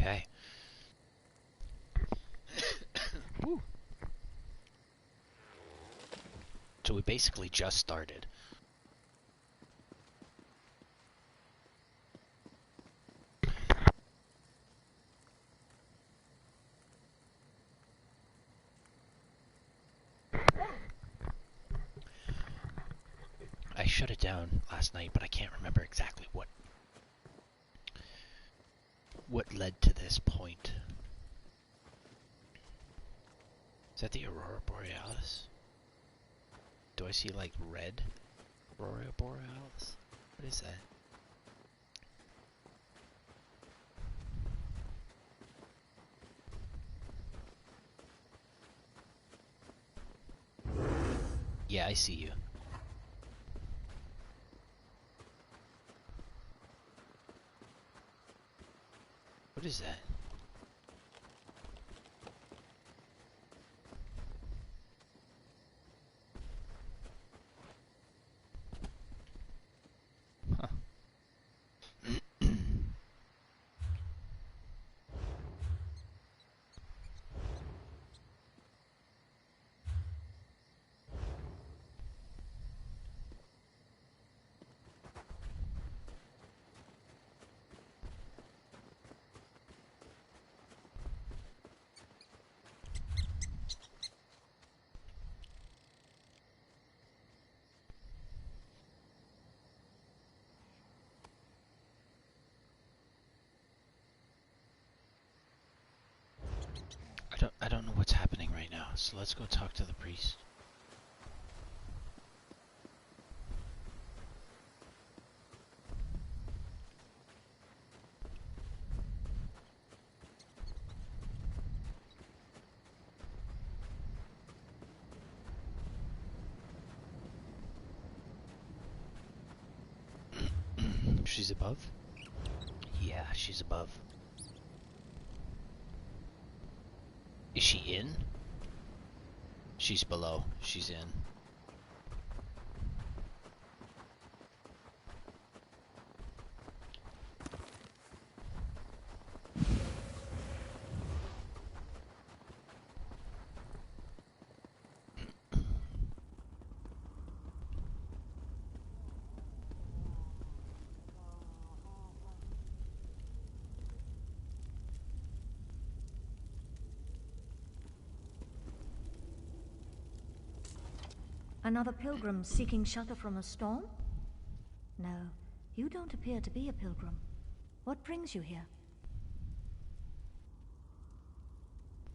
Okay. Woo. So we basically just started. I shut it down last night, but I can't remember exactly what led to this point. Is that the Aurora Borealis? Do I see like red Aurora Borealis? What is that? Yeah, I see you. What is that? Huh. I don't know what's happening right now, so let's go talk to the priest. She's above? Yeah, she's above. Is she in? She's below. She's in. Another pilgrim seeking shelter from a storm? No, you don't appear to be a pilgrim. What brings you here?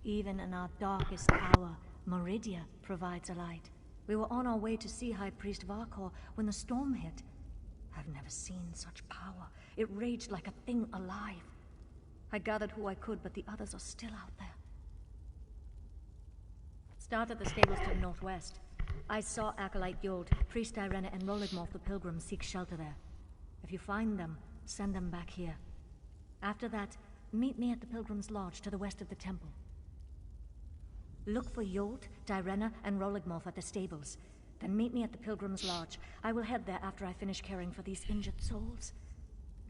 Even in our darkest hour, Meridia provides a light. We were on our way to see High Priest Varkor when the storm hit. I've never seen such power. It raged like a thing alive. I gathered who I could, but the others are still out there. Start at the stables to the northwest. I saw Acolyte Yold, Priest Irena, and Roligmorth the Pilgrim seek shelter there. If you find them, send them back here. After that, meet me at the Pilgrim's Lodge to the west of the temple. Look for Yold, Irena, and Roligmorth at the stables. Then meet me at the Pilgrim's Lodge. I will head there after I finish caring for these injured souls.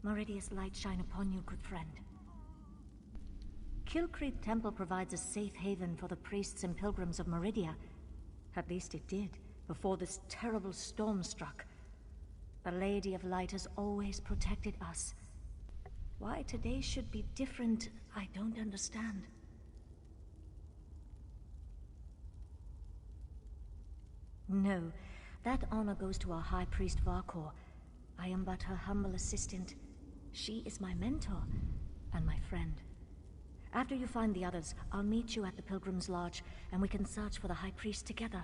Meridia's light shine upon you, good friend. Kilcreed Temple provides a safe haven for the priests and pilgrims of Meridia. At least it did, before this terrible storm struck. The Lady of Light has always protected us. Why today should be different, I don't understand. No, that honor goes to our High Priest Varkor. I am but her humble assistant. She is my mentor and my friend. After you find the others, I'll meet you at the Pilgrim's Lodge, and we can search for the High Priest together.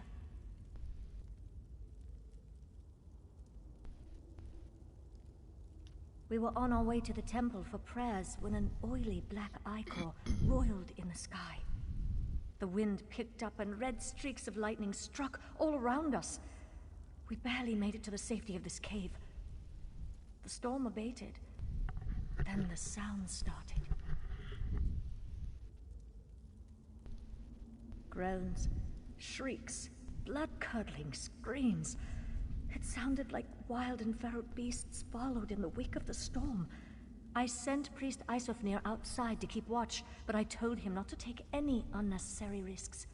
We were on our way to the temple for prayers when an oily black ichor roiled in the sky. The wind picked up and red streaks of lightning struck all around us. We barely made it to the safety of this cave. The storm abated. Then the sound started. Groans, shrieks, blood-curdling screams. It sounded like wild and feral beasts followed in the wake of the storm. I sent Priest Isofnir outside to keep watch, but I told him not to take any unnecessary risks.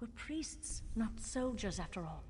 We're priests, not soldiers, after all.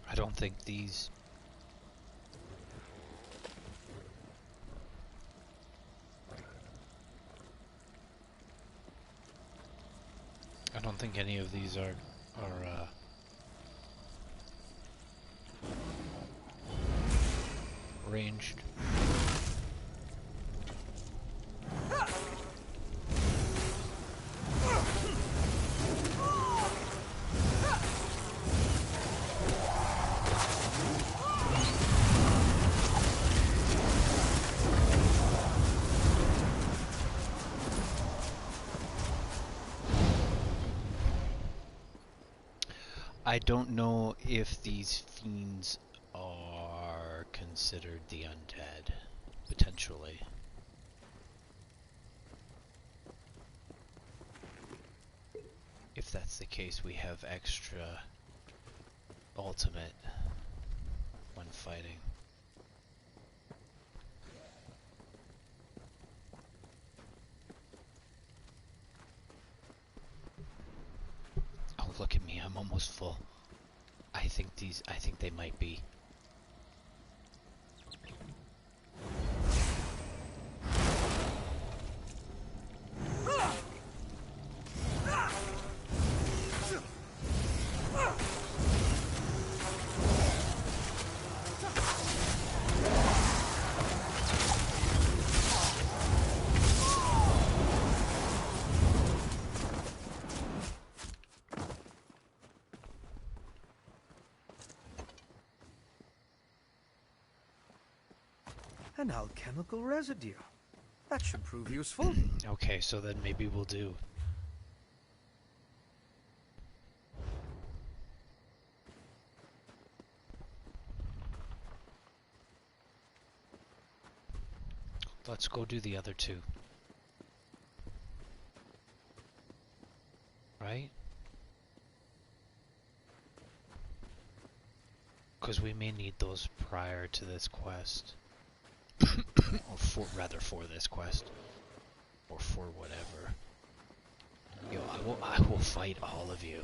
I don't think these... I don't think any of these are ranged. I don't know if these fiends are considered the undead, potentially. If that's the case, we have extra ultimate when fighting. Oh, look at me, I'm almost full. I think they might be. An alchemical residue. That should prove useful. Okay, so then maybe we'll do. Let's go do the other two. Right? Because we may need those prior to this quest. Or for this quest. Or for whatever. Yo, I will fight all of you.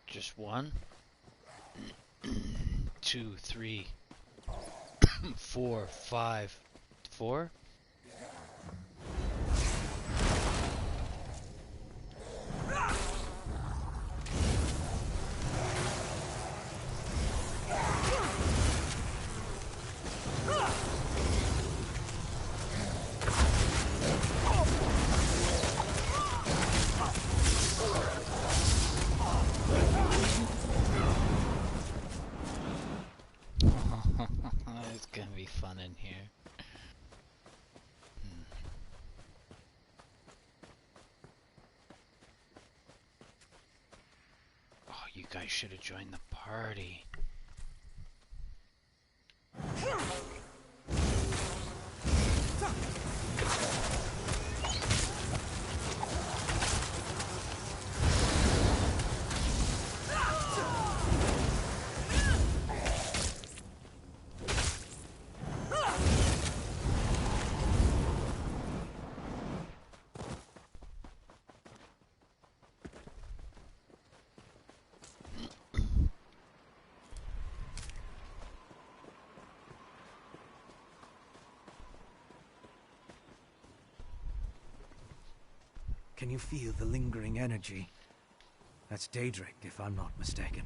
Just one, 2, 3, 4, 5, 4. It's gonna be fun in here. should have joined the party. Can you feel the lingering energy? That's Daedric, if I'm not mistaken.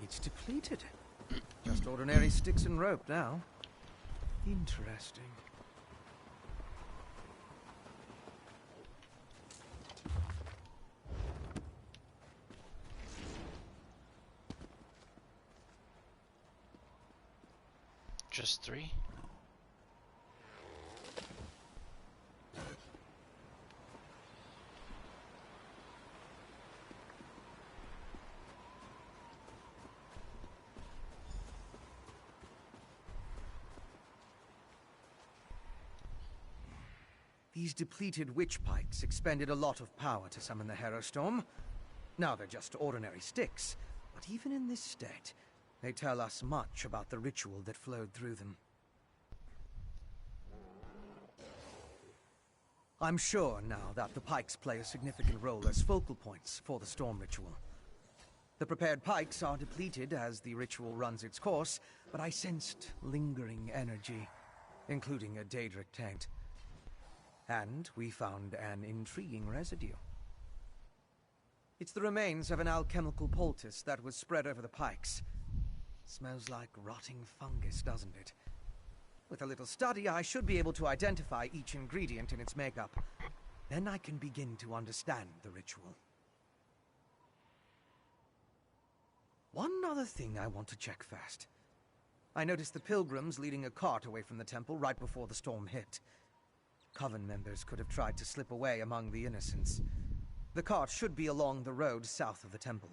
It's depleted. Just ordinary sticks and rope now. Interesting. Just 3? These depleted witch pikes expended a lot of power to summon the Herostorm. Now they're just ordinary sticks, but even in this state, they tell us much about the ritual that flowed through them. I'm sure now that the pikes play a significant role as focal points for the storm ritual. The prepared pikes are depleted as the ritual runs its course, but I sensed lingering energy, including a Daedric taint. And we found an intriguing residue. It's the remains of an alchemical poultice that was spread over the pikes. Smells like rotting fungus, doesn't it? With a little study, I should be able to identify each ingredient in its makeup. Then I can begin to understand the ritual. One other thing I want to check first. I noticed the pilgrims leading a cart away from the temple right before the storm hit. Coven members could have tried to slip away among the innocents. The cart should be along the road south of the temple.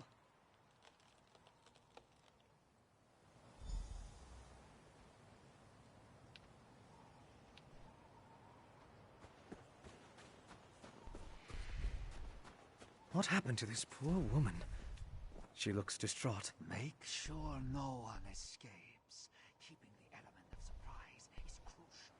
What happened to this poor woman? She looks distraught. Make sure no one escapes. Keeping the element of surprise is crucial.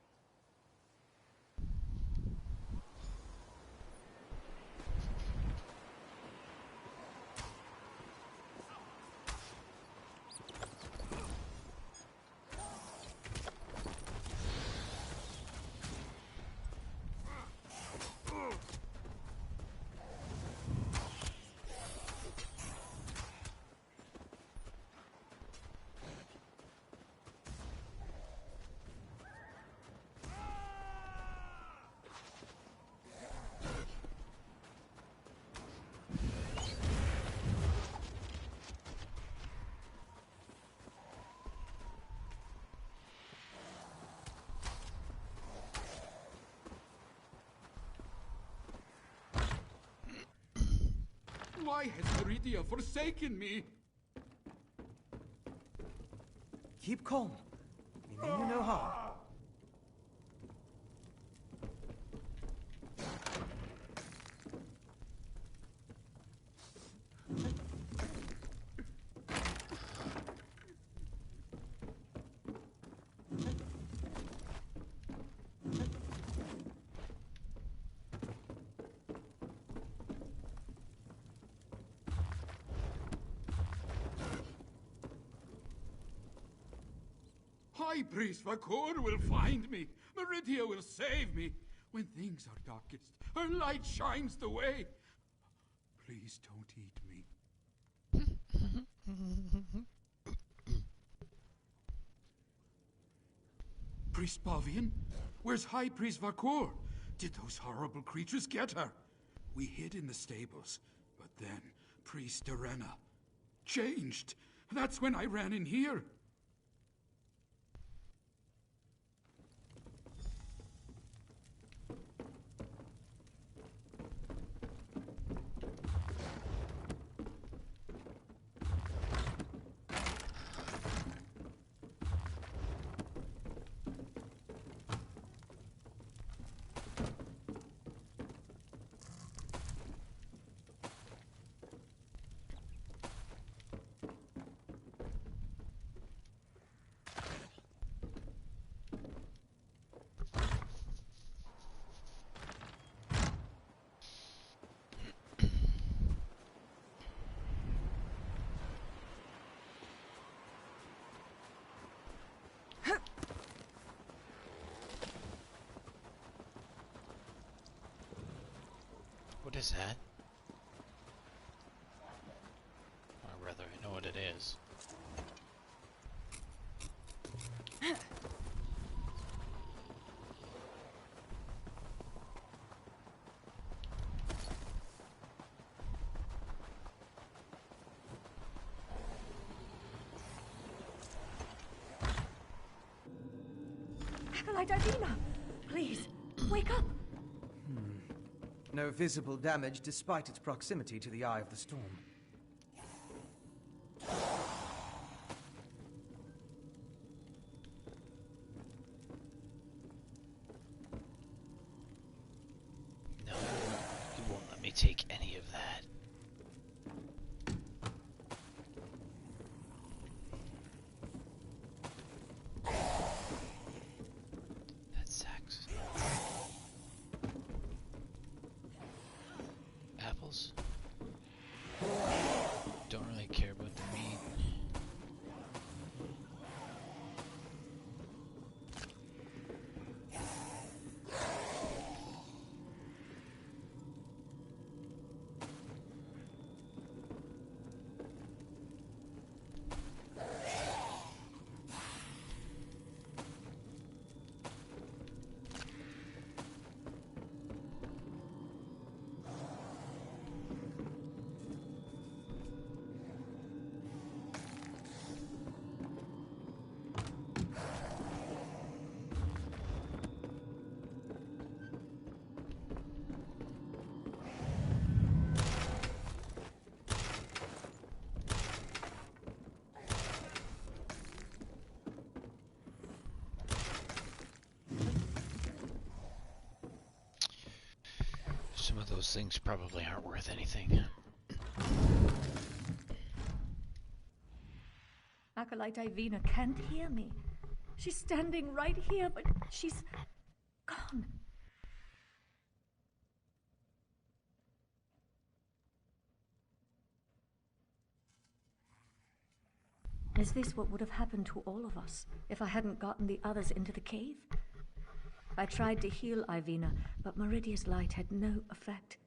Why has Meridia forsaken me? Keep calm. We mean you no harm. High Priest Vakor will find me. Meridia will save me. When things are darkest, her light shines the way. Please don't eat me. Priest Bavian? Where's High Priest Vakor? Did those horrible creatures get her? We hid in the stables, but then Priest Arena changed. That's when I ran in here. What is that? Or rather, I know what it is. Acolyte Ivina! Please, wake up! No visible damage despite its proximity to the eye of the storm. No, you won't let me take any of that. That sucks. Apples? Don't really care about the meat. Some of those things probably aren't worth anything. Acolyte Ivina can't hear me. She's standing right here, but she's gone. Is this what would have happened to all of us if I hadn't gotten the others into the cave? I tried to heal Ivina, but Meridia's light had no effect.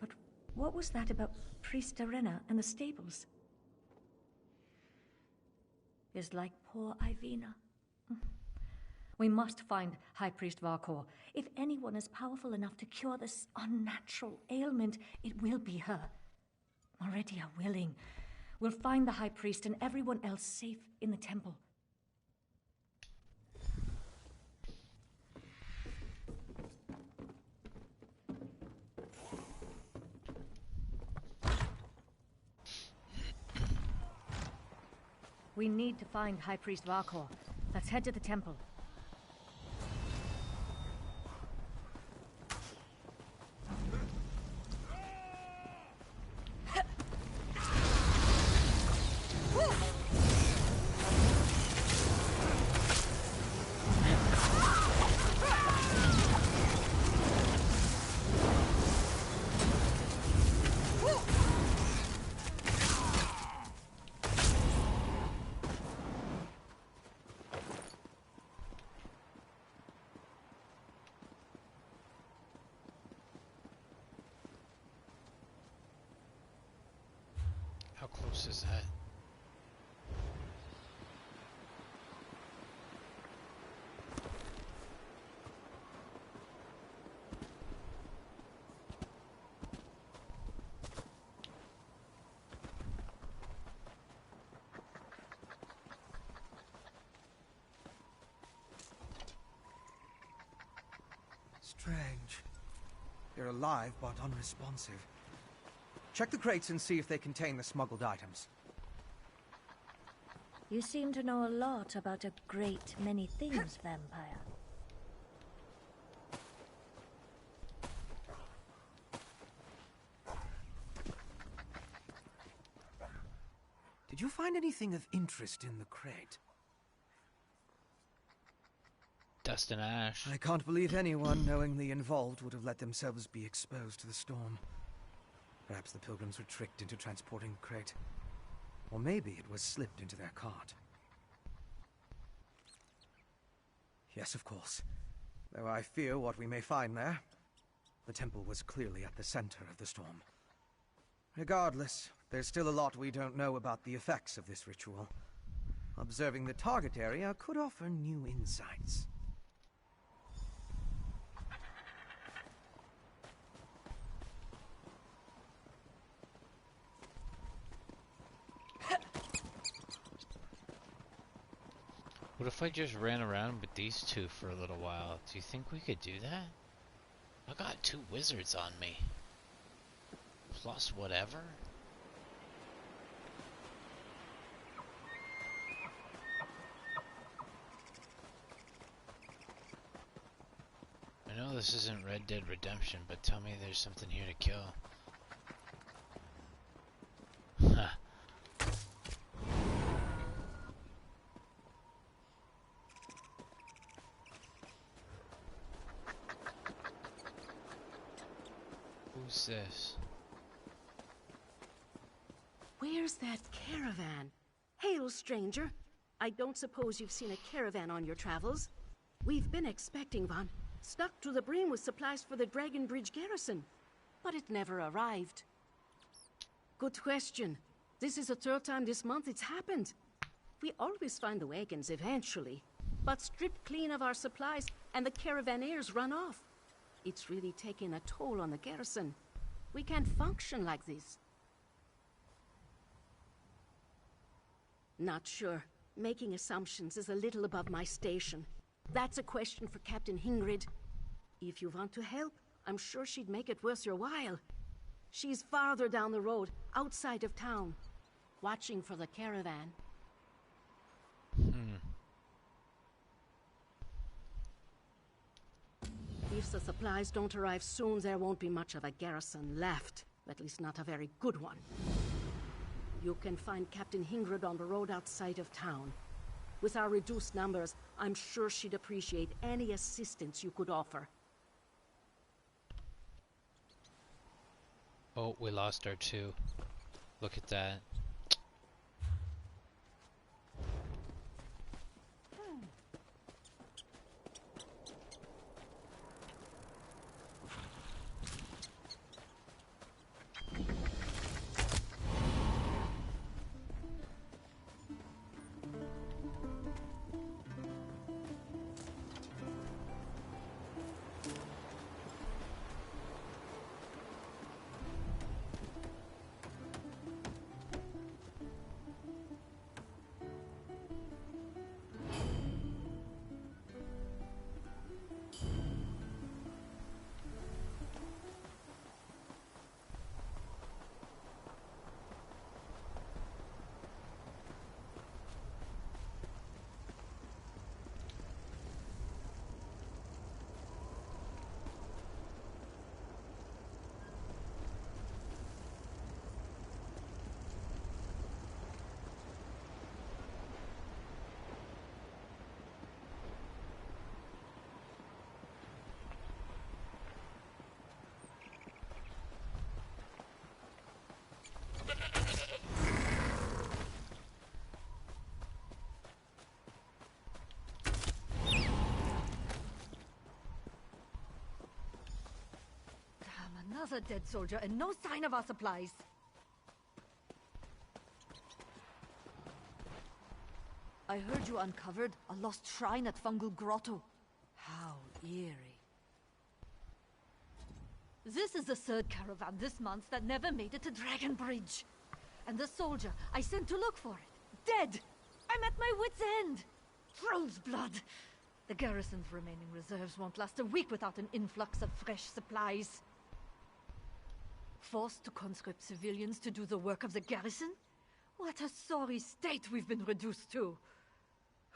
But what was that about Priest Arena and the stables? Is like poor Ivina. We must find High Priest Vakor. If anyone is powerful enough to cure this unnatural ailment, it will be her. Meridia willing. We'll find the High Priest and everyone else safe in the temple. We need to find High Priest Vakor. Let's head to the temple. house is that? Strange. They're alive, but unresponsive. Check the crates and see if they contain the smuggled items. You seem to know a lot about a great many things, vampire. Did you find anything of interest in the crate? Dust and ash. I can't believe anyone knowingly involved would have let themselves be exposed to the storm. Perhaps the pilgrims were tricked into transporting the crate. Or maybe it was slipped into their cart. Yes, of course. Though I fear what we may find there. The temple was clearly at the center of the storm. Regardless, there's still a lot we don't know about the effects of this ritual. Observing the target area could offer new insights. What if I just ran around with these two for a little while? Do you think we could do that? I got 2 wizards on me. Plus whatever? I know this isn't Red Dead Redemption, but tell me there's something here to kill. Huh. Who's this? Where's that caravan? Hail, stranger. I don't suppose you've seen a caravan on your travels. We've been expecting one, stuck to the brim with supplies for the Dragon Bridge garrison. But it never arrived. Good question. This is the 3rd time this month it's happened. We always find the wagons eventually, but stripped clean of our supplies and the caravaneers run off. It's really taking a toll on the garrison. We can't function like this. Not sure. Making assumptions is a little above my station. That's a question for Captain Hingrid. If you want to help, I'm sure she'd make it worth your while. She's farther down the road, outside of town, watching for the caravan. If the supplies don't arrive soon, there won't be much of a garrison left. At least not a very good one. You can find Captain Hingrid on the road outside of town. With our reduced numbers, I'm sure she'd appreciate any assistance you could offer. Oh, we lost our 2. Look at that. Another dead soldier and no sign of our supplies. I heard you uncovered a lost shrine at Fungal Grotto. How eerie. This is the third caravan this month that never made it to Dragon Bridge. And the soldier I sent to look for it, dead! I'm at my wit's end! Troll's blood! The garrison's remaining reserves won't last a week without an influx of fresh supplies. Forced to conscript civilians to do the work of the garrison? What a sorry state we've been reduced to.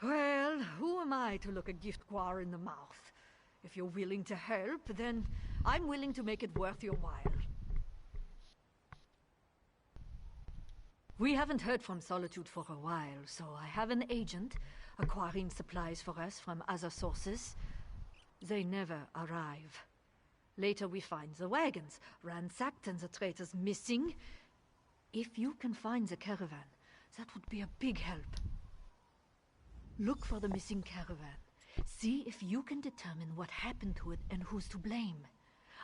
Well, who am I to look a gift guar in the mouth? If you're willing to help, then I'm willing to make it worth your while. We haven't heard from Solitude for a while, so I have an agent acquiring supplies for us from other sources. They never arrive. Later we find the wagons ransacked and the traitors missing. If you can find the caravan, that would be a big help. Look for the missing caravan. See if you can determine what happened to it and who's to blame.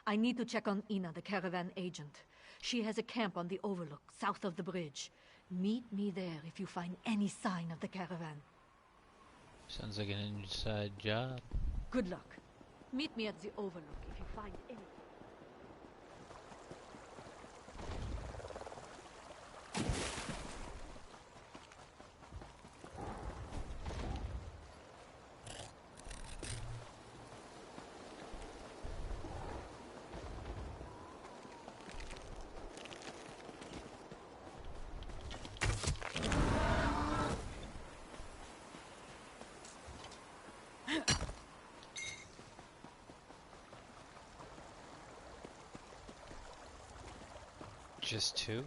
I need to check on Ina, the caravan agent. She has a camp on the overlook, south of the bridge. Meet me there if you find any sign of the caravan. Sounds like an inside job. Good luck. Meet me at the overlook if you find anything. Just two?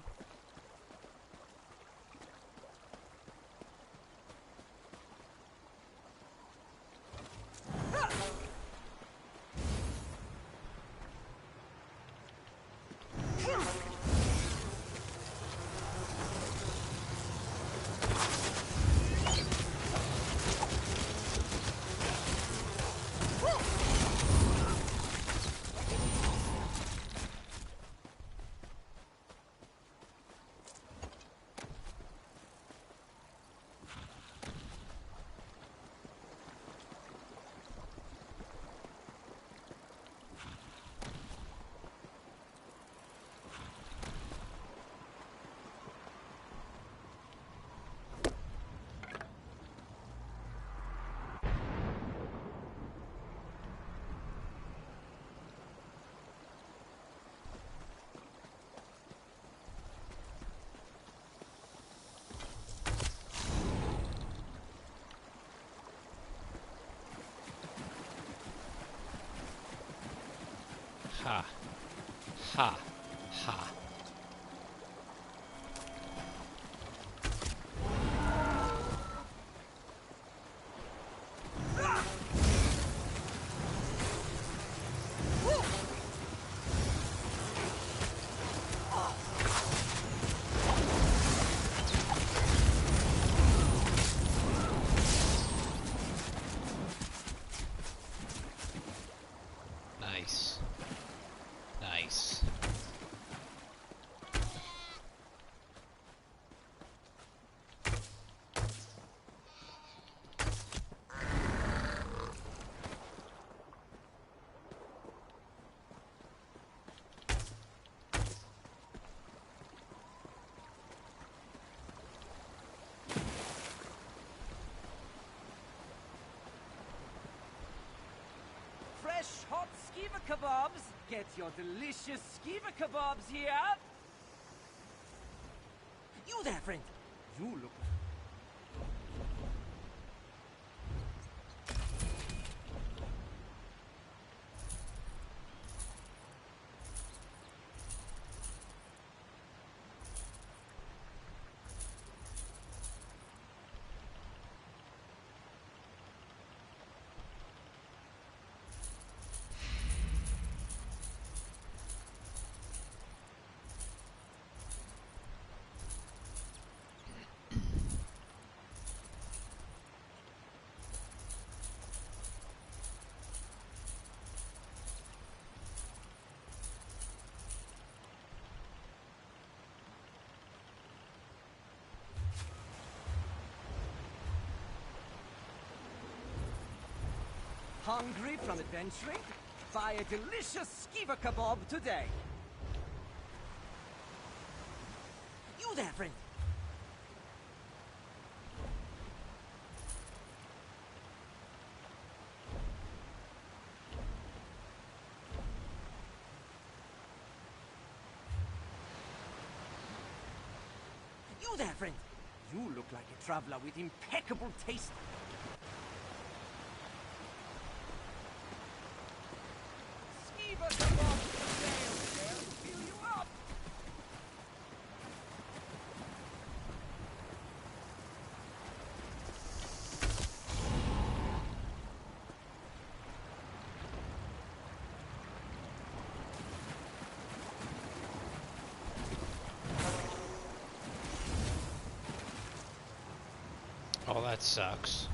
Ha. Ha. Ha. Nice. Nice. Fresh hot skeever kebabs. Get your delicious skeever kebabs here. You there, friend. You look... Hungry from adventuring? Buy a delicious skiva kebab today. You there, friend. You there, friend. You look like a traveler with impeccable taste. Skiva kebab for sale. They'll fill you up. Oh, that sucks.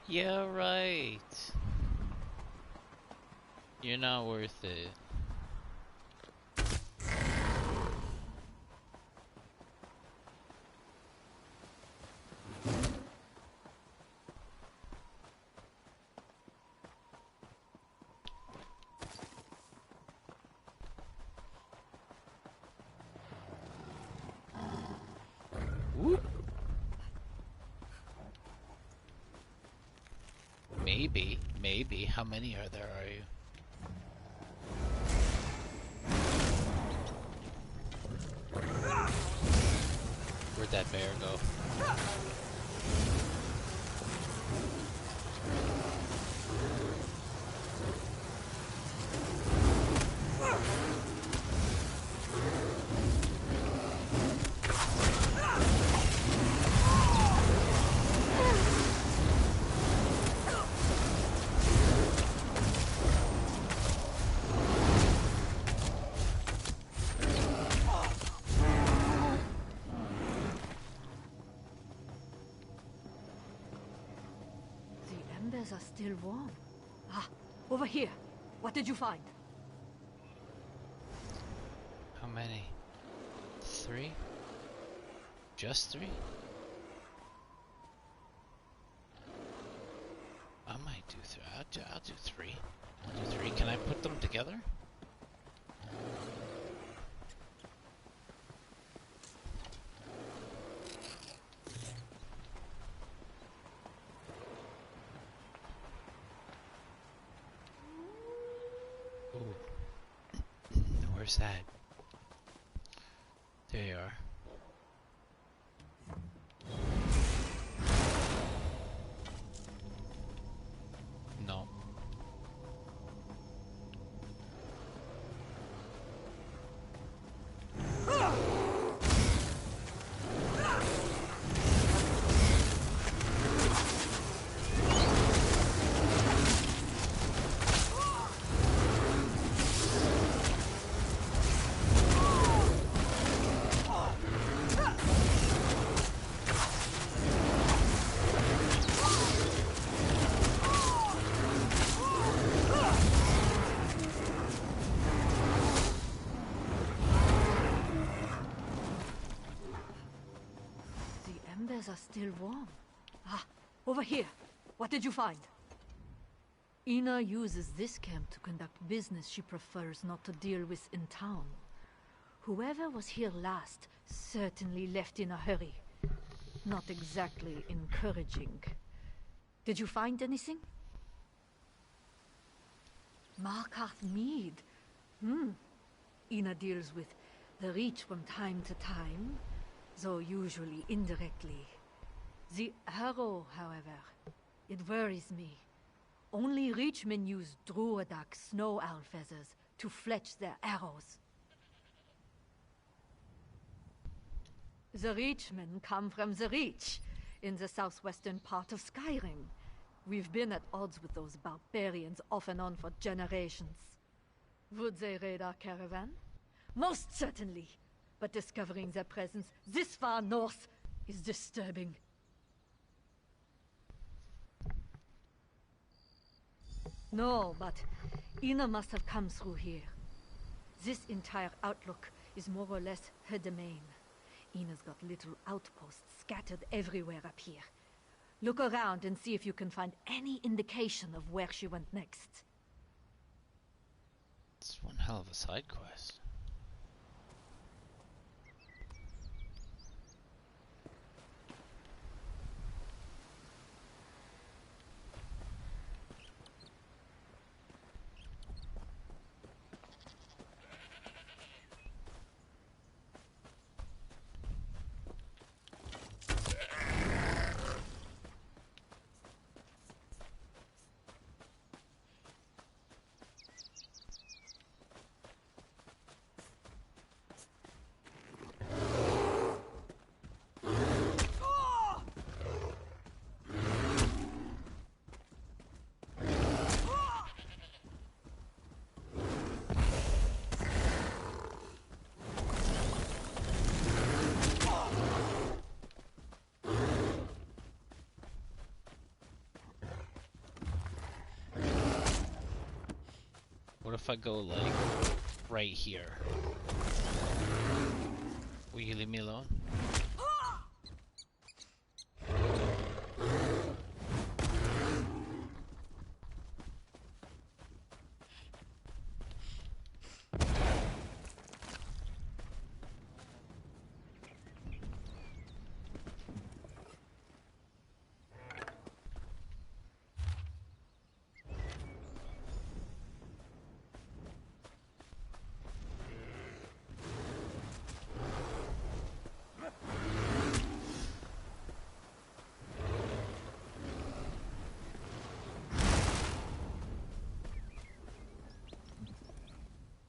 Yeah, right. You're not worth it. Whoop. Maybe. How many are there, are you? Where'd that bear go? embers are still warm. Ah, over here. What did you find? How many? 3? Just 3? I might do 3. I'll do 3. I'll do 3. Can I put them together? Ooh. Where's that? There you are. No. Are still warm. Ah, over here. What did you find? Ina uses this camp to conduct business she prefers not to deal with in town. Whoever was here last certainly left in a hurry. Not exactly encouraging. Did you find anything? Markarth Mead. Ina deals with the Reach from time to time, though usually indirectly. The arrow, however, it worries me. Only Reachmen use Druidak snow owl feathers to fletch their arrows. The Reachmen come from the Reach, in the southwestern part of Skyrim. We've been at odds with those barbarians off and on for generations. Would they raid our caravan? Most certainly. But discovering their presence this far north is disturbing. No, but Ina must have come through here. This entire outlook is more or less her domain. Ina's got little outposts scattered everywhere up here. Look around and see if you can find any indication of where she went next. It's one hell of a side quest. What if I go, like, right here? Will you leave me alone?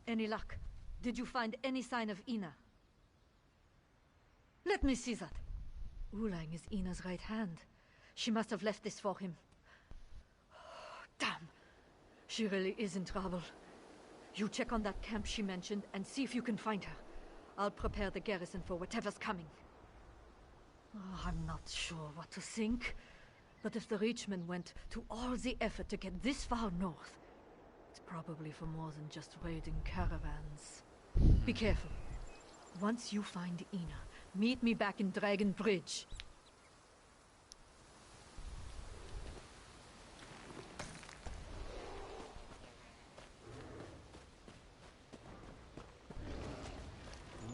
Any luck? Did you find any sign of Ina? Let me see that. Ulang is Ina's right hand. She must have left this for him. Damn. She really is in trouble. You check on that camp she mentioned and see if you can find her. I'll prepare the garrison for whatever's coming. Oh, I'm not sure what to think. But if the Reachmen went to all the effort to get this far north, it's probably for more than just raiding caravans. Be careful. Once you find Ina, meet me back in Dragon Bridge.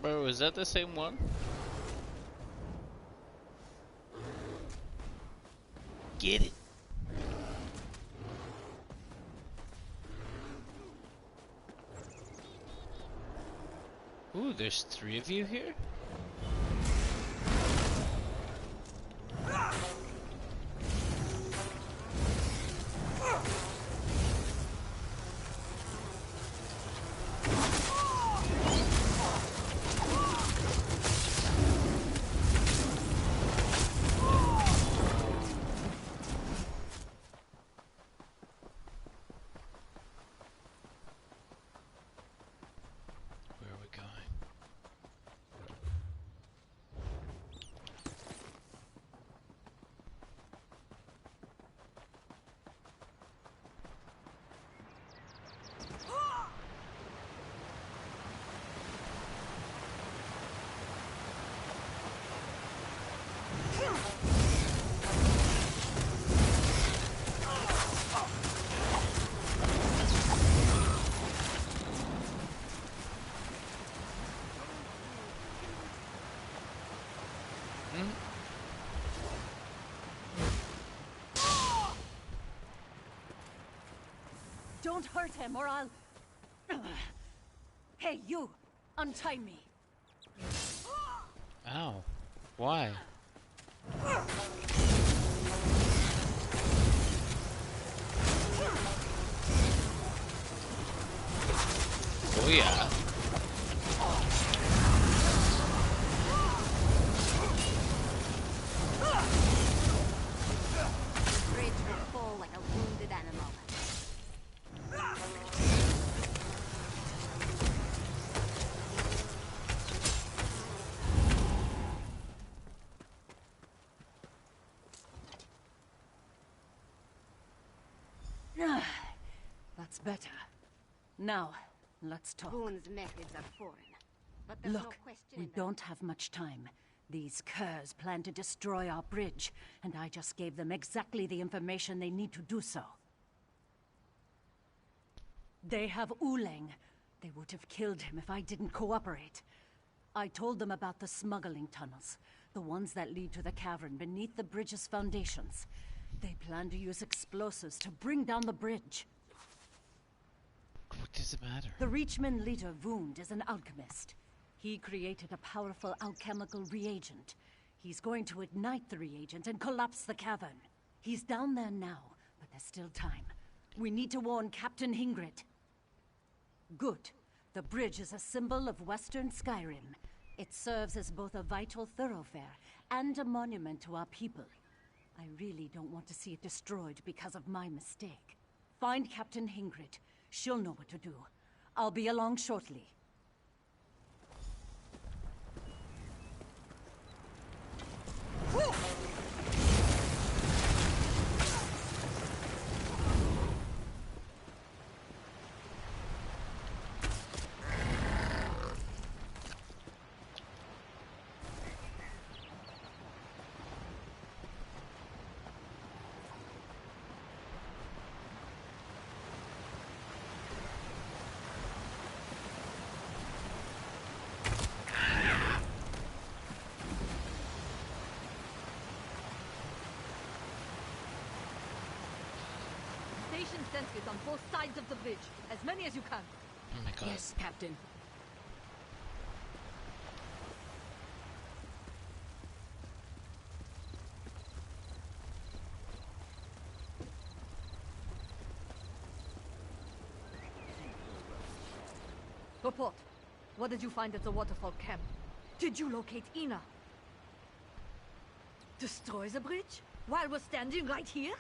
Bro, is that the same one? Get it. Ooh, there's 3 of you here? Don't hurt him, or I'll... Hey, you! Untie me! Ow. Why? Oh yeah. The bridge will fall like a wounded animal. That's better. Now, let's talk. Boon's methods are foreign, but there's no Look, question we in them. don't have much time. These curs plan to destroy our bridge, and I just gave them exactly the information they need to do so. They have Uleng. They would have killed him if I didn't cooperate. I told them about the smuggling tunnels, the ones that lead to the cavern beneath the bridge's foundations. They plan to use explosives to bring down the bridge. What does it matter? The Reachman leader, Wound, is an alchemist. He created a powerful alchemical reagent. He's going to ignite the reagent and collapse the cavern. He's down there now, but there's still time. We need to warn Captain Hingrid. Good. The bridge is a symbol of Western Skyrim. It serves as both a vital thoroughfare and a monument to our people. I really don't want to see it destroyed because of my mistake. Find Captain Hingrid. She'll know what to do. I'll be along shortly. Station sentries on both sides of the bridge. As many as you can. Oh my god. Yes, Captain. Report. What did you find at the waterfall camp? Did you locate Ina? Destroy the bridge? While we're standing right here?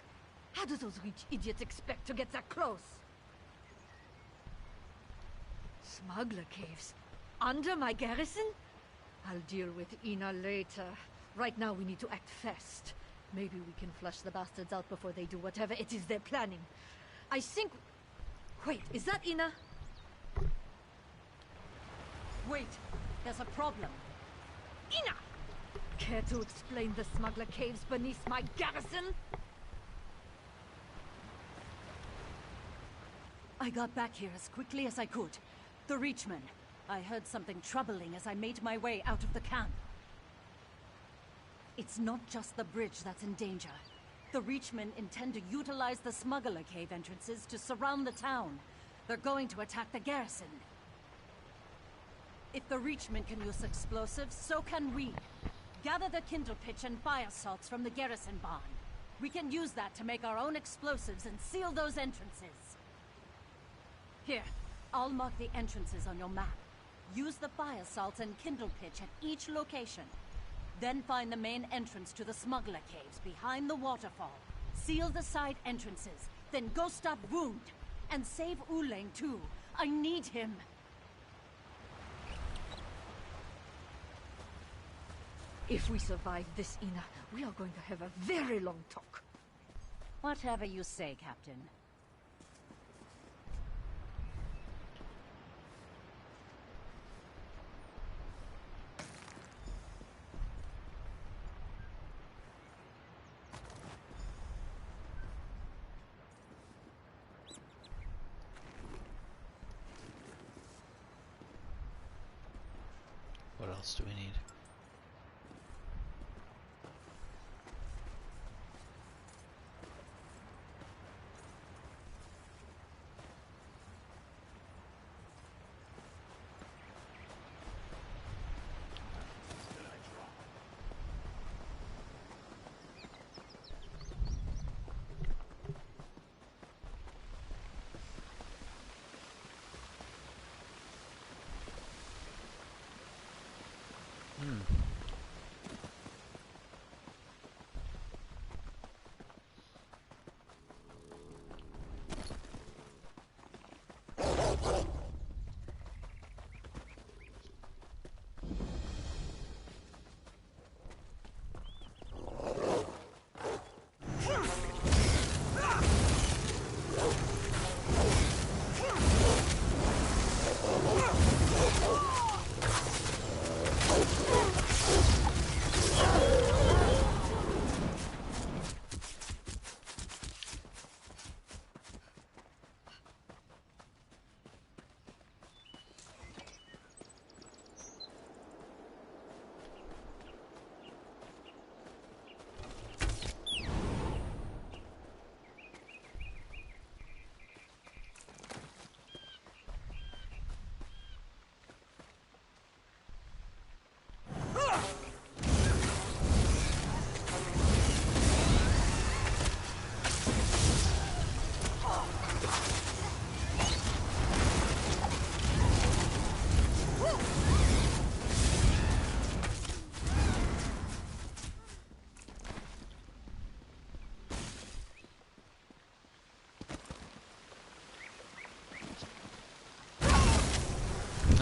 How do those rich idiots expect to get that close? Smuggler caves? Under my garrison? I'll deal with Ina later. Right now we need to act fast. Maybe we can flush the bastards out before they do whatever it is they're planning. I think... Wait, is that Ina? Wait, there's a problem. Ina! Care to explain the smuggler caves beneath my garrison? I got back here as quickly as I could. The Reachmen. I heard something troubling as I made my way out of the camp. It's not just the bridge that's in danger. The Reachmen intend to utilize the smuggler cave entrances to surround the town. They're going to attack the garrison. If the Reachmen can use explosives, so can we. Gather the kindle pitch and fire salts from the garrison barn. We can use that to make our own explosives and seal those entrances. Here, I'll mark the entrances on your map. Use the fire salts and kindle pitch at each location. Then find the main entrance to the smuggler caves behind the waterfall. Seal the side entrances, then go stop Wound. And save Uleng too. I need him. If we survive this, Ina, we are going to have a very long talk. Whatever you say, Captain. What else do we need?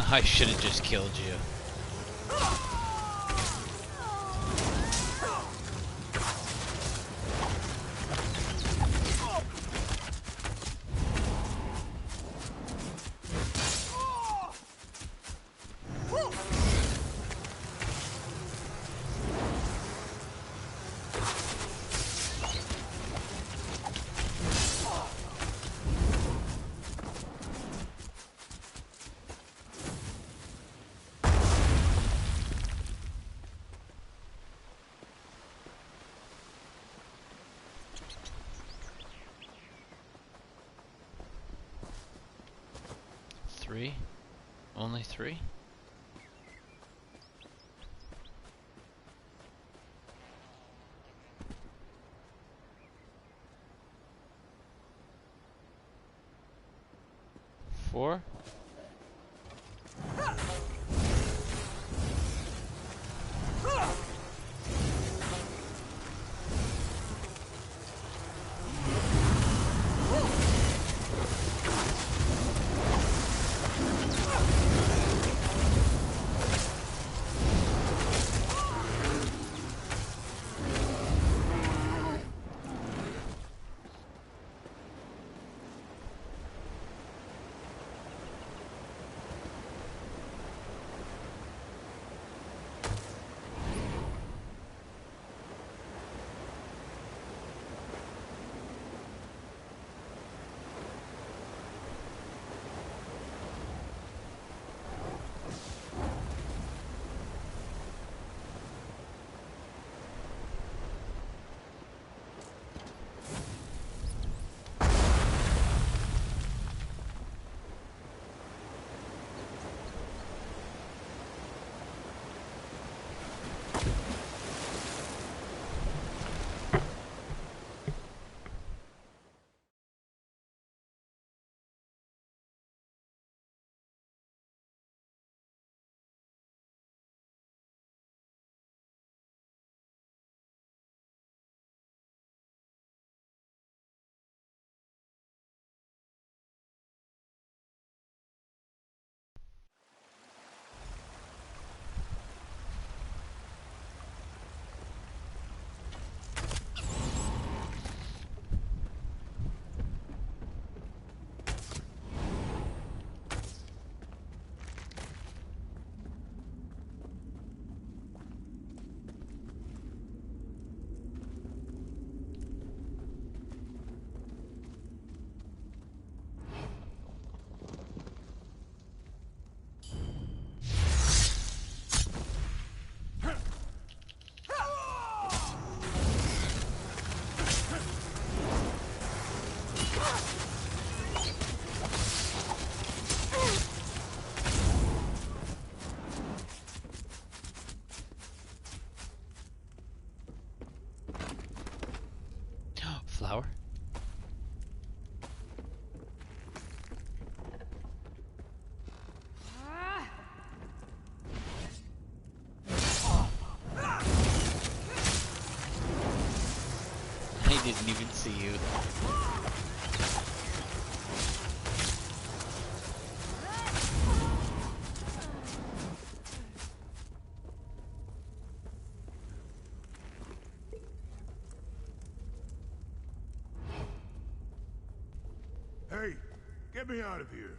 I should have just killed you. Three? Only three? Four? Flower? I didn't even see you. Hey, get me out of here.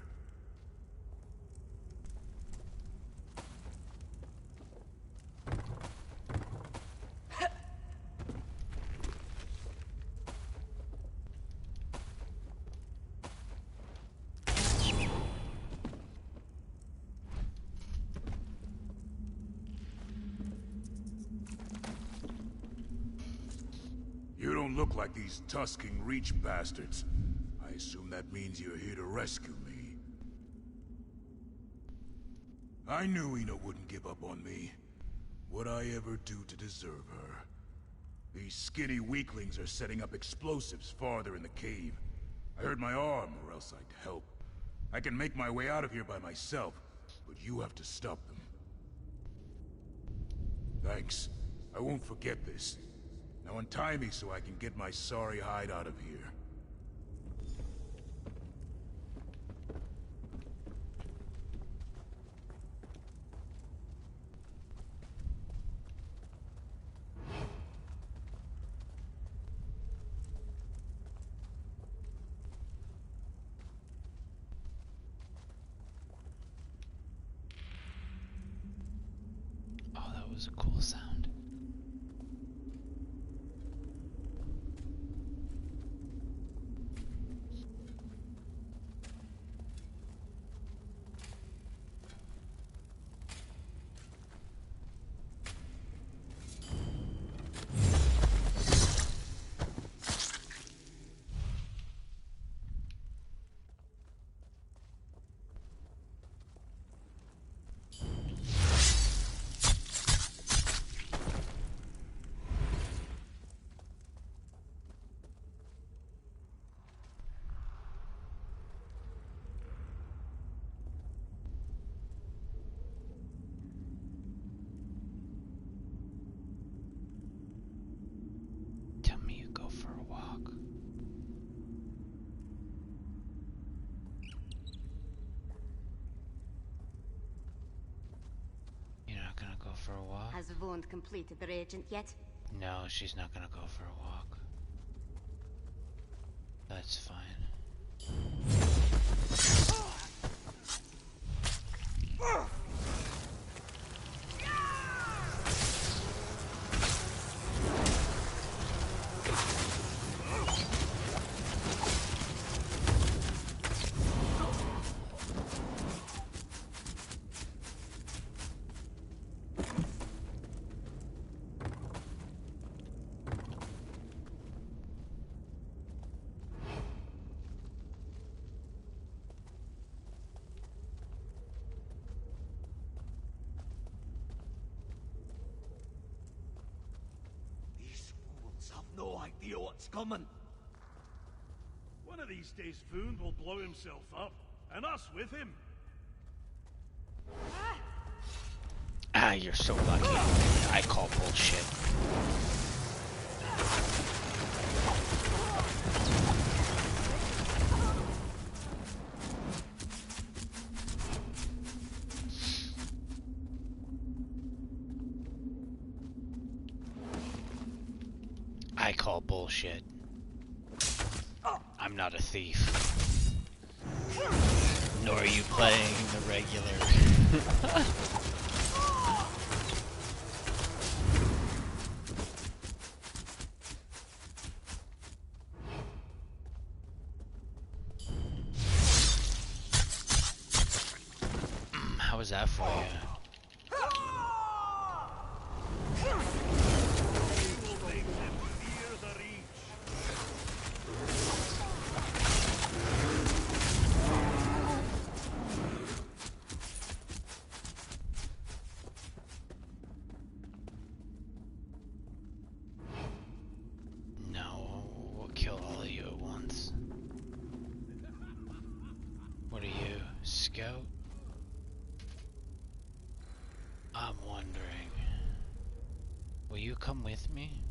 You don't look like these tusking Reach bastards. I assume that means you're here to rescue me. I knew Ina wouldn't give up on me. What'd I ever do to deserve her? These skinny weaklings are setting up explosives farther in the cave. I hurt my arm, or else I'd help. I can make my way out of here by myself, but you have to stop them. Thanks. I won't forget this. Now untie me so I can get my sorry hide out of here. Oh, that was a cool sound. Tell me you go for a walk. You're not gonna go for a walk? Has Wund completed the reagent yet? No, she's not gonna go for a walk. That's fine. Have no idea what's coming. One of these days, Voon will blow himself up, and us with him. Ah, you're so lucky. I call bullshit. I call bullshit. I'm not a thief. Nor are you playing the regular. How was that for you? No, we'll kill come with me?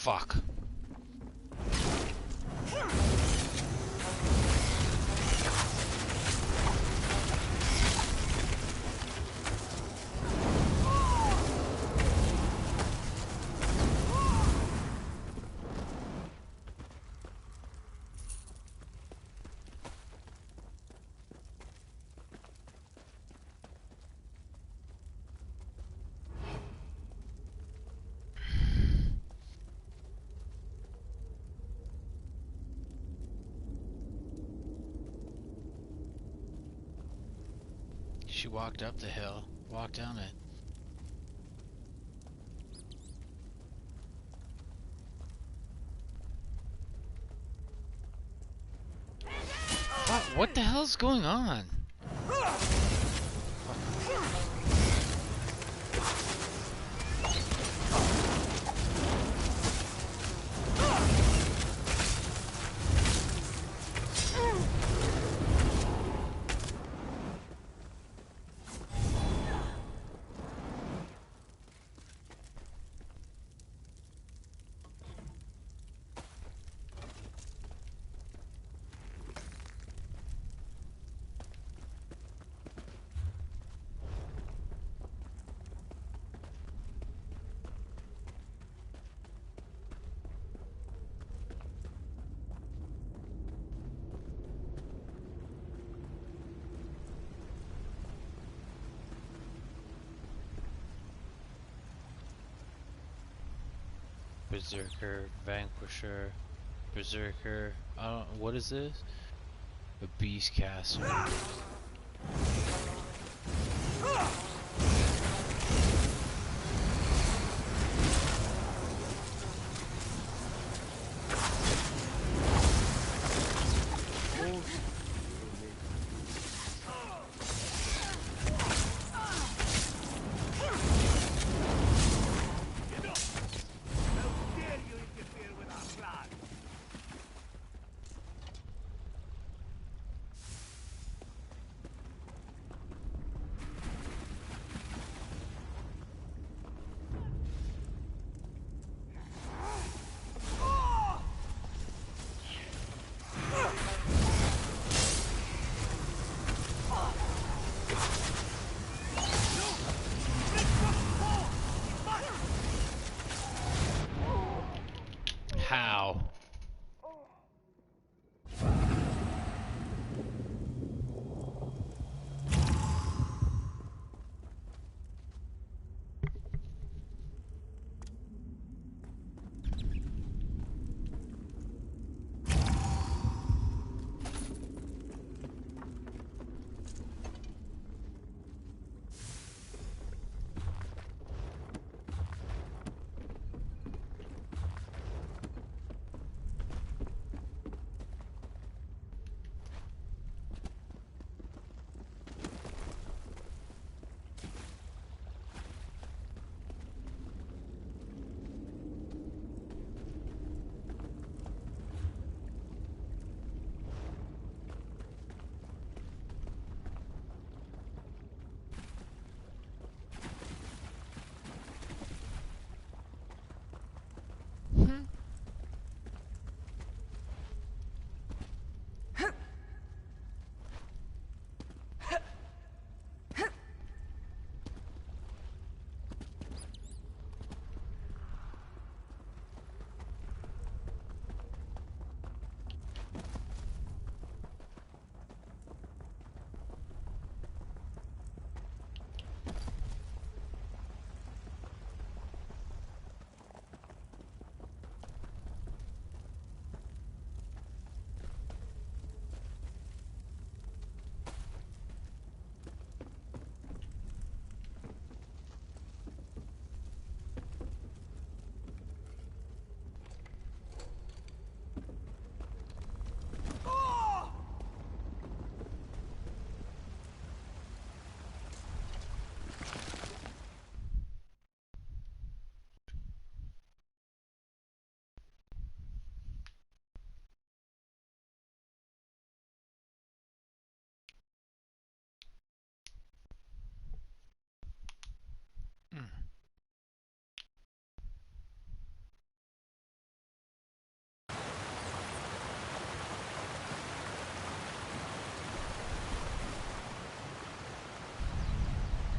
Fuck. She walked up the hill, walked down it. What the hell's going on? Berserker, Vanquisher, Berserker, what is this? A Beastcaster.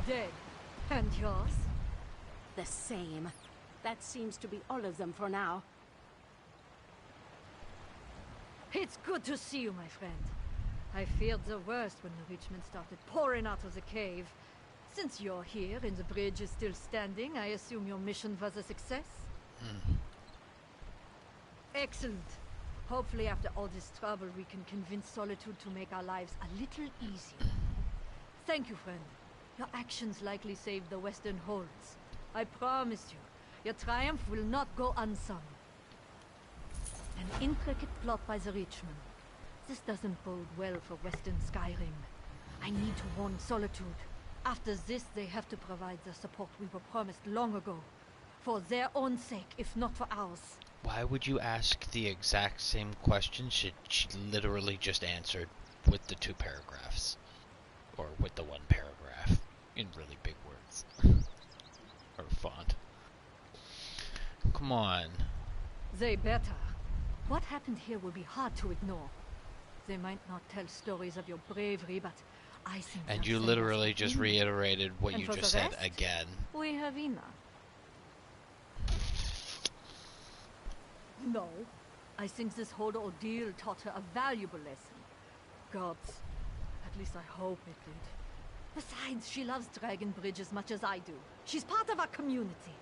Dead. And yours? The same. That seems to be all of them for now. It's good to see you, my friend. I feared the worst when the rich men started pouring out of the cave. Since you're here and the bridge is still standing, I assume your mission was a success? Excellent. Hopefully after all this trouble we can convince Solitude to make our lives a little easier. Thank you, friend. Your actions likely saved the Western Holds. I promise you, your triumph will not go unsung. An intricate plot by the rich men. This doesn't bode well for Western Skyrim. I need to warn Solitude. After this, they have to provide the support we were promised long ago. For their own sake, if not for ours. Why would you ask the exact same question she literally just answered with the 2 paragraphs? Or with the 1 paragraph, in really big words. Or font. Come on. They better. What happened here will be hard to ignore. They might not tell stories of your bravery, but I think... And you literally just reiterated what you just said again. We have Ina. No. I think this whole ordeal taught her a valuable lesson. Gods. At least I hope it did. Besides, she loves Dragon Bridge as much as I do. She's part of our community.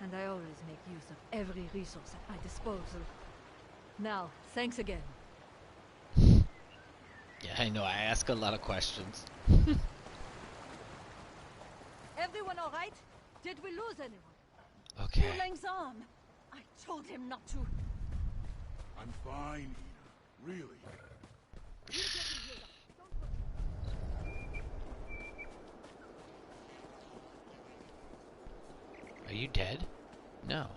And I always make use of every resource at my disposal. Now, thanks again. Yeah, I know, I ask a lot of questions. Everyone alright? Did we lose anyone? Okay. Wulang's arm. I told him not to. I'm fine, Ina. Really. Are you dead? No.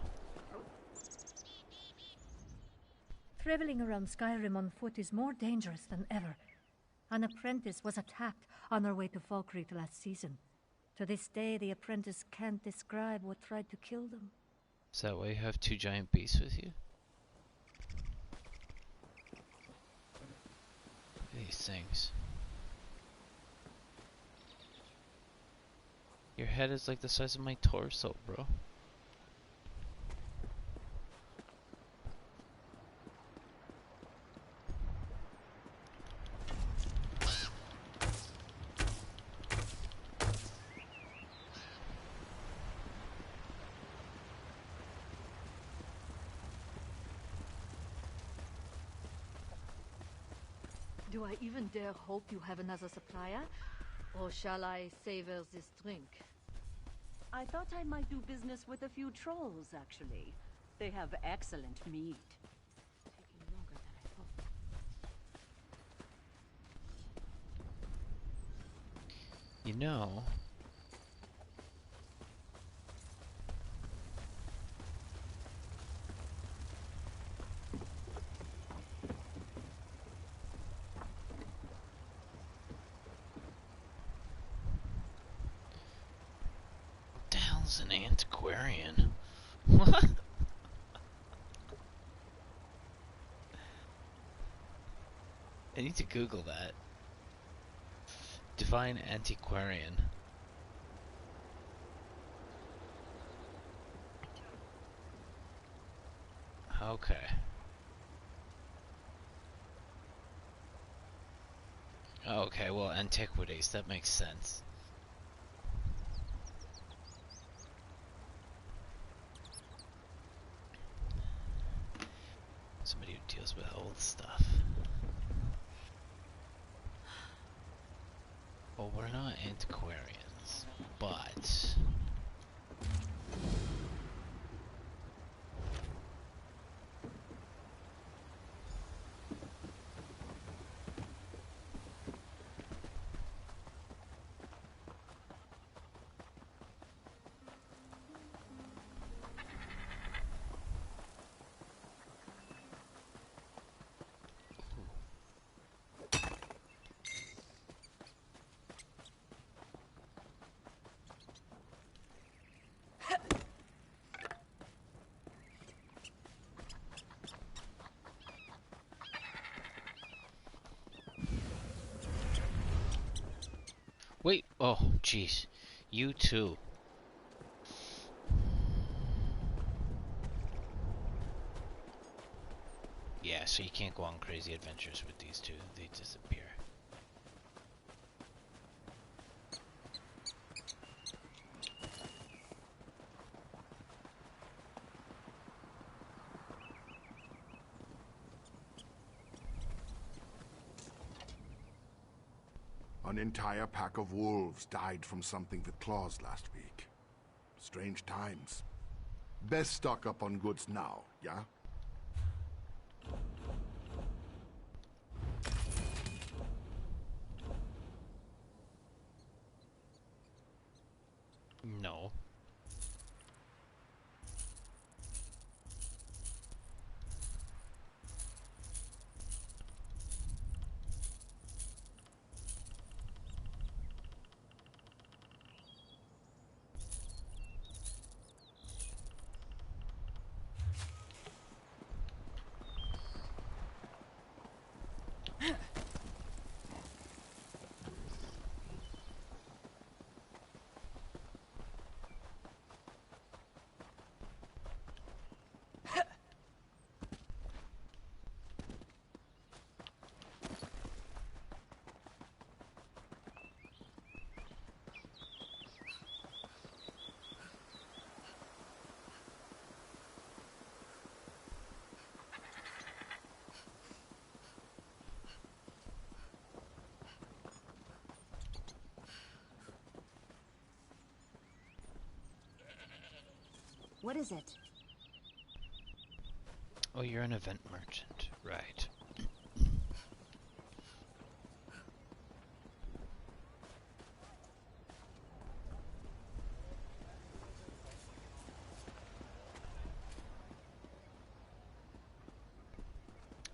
Traveling around Skyrim on foot is more dangerous than ever. An apprentice was attacked on their way to Falkreath last season. To this day, the apprentice can't describe what tried to kill them. Is that why you have 2 giant beasts with you? These things. Your head is like the size of my torso, bro. Do I even dare hope you have another supplier? Or shall I savor this drink? I thought I might do business with a few trolls, actually. They have excellent meat. Taking longer than I thought. You know... an antiquarian. What? I need to Google that. Divine antiquarian. Okay. Okay, well, antiquities, that makes sense. Somebody who deals with old stuff. Well, we're not antiquarians, but... Wait, oh, jeez. You too. Yeah, so you can't go on crazy adventures with these two. They disappear. An entire pack of wolves died from something with claws last week. Strange times. Best stock up on goods now, yeah? No. What is it? Oh, you're an event merchant, right.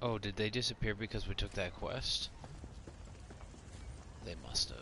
Oh, did they disappear because we took that quest? They must have.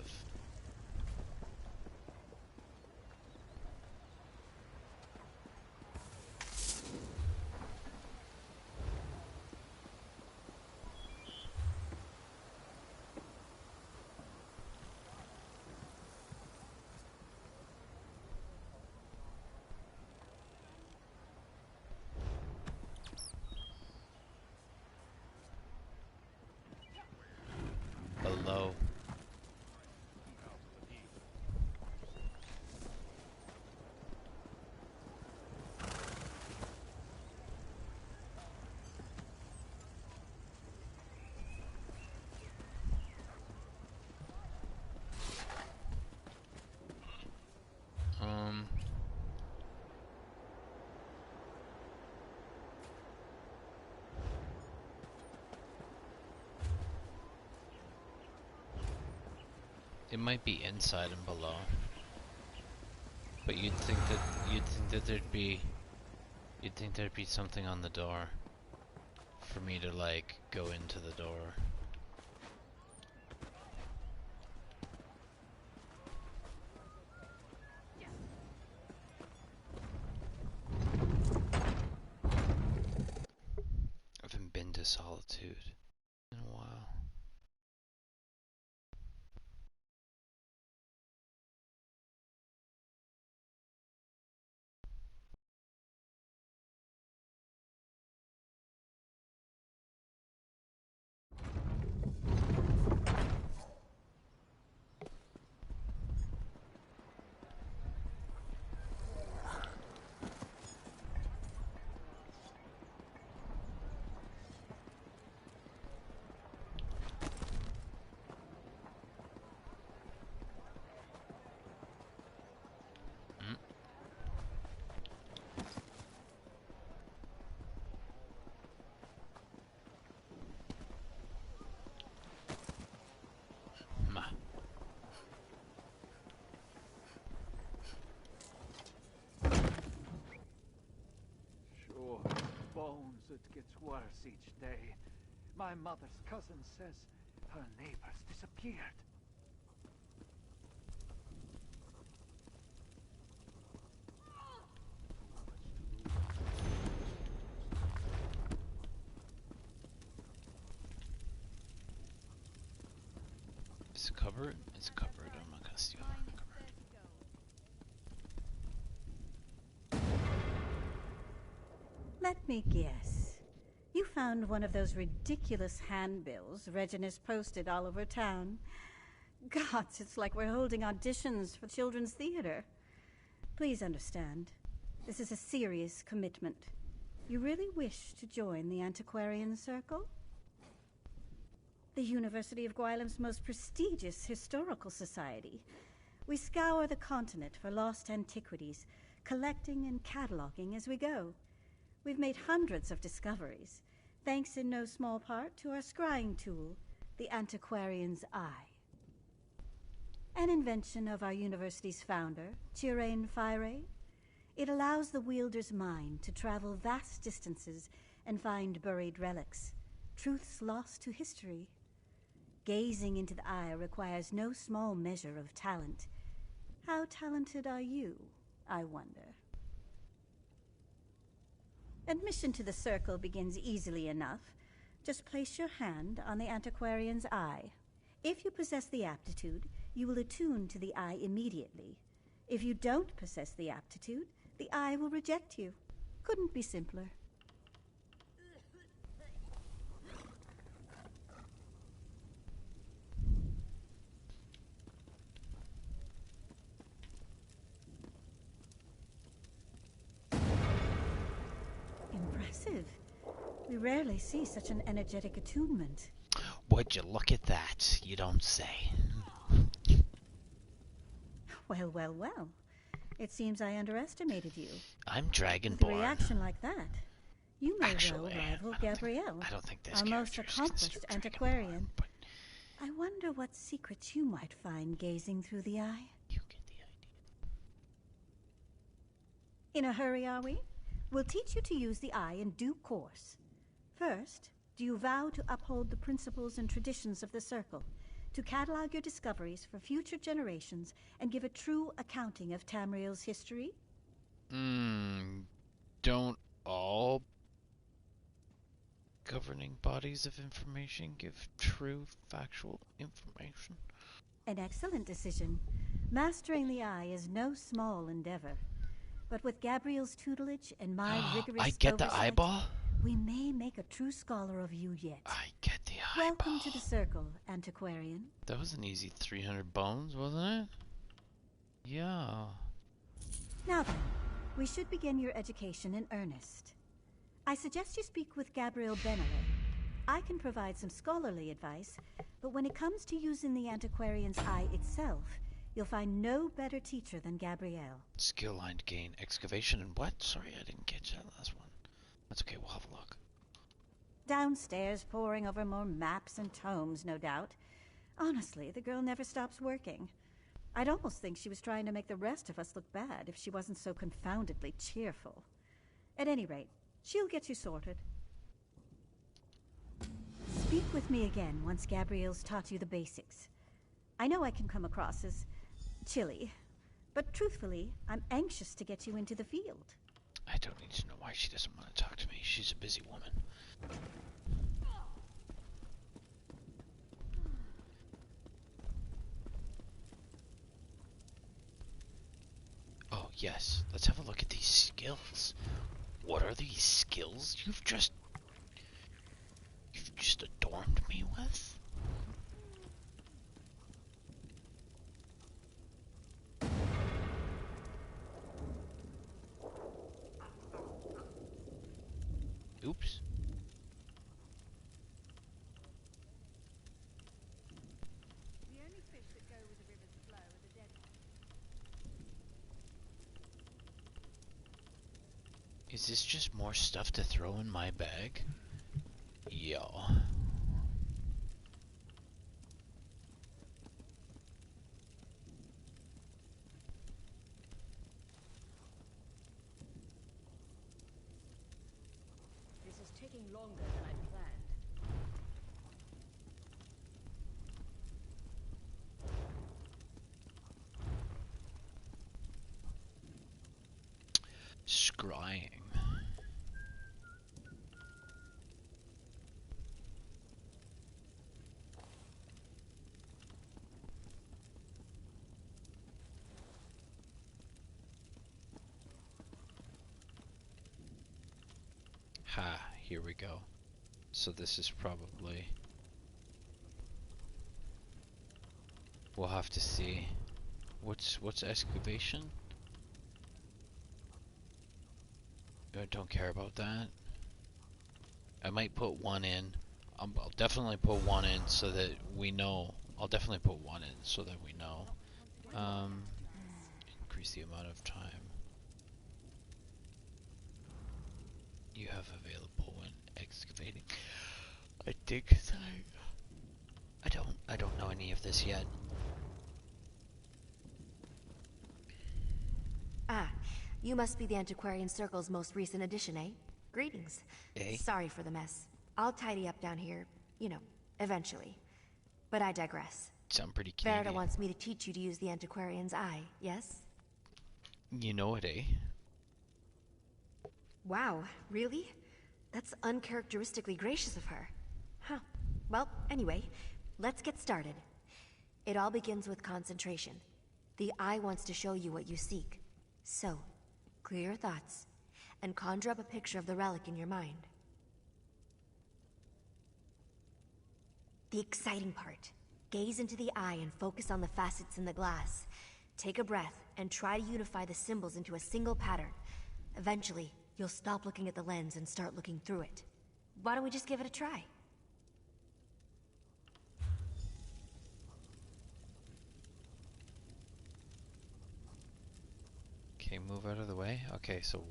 Below. It might be inside and below. But you'd think that there'd be something on the door for me to like go into the door. I haven't been to Solitude in a while. Bones, it gets worse each day. My mother's cousin says her neighbors disappeared. Is it covered? It's covered. I'm not gonna steal it. Let me guess. You found one of those ridiculous handbills Reginus posted all over town. Gods, it's like we're holding auditions for children's theater. Please understand, this is a serious commitment. You really wish to join the Antiquarian Circle? The University of Gwylem's most prestigious historical society. We scour the continent for lost antiquities, collecting and cataloging as we go. We've made hundreds of discoveries, thanks in no small part to our scrying tool, the Antiquarian's Eye. An invention of our university's founder, Chirain Fyre. It allows the wielder's mind to travel vast distances and find buried relics, truths lost to history. Gazing into the eye requires no small measure of talent. How talented are you, I wonder? Admission to the circle begins easily enough. Just place your hand on the Antiquarian's Eye. If you possess the aptitude, you will attune to the eye immediately. If you don't possess the aptitude, the eye will reject you. Couldn't be simpler. Impressive. We rarely see such an energetic attunement. Would you look at that? You don't say. Well, well, well. It seems I underestimated you. I'm Dragonborn. With a reaction like that, you may well rival Gabrielle, I don't think this our most character is accomplished antiquarian. I wonder what secrets you might find gazing through the eye. You get the idea. In a hurry, are we? We'll teach you to use the eye in due course. First, do you vow to uphold the principles and traditions of the Circle, to catalog your discoveries for future generations and give a true accounting of Tamriel's history? Don't all governing bodies of information give true, factual information? An excellent decision. Mastering the eye is no small endeavor. But with Gabrielle's tutelage and my rigorous I get oversight, the eyeball? we may make a true scholar of you yet. I get the eyeball. Welcome to the Circle, Antiquarian. That was an easy 300 bones, wasn't it? Yeah. Now then, we should begin your education in earnest. I suggest you speak with Gabrielle Benele. I can provide some scholarly advice, but when it comes to using the Antiquarian's Eye itself, you'll find no better teacher than Gabrielle. Skill line gain. Excavation and what? Sorry, I didn't catch that last one. That's okay, we'll have a look. Downstairs, poring over more maps and tomes, no doubt. Honestly, the girl never stops working. I'd almost think she was trying to make the rest of us look bad if she wasn't so confoundedly cheerful. At any rate, she'll get you sorted. Speak with me again once Gabrielle's taught you the basics. I know I can come across as chilly, but truthfully, I'm anxious to get you into the field. I don't need to know why she doesn't want to talk to me. She's a busy woman. Oh, yes. Let's have a look at these skills. What are these skills you've just adorned me with? Oops. The only fish that go with the river's flow are the dead ones. Is this just more stuff to throw in my bag? Yeah. This is taking longer than I planned. Scrying. Ha, here we go. So this is probably... We'll have to see. What's excavation? I don't care about that. I might put one in. I'll definitely put one in so that we know. I'll definitely put one in so that we know. Increase the amount of time you have available when excavating. I think I don't know any of this yet. Ah, you must be the Antiquarian Circle's most recent addition, eh? Greetings. Eh? Sorry for the mess. I'll tidy up down here, you know, eventually. But I digress. Sound pretty Canadian. Verita wants me to teach you to use the Antiquarian's eye, yes? You know it, eh? Wow, really? That's uncharacteristically gracious of her. Huh. Well, anyway, let's get started. It all begins with concentration. The eye wants to show you what you seek. So, clear your thoughts, and conjure up a picture of the relic in your mind. The exciting part. Gaze into the eye and focus on the facets in the glass. Take a breath and try to unify the symbols into a single pattern. Eventually, you'll stop looking at the lens and start looking through it. Why don't we just give it a try? Okay, move out of the way. Okay, so...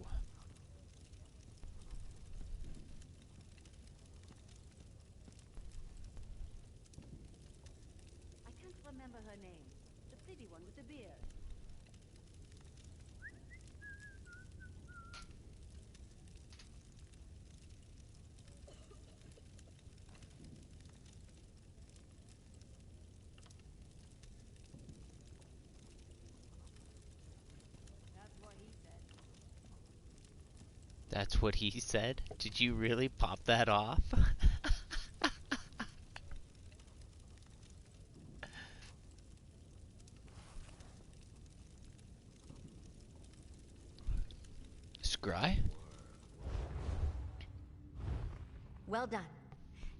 I can't remember her name. The pretty one with the beard. That's what he said? Did you really pop that off? Scry? Well done.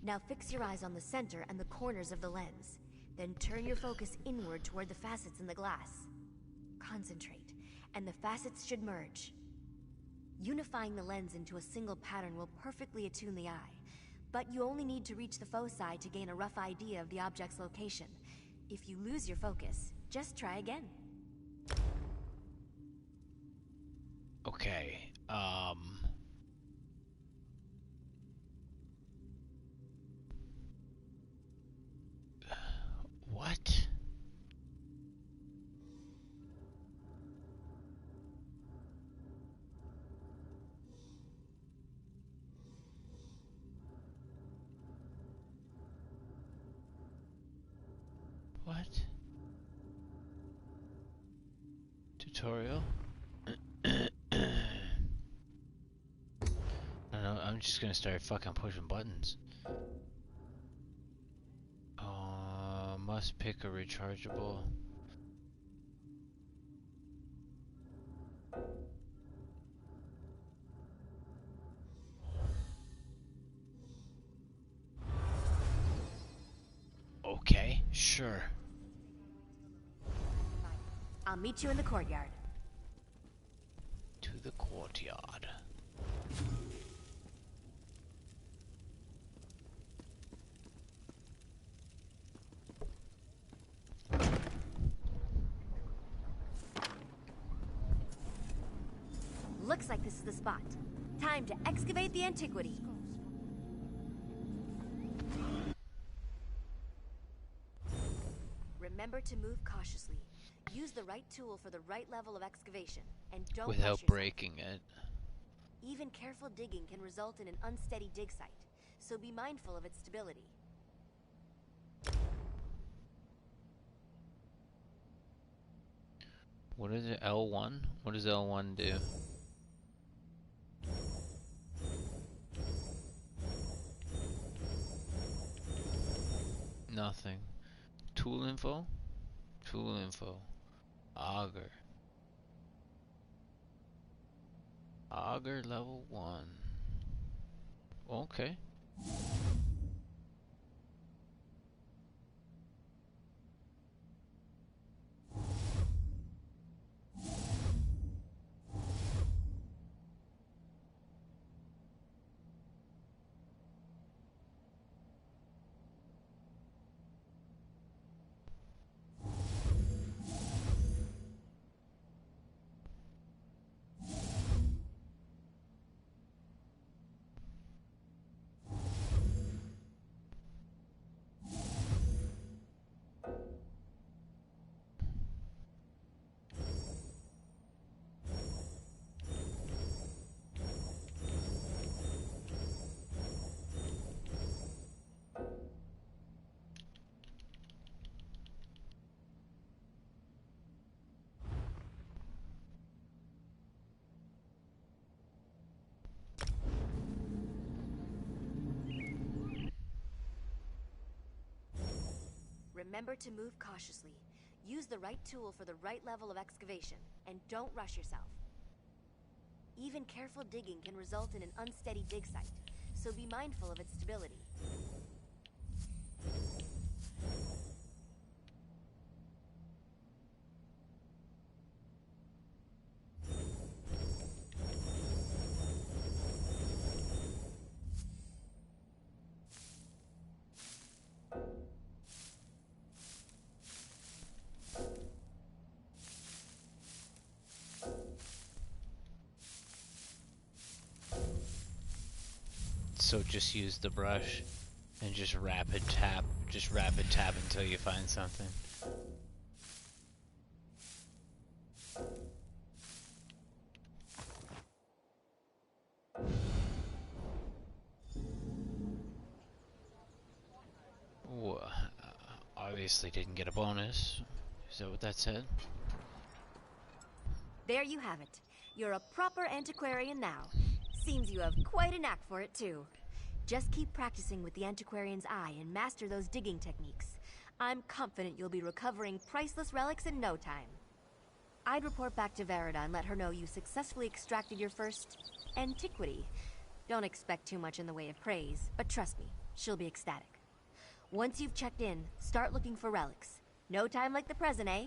Now fix your eyes on the center and the corners of the lens. Then turn your focus inward toward the facets in the glass. Concentrate, and the facets should merge. Unifying the lens into a single pattern will perfectly attune the eye, but you only need to reach the foci to gain a rough idea of the object's location. If you lose your focus, just try again. Okay, what? What? Tutorial? I don't know, I'm just gonna start fucking pushing buttons. Must pick a rechargeable. Okay, sure. I'll meet you in the courtyard. To the courtyard. Looks like this is the spot. Time to excavate the antiquity. Remember to move cautiously. Use the right tool for the right level of excavation, and don't rush without yourself. breaking it. Even careful digging can result in an unsteady dig site, so be mindful of its stability. What is it, L1? What does L1 do? Nothing. Tool info? Tool info. Auger. Auger level 1. Okay. Remember to move cautiously. Use the right tool for the right level of excavation, and don't rush yourself. Even careful digging can result in an unsteady dig site, so be mindful of its stability. So just use the brush and just rapid tap until you find something. Ooh, obviously didn't get a bonus. Is that what that said? There you have it. You're a proper antiquarian now. Seems you have quite a knack for it, too. Just keep practicing with the antiquarian's eye and master those digging techniques. I'm confident you'll be recovering priceless relics in no time. I'd report back to Verida and let her know you successfully extracted your first antiquity. Don't expect too much in the way of praise, but trust me, she'll be ecstatic. Once you've checked in, start looking for relics. No time like the present, eh?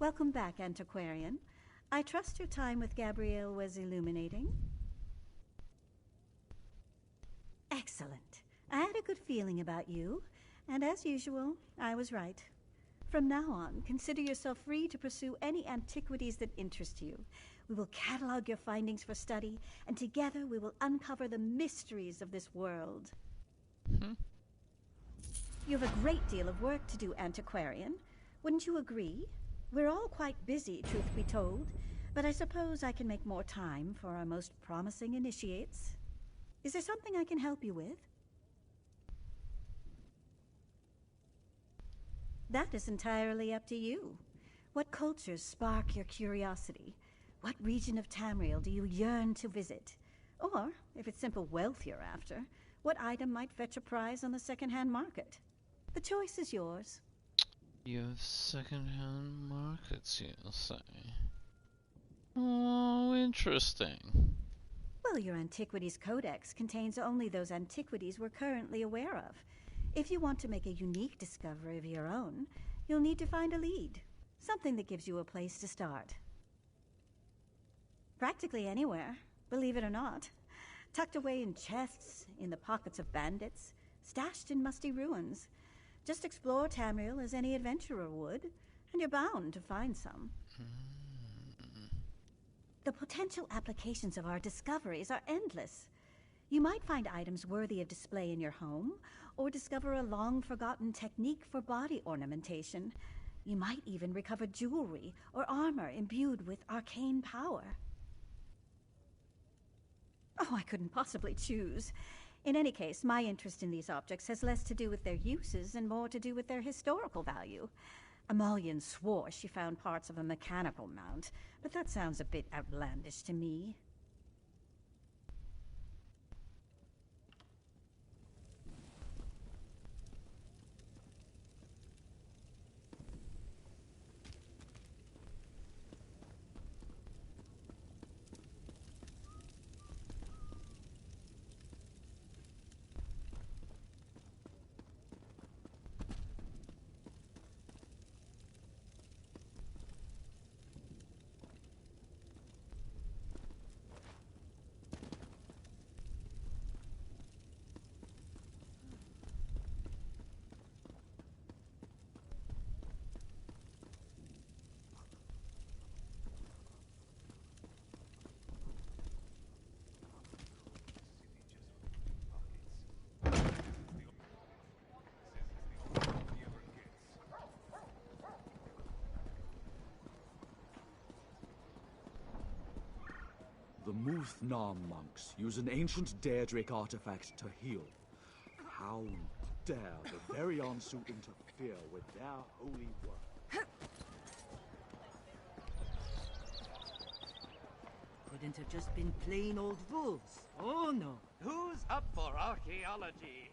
Welcome back, Antiquarian. I trust your time with Gabrielle was illuminating. Excellent. I had a good feeling about you, and as usual, I was right. From now on, consider yourself free to pursue any antiquities that interest you. We will catalog your findings for study, and together we will uncover the mysteries of this world. You have a great deal of work to do, Antiquarian. Wouldn't you agree? We're all quite busy, truth be told, but I suppose I can make more time for our most promising initiates. Is there something I can help you with? That is entirely up to you. What cultures spark your curiosity? What region of Tamriel do you yearn to visit? Or, if it's simple wealth you're after, what item might fetch a prize on the second-hand market? The choice is yours. You have second-hand markets, you'll say. Oh, interesting. Well, your Antiquities Codex contains only those antiquities we're currently aware of. If you want to make a unique discovery of your own, you'll need to find a lead. Something that gives you a place to start. Practically anywhere, believe it or not. Tucked away in chests, in the pockets of bandits, stashed in musty ruins. Just explore Tamriel as any adventurer would, and you're bound to find some. The potential applications of our discoveries are endless. You might find items worthy of display in your home, or discover a long-forgotten technique for body ornamentation. You might even recover jewelry or armor imbued with arcane power. Oh, I couldn't possibly choose. In any case, my interest in these objects has less to do with their uses and more to do with their historical value. Amalian swore she found parts of a mechanical mount, but that sounds a bit outlandish to me. The Muth-Nam monks use an ancient Daedric artifact to heal. How dare the very Ansu interfere with their holy work? Couldn't have just been plain old wolves. Oh no. Who's up for archaeology?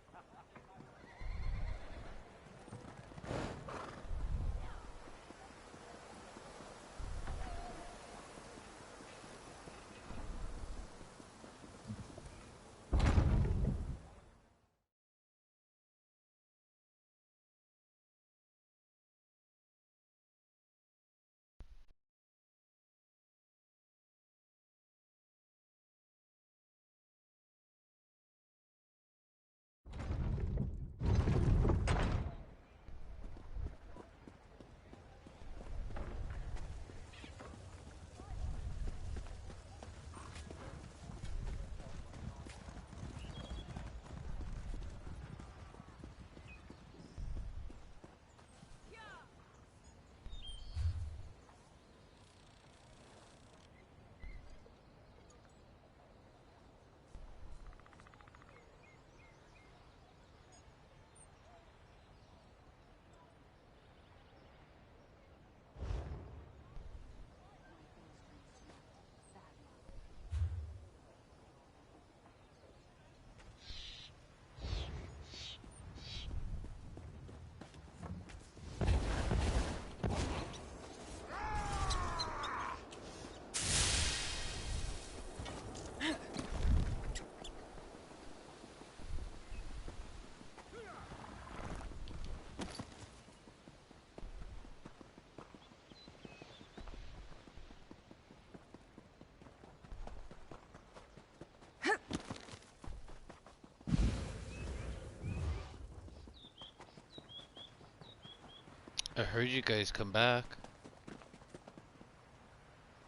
I heard you guys come back.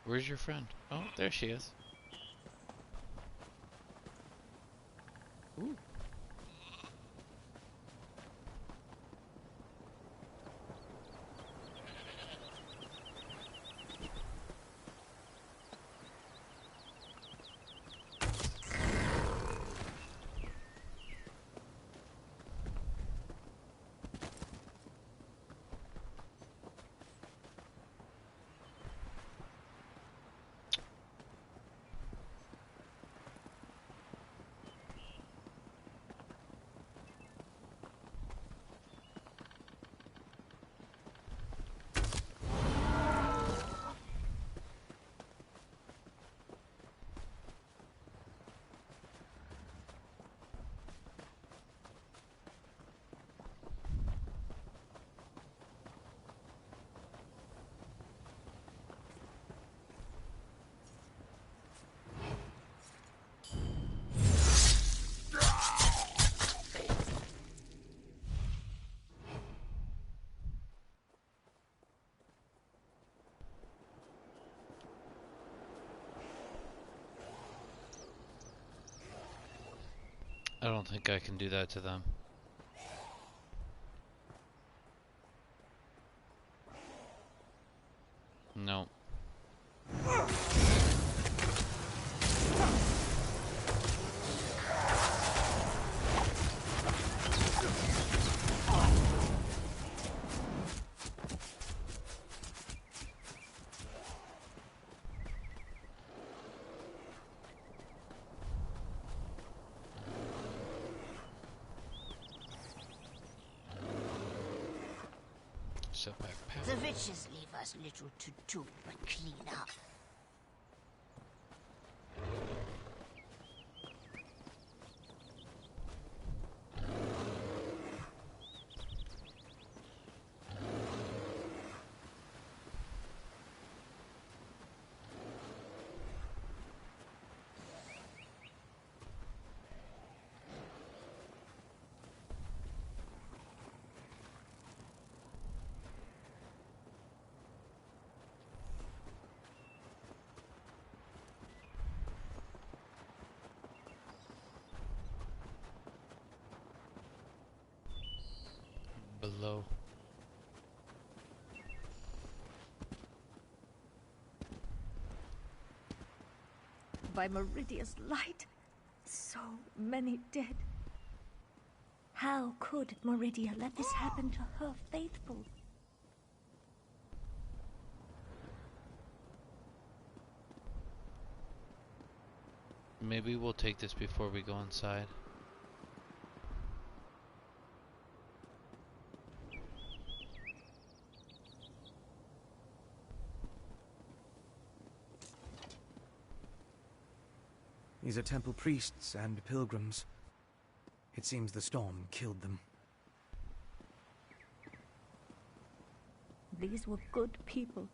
Where's your friend? Oh, there she is. Ooh. I don't think I can do that to them. No. Setback power. The witches leave us little to do but clean up. Below. By Meridia's light, so many dead. How could Meridia let this happen to her faithful? Maybe we'll take this before we go inside. These are temple priests and pilgrims. It seems the storm killed them. These were good people,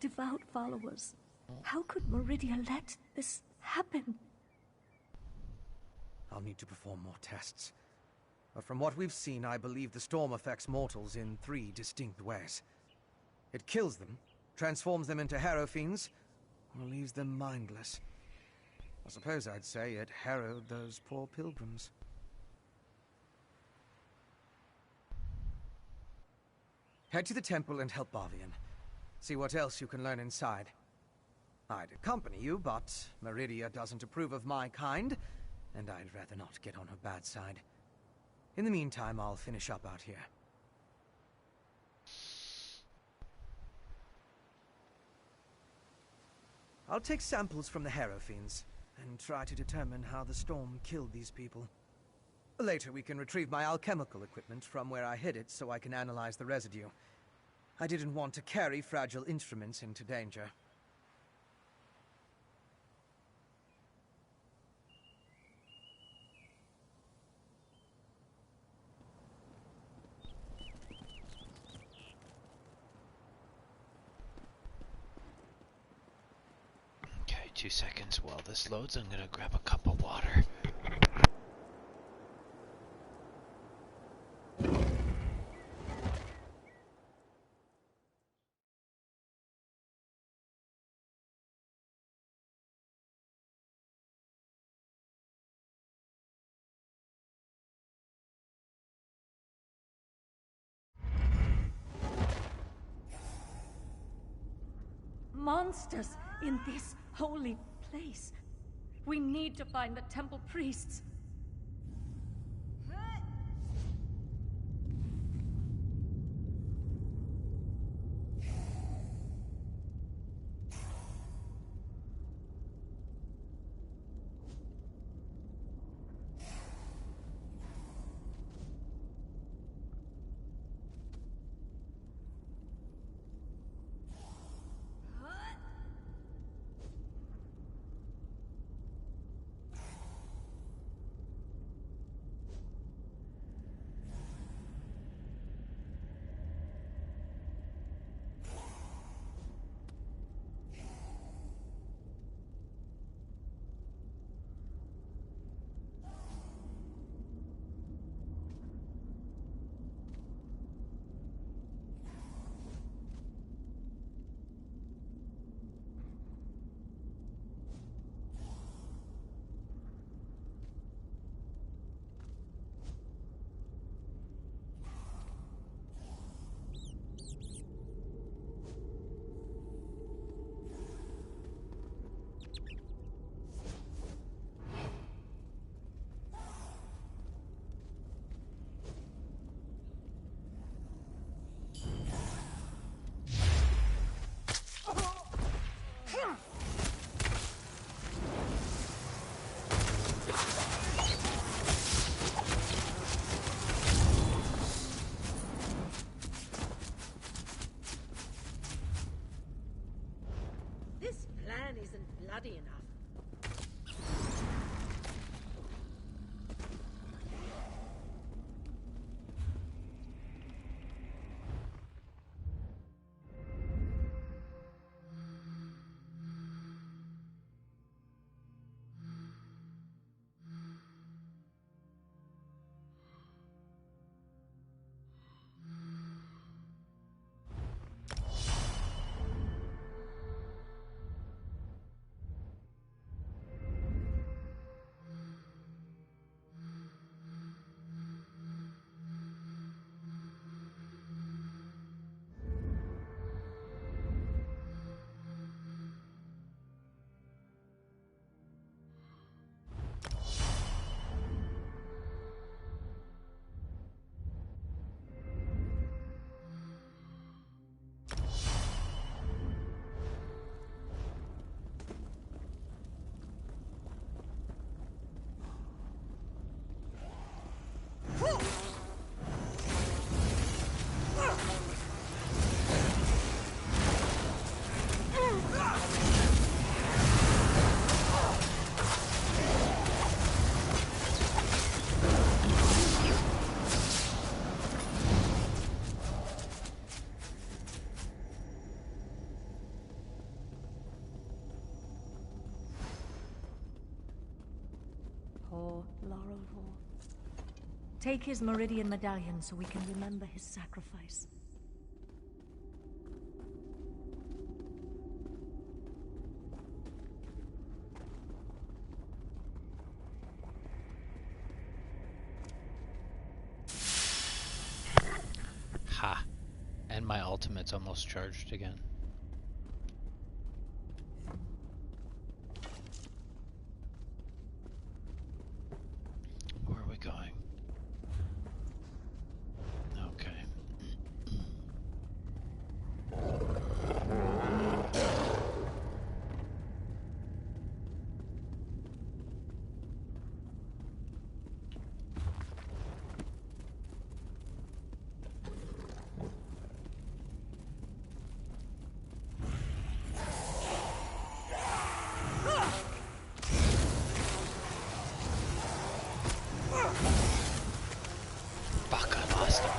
devout followers. How could Meridia let this happen? I'll need to perform more tests. But from what we've seen, I believe the storm affects mortals in 3 distinct ways. It kills them, transforms them into harrow fiends, or leaves them mindless. I suppose I'd say it harrowed those poor pilgrims. Head to the temple and help Barvian. See what else you can learn inside. I'd accompany you, but Meridia doesn't approve of my kind, and I'd rather not get on her bad side. In the meantime, I'll finish up out here. I'll take samples from the harrow fiends and try to determine how the storm killed these people. Later we can retrieve my alchemical equipment from where I hid it so I can analyze the residue. I didn't want to carry fragile instruments into danger. Okay, 2 seconds while this loads. I'm gonna grab a cup of water. Monsters in this holy place. We need to find the temple priests. Laurel Vor. Take his Meridian medallion so we can remember his sacrifice. Ha! And my ultimate's almost charged again. Where are we going? Okay. Fuck, I lost him.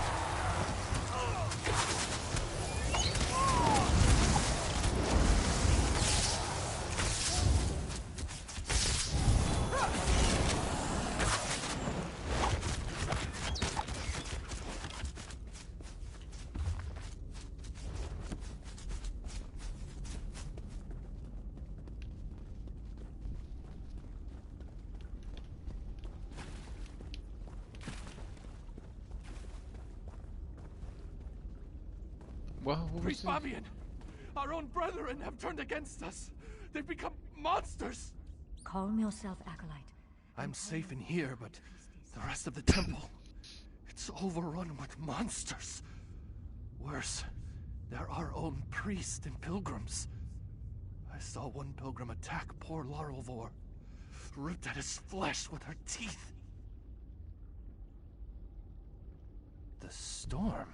What Priest Fabian! Our own brethren have turned against us! They've become monsters! Calm yourself, Acolyte. I'm safe in here, but the rest of the temple... it's overrun with monsters. Worse, they're our own priests and pilgrims. I saw one pilgrim attack poor Laurel Vor, ripped at his flesh with her teeth. The storm?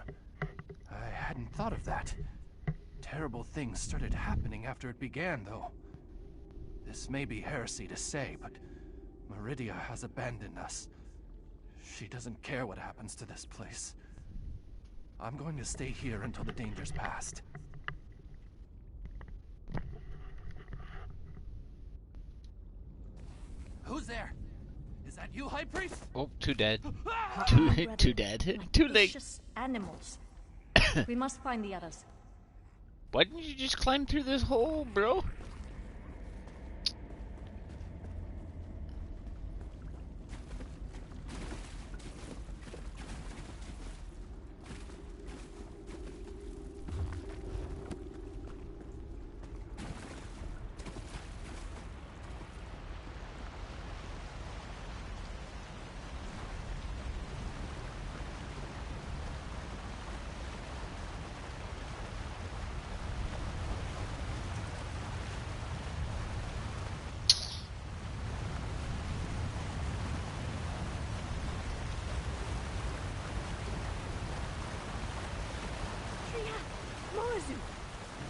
I hadn't thought of that. Terrible things started happening after it began, though. This may be heresy to say, but Meridia has abandoned us. She doesn't care what happens to this place. I'm going to stay here until the danger's past. Who's there? Is that you, High Priest? Oh, too dead. Too dead. Like Too late. vicious animals. We must find the others. Why didn't you just climb through this hole, bro?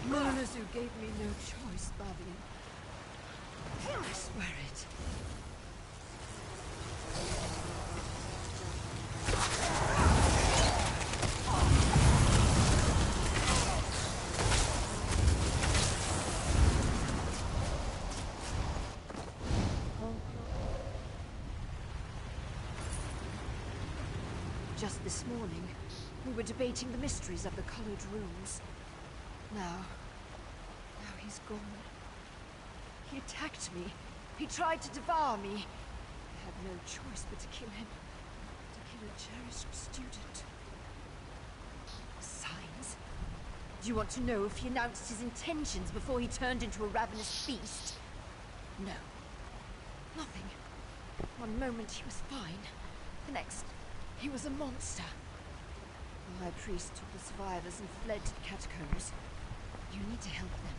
Murnazu gave me no choice, Bavian. I swear it. Just this morning, we were debating the mysteries of the colored runes. Now he's gone. He attacked me. He tried to devour me. I had no choice but to kill him. To kill a cherished student. Signs? Do you want to know if he announced his intentions before he turned into a ravenous beast? No. Nothing. One moment he was fine. The next, he was a monster. The High Priest took the survivors and fled to the catacombs. You need to help them.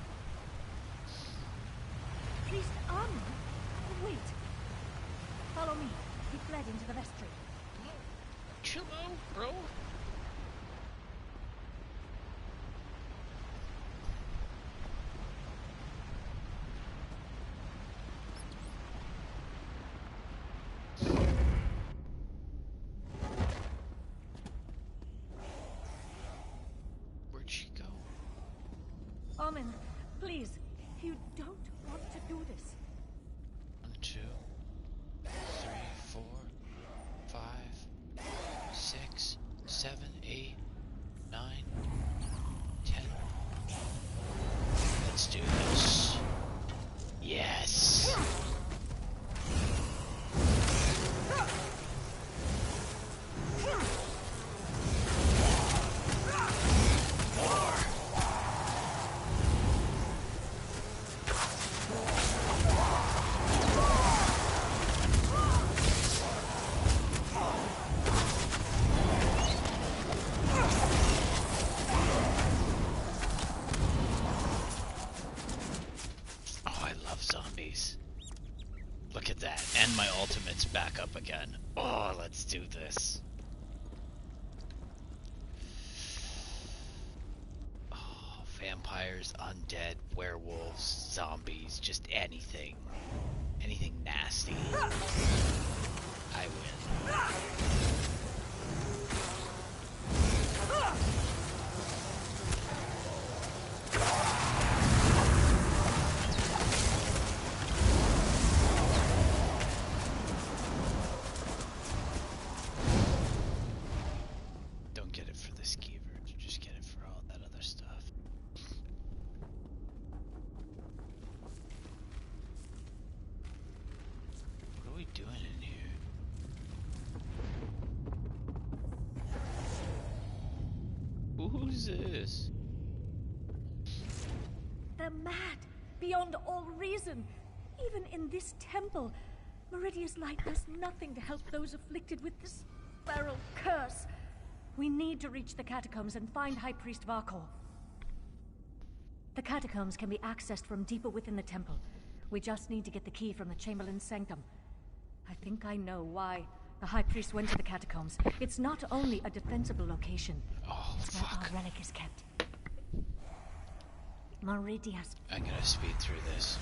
Priest Armin! Wait! Follow me. He fled into the vestry. Chill out, bro. Where'd she go? Armin, please. You don't want to do this. 1, 2, 3, 4. back up again. Oh, let's do this. Oh, vampires, undead, werewolves, zombies, just anything. Anything nasty. I win. Don't get it for the skeever, just get it for all that other stuff. What are we doing in here? Who's this? They're mad, beyond all reason. Even in this temple, Meridia's light does nothing to help those afflicted with this feral curse. We need to reach the catacombs and find High Priest Varkor. The catacombs can be accessed from deeper within the temple. We just need to get the key from the Chamberlain's sanctum. I think I know why the High Priest went to the catacombs. It's not only a defensible location. It's where our relic is kept. Meridia's... I'm gonna speed through this.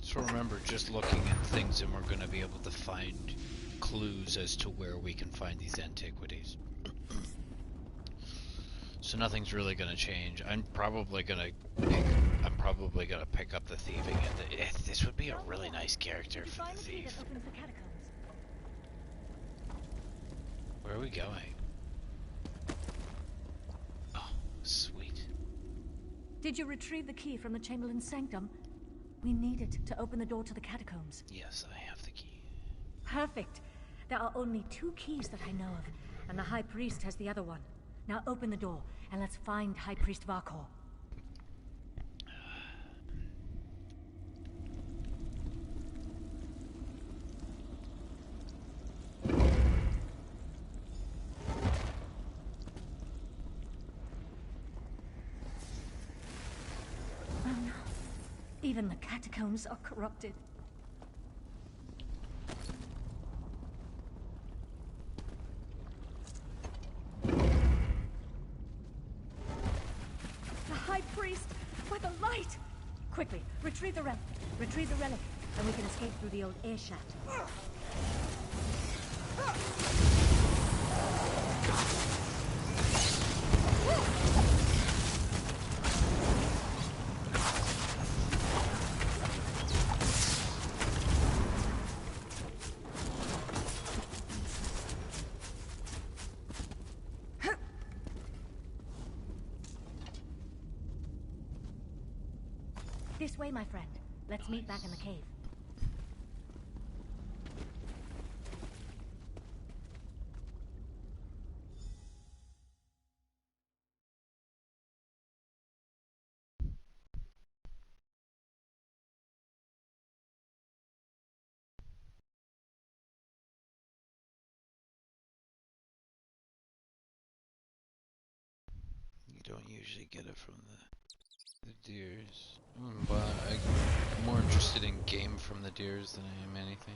So remember, just looking at things and we're going to be able to find clues as to where we can find these antiquities. So nothing's really going to change. I'm probably going to pick up the thieving. This would be a really nice character for the thief. Where are we going? Oh, sweet. Did you retrieve the key from the Chamberlain's sanctum? We need it to open the door to the catacombs. Yes, I have the key. Perfect. There are only 2 keys that I know of, and the High Priest has the other one. Now open the door, and let's find High Priest Varkor. Even the catacombs are corrupted. The High Priest, by the light! Quickly, retrieve the relic. Retrieve the relic. and we can escape through the old air shaft. This way, my friend. Let's meet back in the cave. You don't usually get it from the deers. But I'm more interested in game from the deers than I am anything.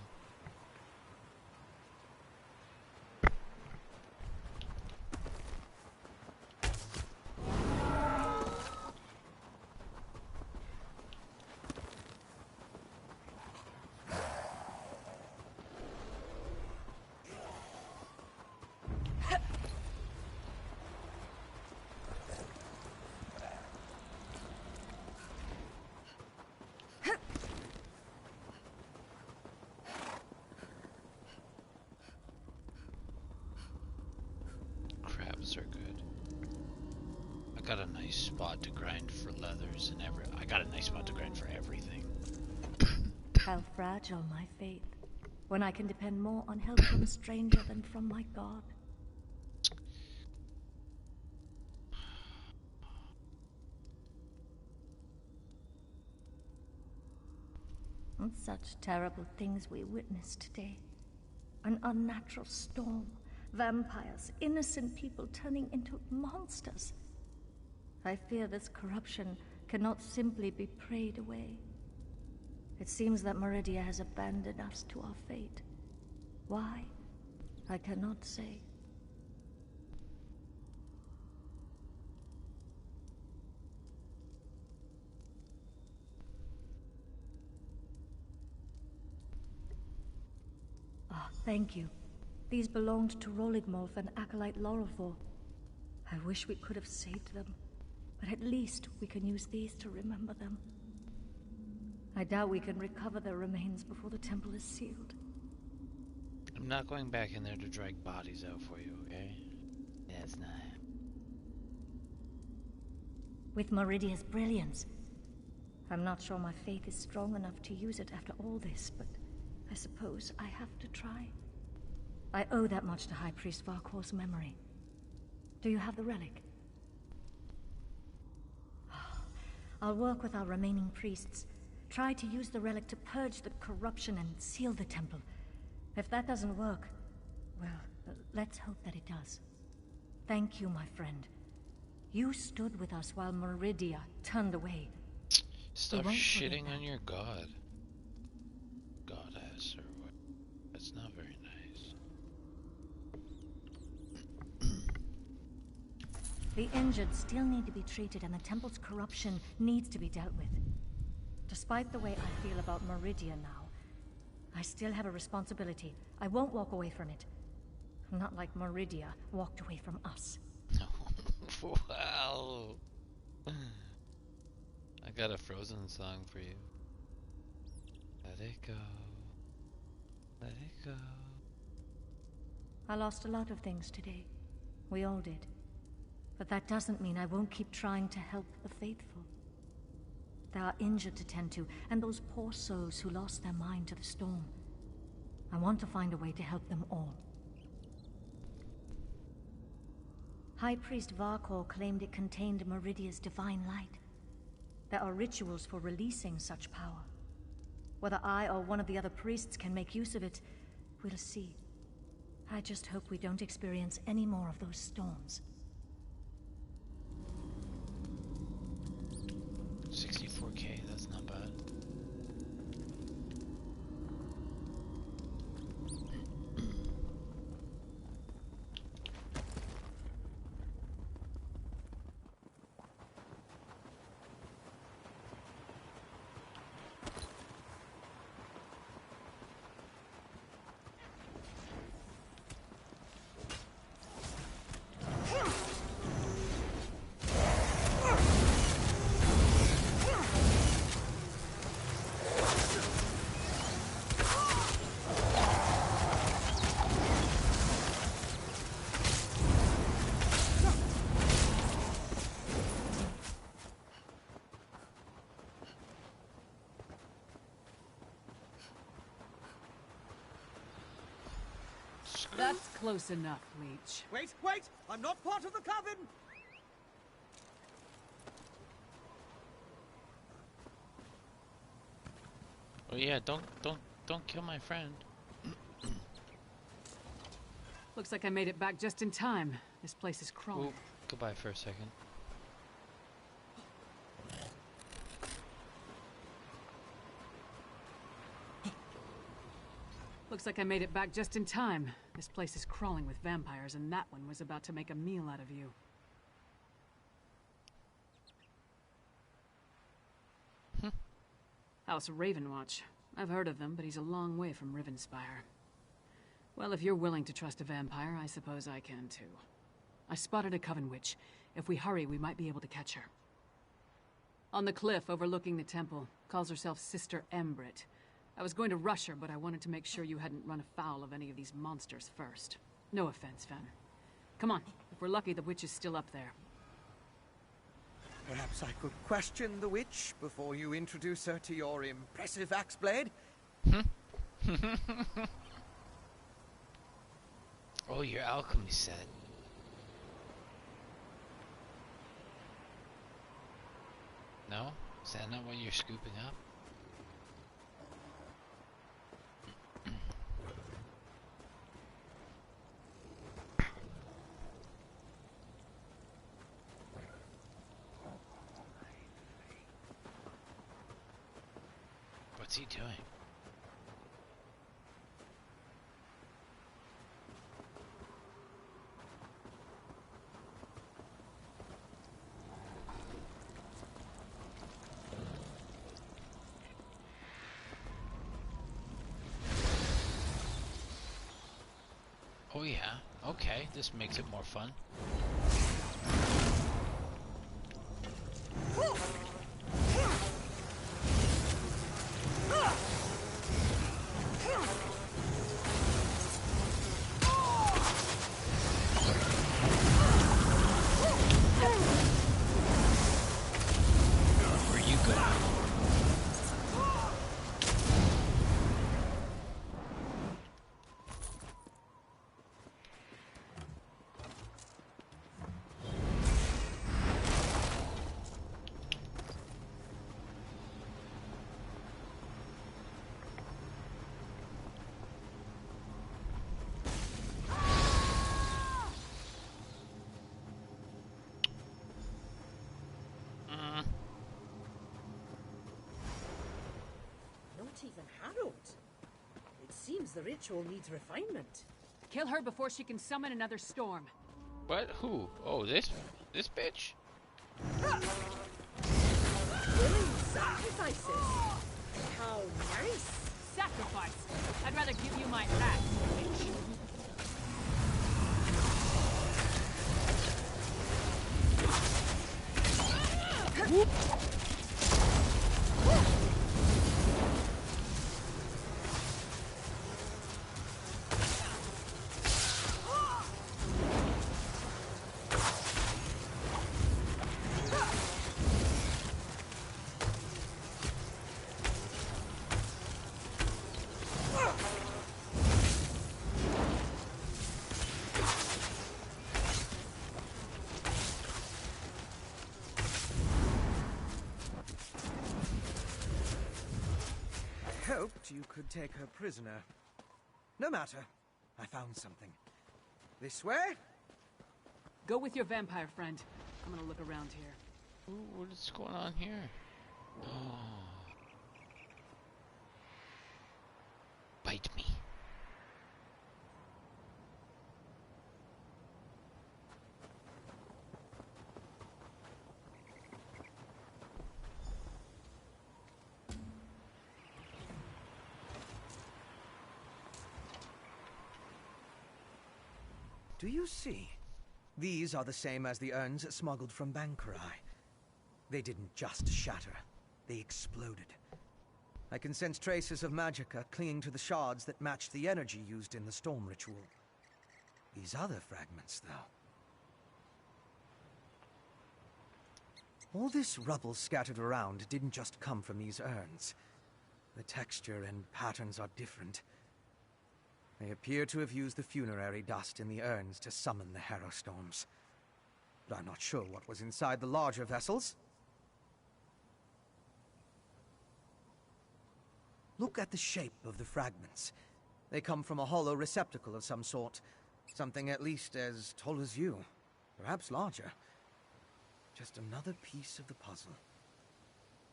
Are good. I got a nice spot to grind for leathers and I got a nice spot to grind for everything. How fragile my faith, when I can depend more on help from a stranger than from my God. And such terrible things we witnessed today. An unnatural storm. Vampires, innocent people turning into monsters. I fear this corruption cannot simply be prayed away. It seems that Meridia has abandoned us to our fate. Why? I cannot say. Ah, thank you. These belonged to Roligmolf and Acolyte Lorelfor. I wish we could have saved them, but at least we can use these to remember them. I doubt we can recover their remains before the temple is sealed. I'm not going back in there to drag bodies out for you, okay? That's not. With Meridia's brilliance, I'm not sure my faith is strong enough to use it after all this, but I suppose I have to try. I owe that much to High Priest Varkor's memory. Do you have the relic? I'll work with our remaining priests. Try to use the relic to purge the corruption and seal the temple. If that doesn't work, well, let's hope that it does. Thank you, my friend. You stood with us while Meridia turned away. Stop shitting on your god. Goddess or what? That's not very nice. The injured still need to be treated, and the temple's corruption needs to be dealt with. Despite the way I feel about Meridia now, I still have a responsibility. I won't walk away from it. Not like Meridia walked away from us. Wow. I got a Frozen song for you. Let it go. Let it go. I lost a lot of things today. We all did. But that doesn't mean I won't keep trying to help the faithful. There are injured to tend to, and those poor souls who lost their mind to the storm. I want to find a way to help them all. High Priest Varkor claimed it contained Meridia's divine light. There are rituals for releasing such power. Whether I or one of the other priests can make use of it, we'll see. I just hope we don't experience any more of those storms. 64K, that's not bad. That's close enough, Leech. Wait, wait! I'm not part of the coven! Oh yeah, don't kill my friend. Looks like I made it back just in time. This place is crawling. Ooh, goodbye for a second. Looks like I made it back just in time. This place is crawling with vampires, and that one was about to make a meal out of you. House Ravenwatch. I've heard of them, but he's a long way from Rivenspire. Well, if you're willing to trust a vampire, I suppose I can too. I spotted a coven witch. If we hurry, we might be able to catch her. On the cliff overlooking the temple. Calls herself Sister Embrit. I was going to rush her, but I wanted to make sure you hadn't run afoul of any of these monsters first. No offense, Fen. Come on. If we're lucky, the witch is still up there. Perhaps I could question the witch before you introduce her to your impressive axe blade? Oh, your alchemy set. No? Is that not what you're scooping up? What's he doing? Oh yeah, okay, this makes it more fun. Where you going? Not even Harold. It seems the ritual needs refinement. Kill her before she can summon another storm. What? Who? Oh, this bitch? Willing sacrifices. How nice. Sacrifice. I'd rather give you my axe, witch. Whoop. Hoped you could take her prisoner. No matter. I found something. This way? Go with your vampire friend. I'm gonna look around here. Ooh, what is going on here? Oh. Bite me. Do you see? These are the same as the urns smuggled from Bankarai. They didn't just shatter, they exploded. I can sense traces of magicka clinging to the shards that match the energy used in the storm ritual. These other fragments, though. All this rubble scattered around didn't just come from these urns. The texture and patterns are different. They appear to have used the funerary dust in the urns to summon the Harrow Storms. But I'm not sure what was inside the larger vessels. Look at the shape of the fragments. They come from a hollow receptacle of some sort. Something at least as tall as you. Perhaps larger. Just another piece of the puzzle.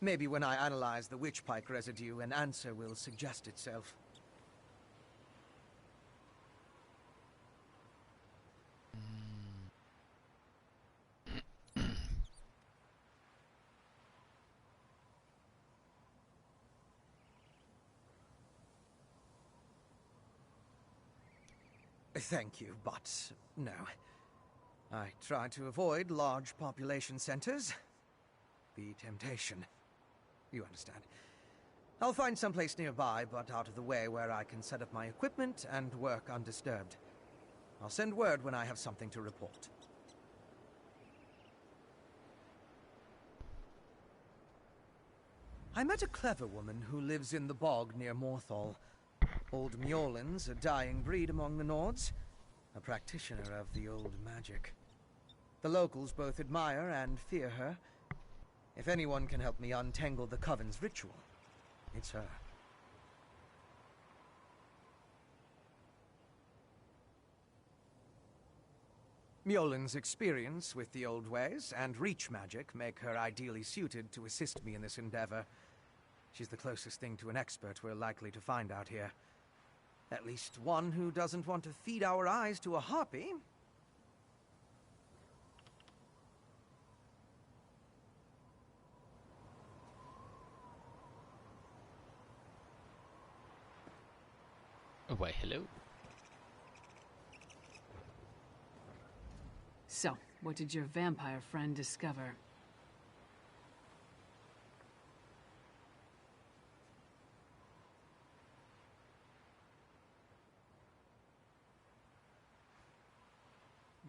Maybe when I analyze the witch pike residue, an answer will suggest itself. Thank you, but no. I try to avoid large population centers. The temptation. You understand. I'll find someplace nearby, but out of the way where I can set up my equipment and work undisturbed. I'll send word when I have something to report. I met a clever woman who lives in the bog near Morthal. Old Mjolnir's a dying breed among the Nords, a practitioner of the old magic. The locals both admire and fear her. If anyone can help me untangle the Coven's ritual, it's her. Mjolnir's experience with the old ways and reach magic make her ideally suited to assist me in this endeavor. She's the closest thing to an expert we're likely to find out here. At least one who doesn't want to feed our eyes to a harpy. Oh, wait, hello? So, what did your vampire friend discover?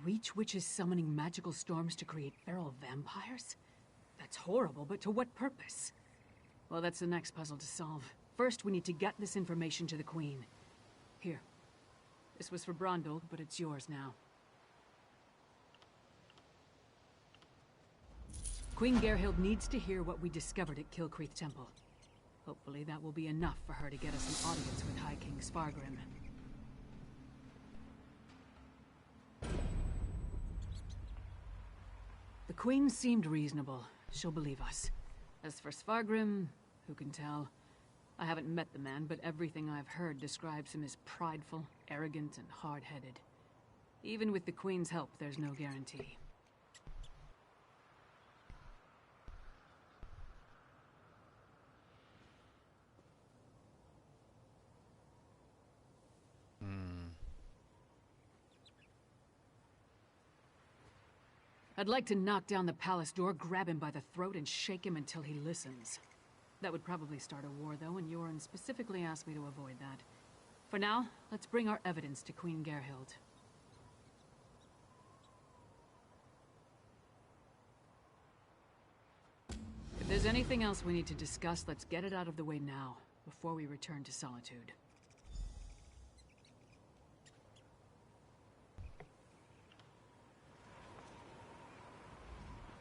Reach witches summoning magical storms to create feral vampires? That's horrible, but to what purpose? Well, that's the next puzzle to solve. First, we need to get this information to the Queen. Here. This was for Brondel, but it's yours now. Queen Gerhild needs to hear what we discovered at Kilcreath Temple. Hopefully that will be enough for her to get us an audience with High King Svargrim. The Queen seemed reasonable. She'll believe us. As for Svargrim, who can tell? I haven't met the man, but everything I've heard describes him as prideful, arrogant, and hard-headed. Even with the Queen's help, there's no guarantee. I'd like to knock down the palace door, grab him by the throat, and shake him until he listens. That would probably start a war, though, and Yoren specifically asked me to avoid that. For now, let's bring our evidence to Queen Gerhild. If there's anything else we need to discuss, let's get it out of the way now, before we return to Solitude.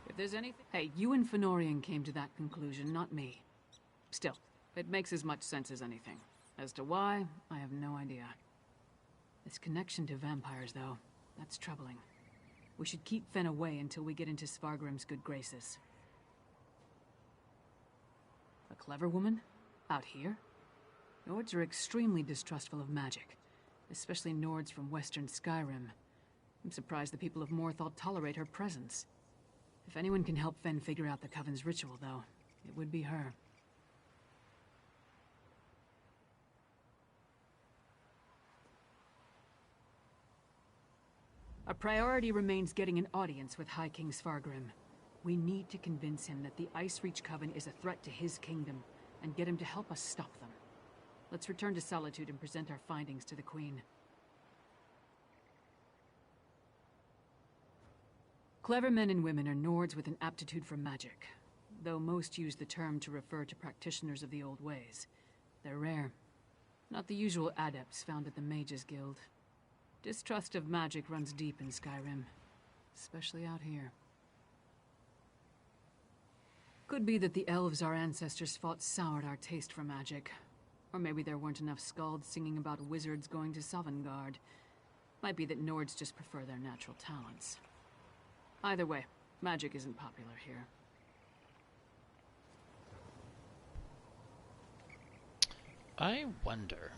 If there's anything... Hey, you and Fenorian came to that conclusion, not me. Still, it makes as much sense as anything. As to why, I have no idea. This connection to vampires, though, that's troubling. We should keep Fen away until we get into Svargrim's good graces. A clever woman? Out here? Nords are extremely distrustful of magic, especially Nords from western Skyrim. I'm surprised the people of Morthal tolerate her presence. If anyone can help Fen figure out the Coven's ritual, though, it would be her. Our priority remains getting an audience with High King Svargrim. We need to convince him that the Ice Reach Coven is a threat to his kingdom, and get him to help us stop them. Let's return to Solitude and present our findings to the Queen. Clever men and women are Nords with an aptitude for magic, though most use the term to refer to practitioners of the old ways. They're rare. Not the usual adepts found at the Mages Guild. Distrust of magic runs deep in Skyrim, especially out here. Could be that the elves our ancestors fought soured our taste for magic. Or maybe there weren't enough skalds singing about wizards going to Sovngarde. Might be that Nords just prefer their natural talents. Either way, magic isn't popular here. I wonder.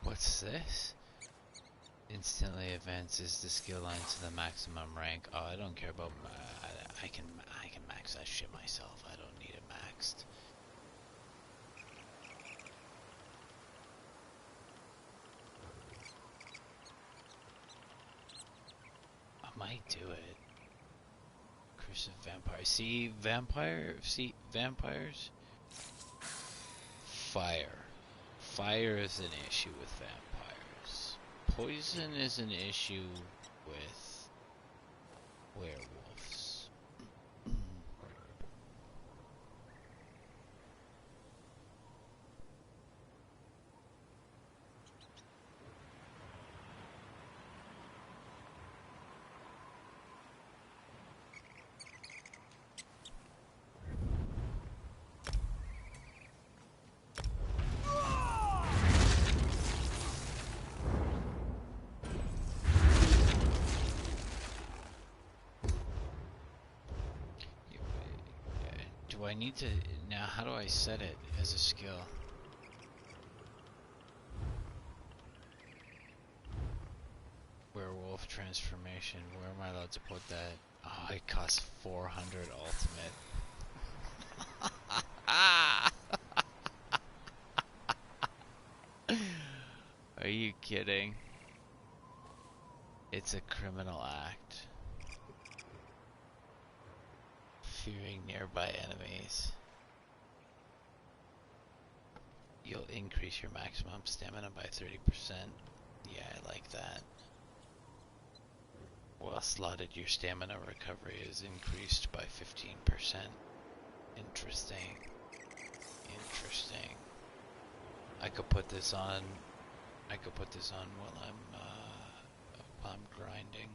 What's this? Instantly advances the skill line to the maximum rank. Oh, I don't care about. I can max that shit myself. I don't need it maxed. I might do it. Curse of Vampire. See vampires. Fire. Fire is an issue with vampires. Poison is an issue with werewolves. Do I need to now? How do I set it as a skill? Werewolf transformation. Where am I allowed to put that? Oh, it costs 400 ultimate. Are you kidding? It's a criminal act. Fearing nearby enemies. You'll increase your maximum stamina by 30%. Yeah, I like that. Well slotted, your stamina recovery is increased by 15%. Interesting. Interesting. I could put this on while I'm grinding.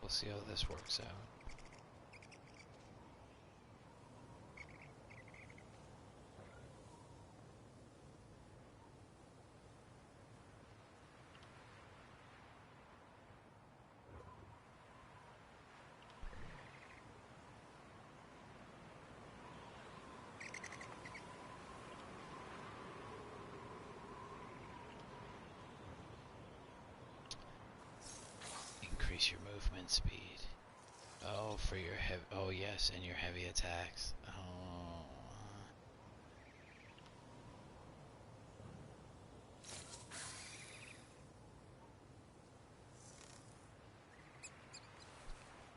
We'll see how this works out. Increase your movement speed. Oh, for your heavy. Oh, yes, and your heavy attacks. Oh.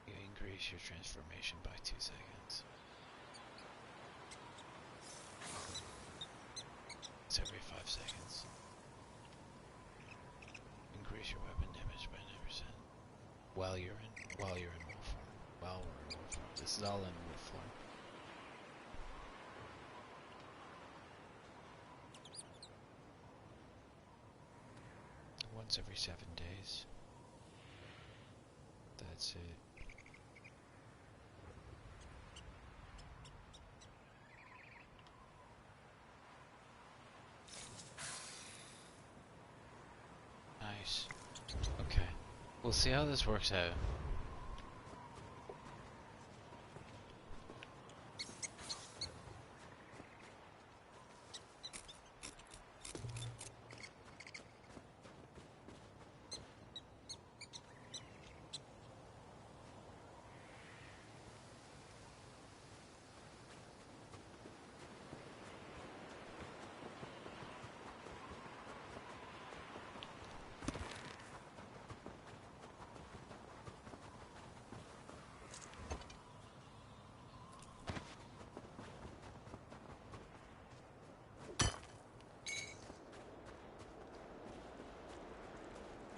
You increase your transformation by 2 seconds. It's every 5 seconds. Increase your weapon damage by 9%. While you're in wolf form. While we're in wolf form. This is all in wolf form. Once every 7 days. That's it. Nice. Okay. We'll see how this works out.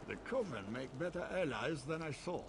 The Coven make better allies than I thought.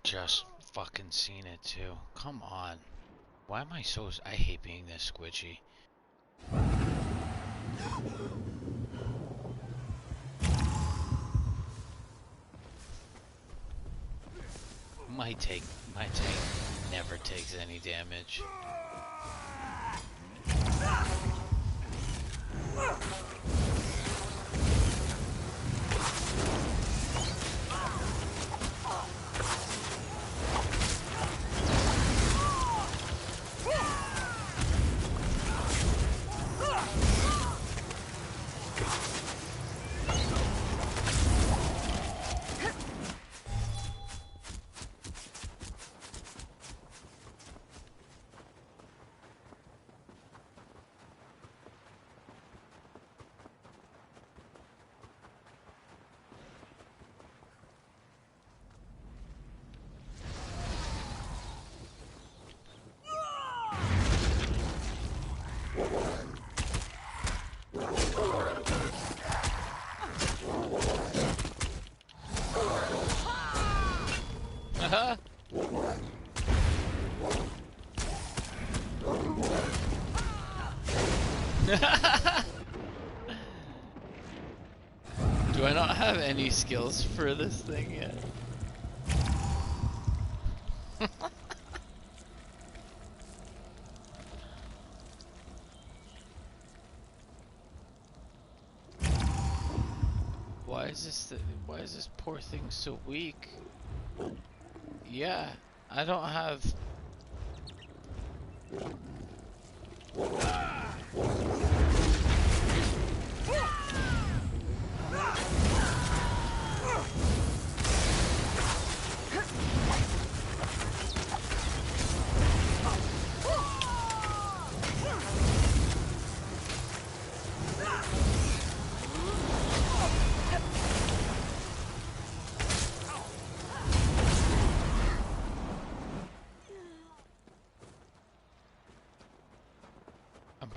Just fucking seen it too. Come on. Why am I so... I hate being this squidgy. My tank never takes any damage. Do I not have any skills for this thing yet? Why is this poor thing so weak? Yeah, I don't have...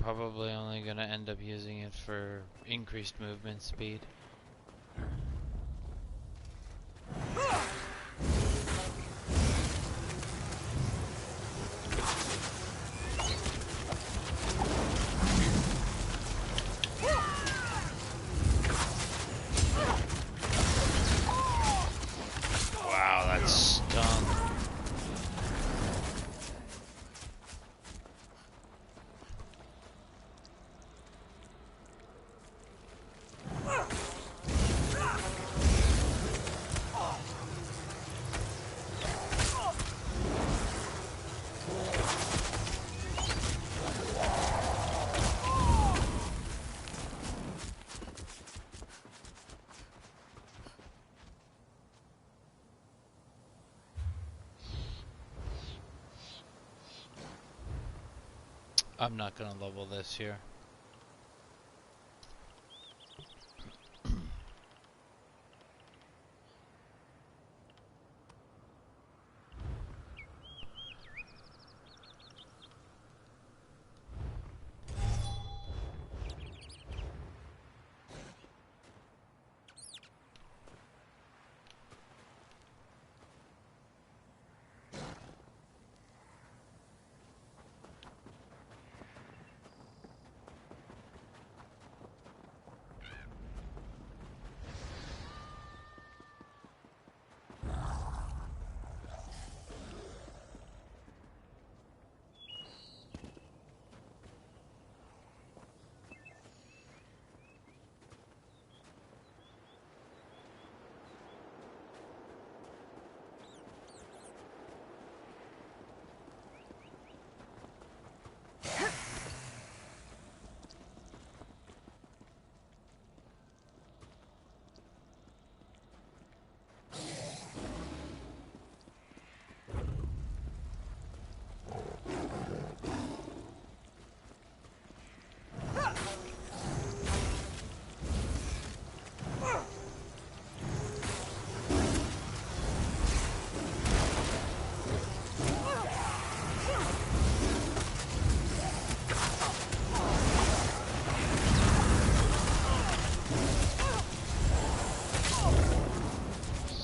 probably only gonna end up using it for increased movement speed. Wow, that stung. I'm not gonna level this here.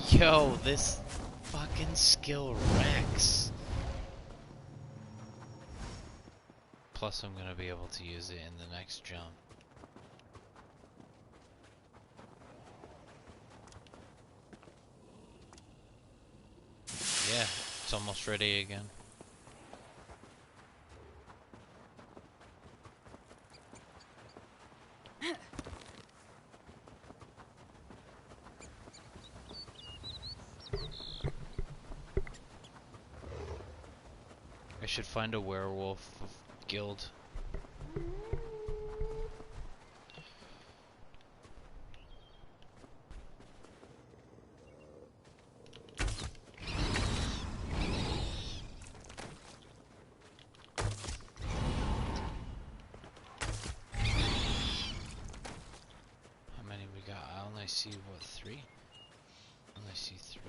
Yo, this fucking skill wrecks. Plus, I'm gonna be able to use it in the next jump. Yeah, it's almost ready again. I should find a werewolf guild. How many we got? I only see, what, 3? I only see 3.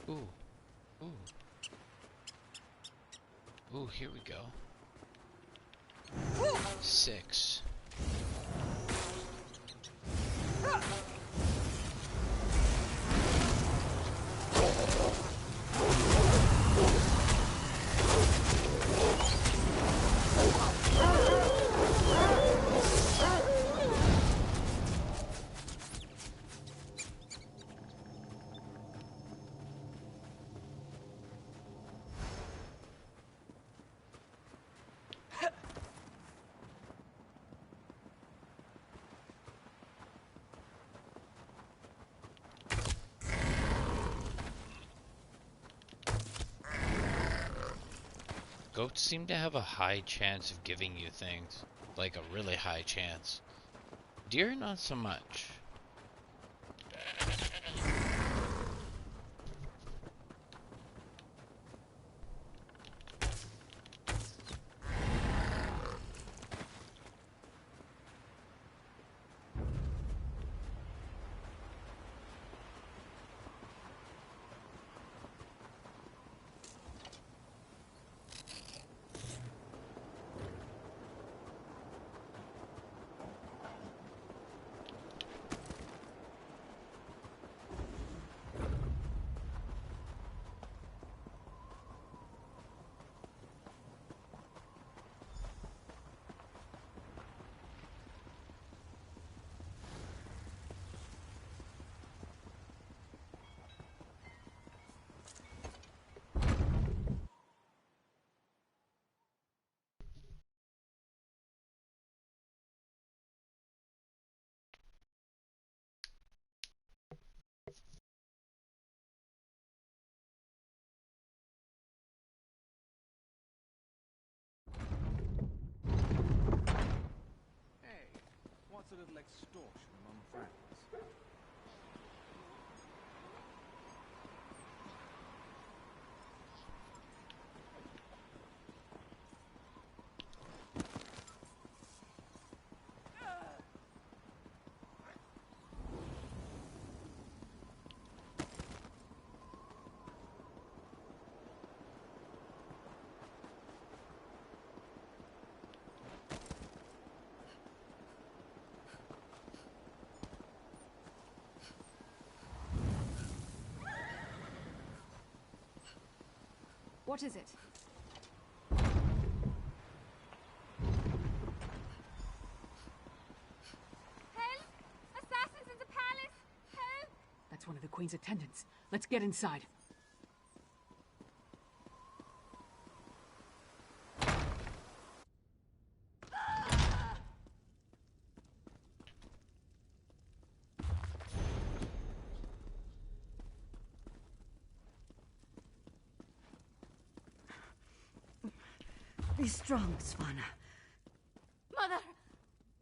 Ooh. Ooh. Ooh, here we go. 6. Goats seem to have a high chance of giving you things. Like a really high chance. Deer, not so much. little extortion among friends. What is it? Help! Assassins in the palace! Help! That's one of the Queen's attendants. Let's get inside. Be strong, Svanna. Mother!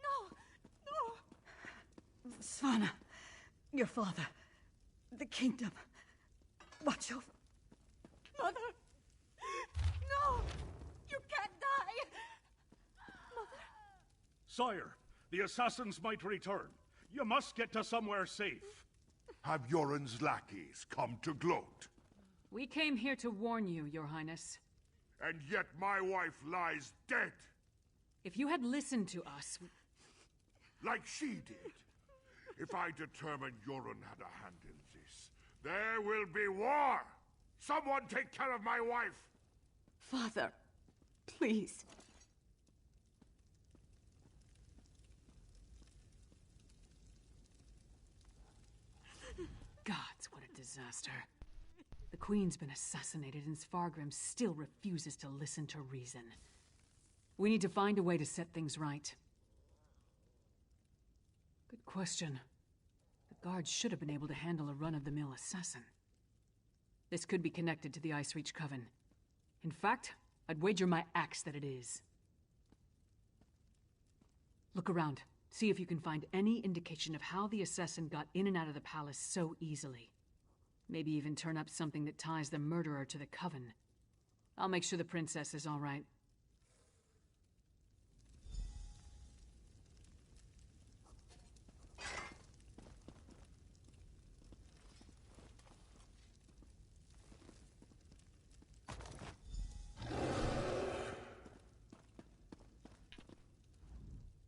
No! No! Svanna, your father, the kingdom. Watch over. Mother! No! You can't die! Mother! Sire, the assassins might return. You must get to somewhere safe. Have Yoren's lackeys come to gloat? We came here to warn you, Your Highness. And yet my wife lies dead. If you had listened to us... Like she did. If I determine Yoren had a hand in this, there will be war! Someone take care of my wife! Father, please. Gods, what a disaster. The Queen's been assassinated and Svargrim still refuses to listen to reason. We need to find a way to set things right. Good question. The guards should have been able to handle a run-of-the-mill assassin. This could be connected to the Ice Reach Coven. In fact, I'd wager my axe that it is. Look around. See if you can find any indication of how the assassin got in and out of the palace so easily. Maybe even turn up something that ties the murderer to the Coven. I'll make sure the princess is all right.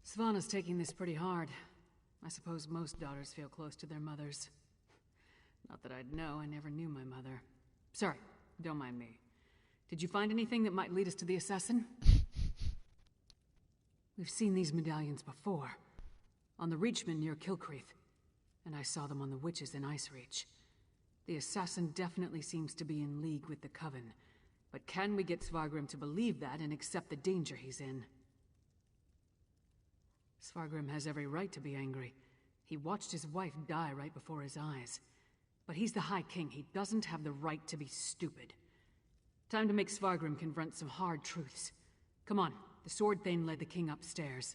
Svanna's taking this pretty hard. I suppose most daughters feel close to their mothers. Not that I'd know, I never knew my mother. Sorry, don't mind me. Did you find anything that might lead us to the assassin? We've seen these medallions before. On the Reachman near Kilcreath. And I saw them on the witches in Ice Reach. The assassin definitely seems to be in league with the Coven. But can we get Svargrim to believe that and accept the danger he's in? Svargrim has every right to be angry. He watched his wife die right before his eyes. But he's the High King. He doesn't have the right to be stupid. Time to make Svargrim confront some hard truths. Come on, the Sword Thane led the king upstairs.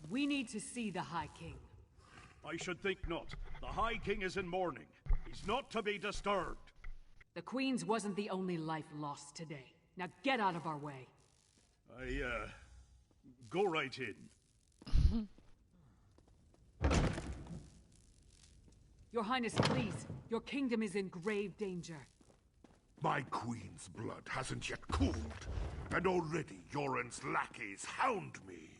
We need to see the High King. I should think not. The High King is in mourning. He's not to be disturbed. The Queen's wasn't the only life lost today. Now get out of our way. Go right in. Your Highness, please. Your kingdom is in grave danger. My queen's blood hasn't yet cooled, and already Yoren's lackeys hound me.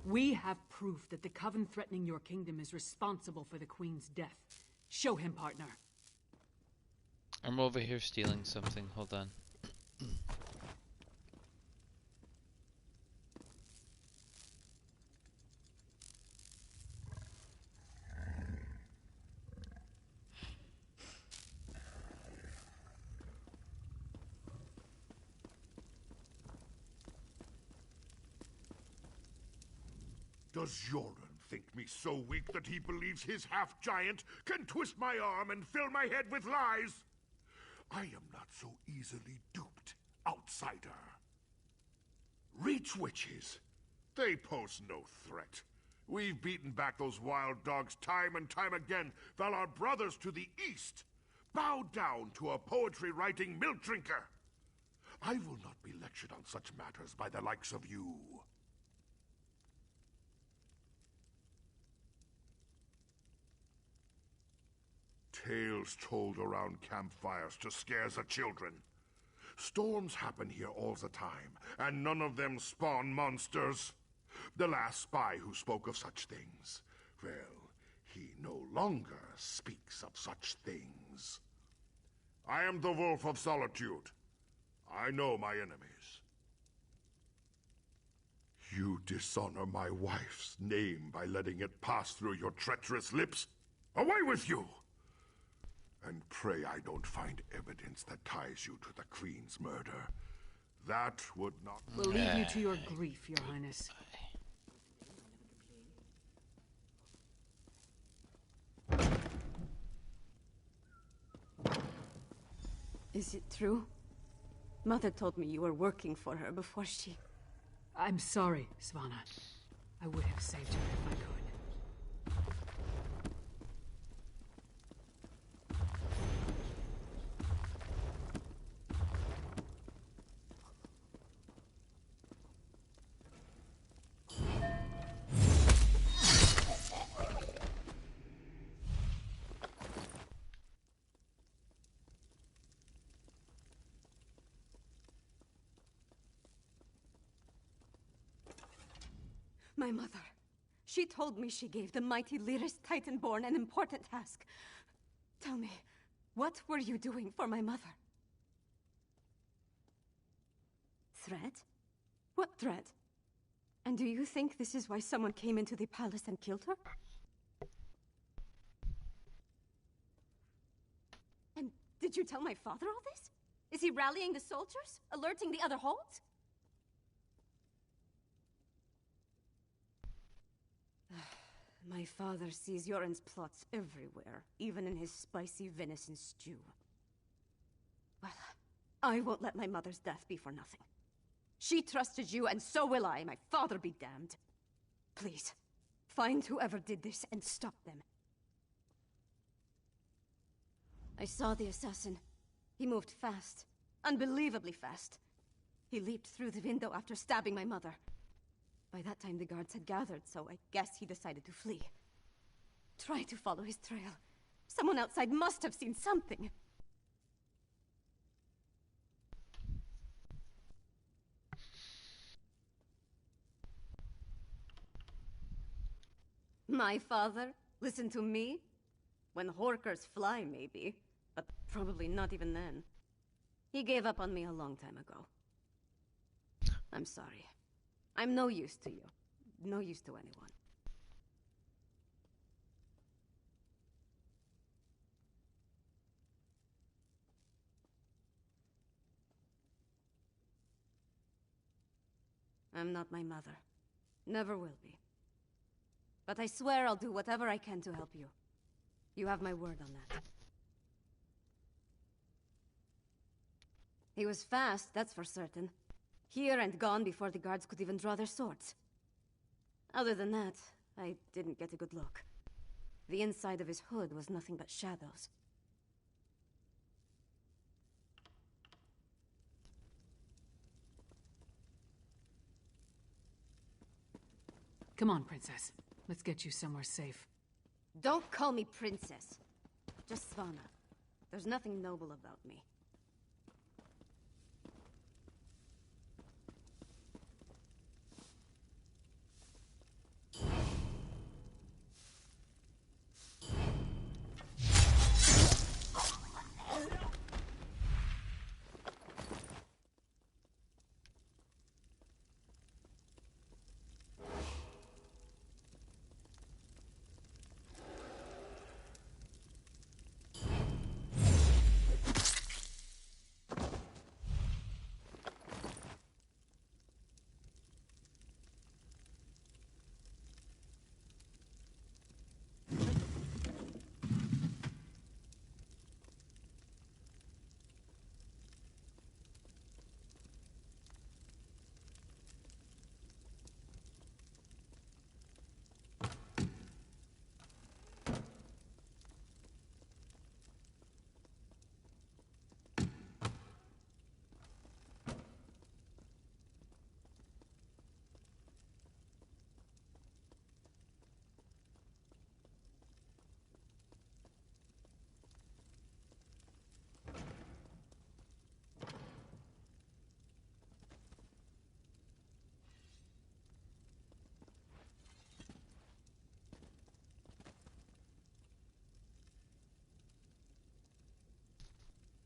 We have proof that the Coven threatening your kingdom is responsible for the Queen's death. Show him, partner. I'm over here stealing something. Hold on. Does Yoren think me so weak that he believes his half-giant can twist my arm and fill my head with lies? I am not so easily duped, outsider. Reach witches. They pose no threat. We've beaten back those wild dogs time and time again, while our brothers to the east bow down to a poetry-writing milk drinker. I will not be lectured on such matters by the likes of you. Tales told around campfires to scare the children. Storms happen here all the time, and none of them spawn monsters. The last spy who spoke of such things, well, he no longer speaks of such things. I am the Wolf of Solitude. I know my enemies. You dishonor my wife's name by letting it pass through your treacherous lips. Away with you! And pray I don't find evidence that ties you to the Queen's murder. That would not... We'll leave you to your grief, Your Highness. Is it true? Mother told me you were working for her before she... I'm sorry, Svanna. I would have saved her if I could. My mother. She told me she gave the mighty Lyris Titanborn an important task. Tell me, what were you doing for my mother? Threat? What threat? And do you think this is why someone came into the palace and killed her? And did you tell my father all this? Is he rallying the soldiers? Alerting the other holds? My father sees Yoren's plots everywhere, even in his spicy venison stew. Well, I won't let my mother's death be for nothing. She trusted you, and so will I. My father be damned. Please, find whoever did this and stop them. I saw the assassin. He moved fast. Unbelievably fast. He leaped through the window after stabbing my mother. By that time, the guards had gathered, so I guess he decided to flee. Try to follow his trail. Someone outside must have seen something. My father? Listen to me? When horkers fly, maybe. But probably not even then. He gave up on me a long time ago. I'm sorry. I'm no use to you. No use to anyone. I'm not my mother. Never will be. But I swear I'll do whatever I can to help you. You have my word on that. He was fast, that's for certain. Here and gone before the guards could even draw their swords. Other than that, I didn't get a good look. The inside of his hood was nothing but shadows. Come on, Princess. Let's get you somewhere safe. Don't call me Princess. Just Svanna. There's nothing noble about me.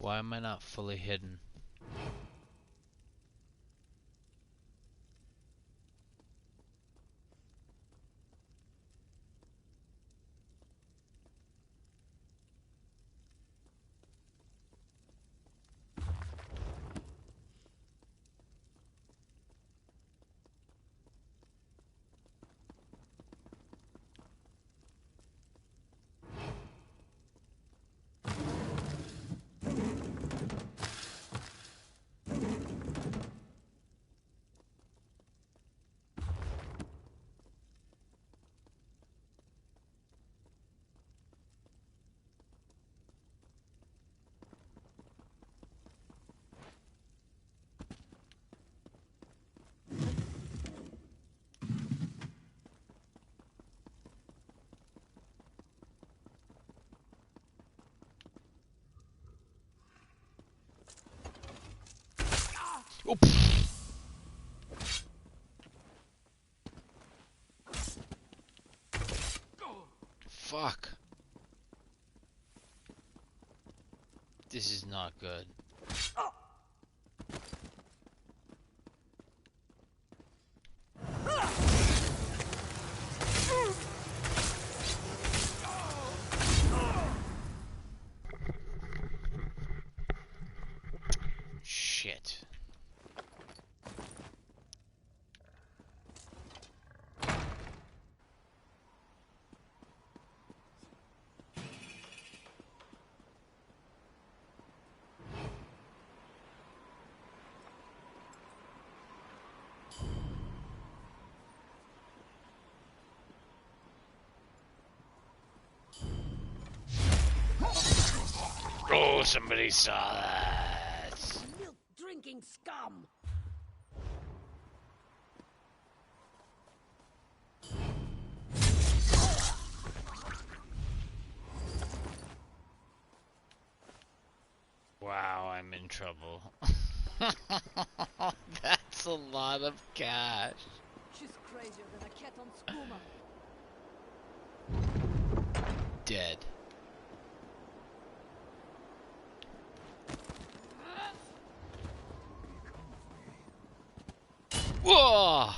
Why am I not fully hidden? Oh, fuck. This is not good. Shit. Oh, somebody saw that. Milk drinking scum! Wow, I'm in trouble. That's a lot of cash. She's crazier than a cat on skooma. Dead. Whoa!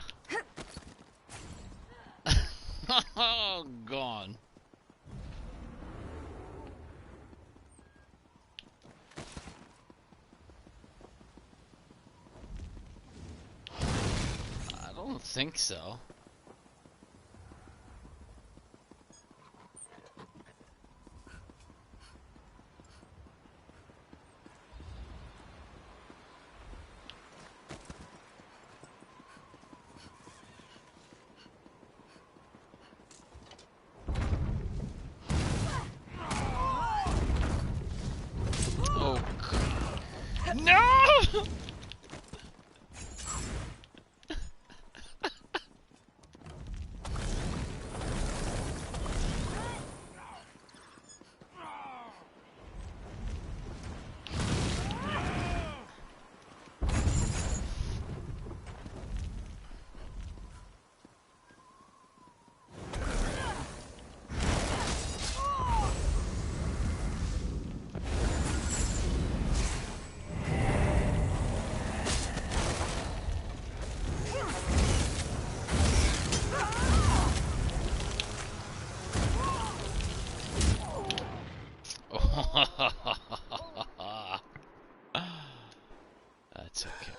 Oh, gone. I don't think so. Oh, God. No! That's okay.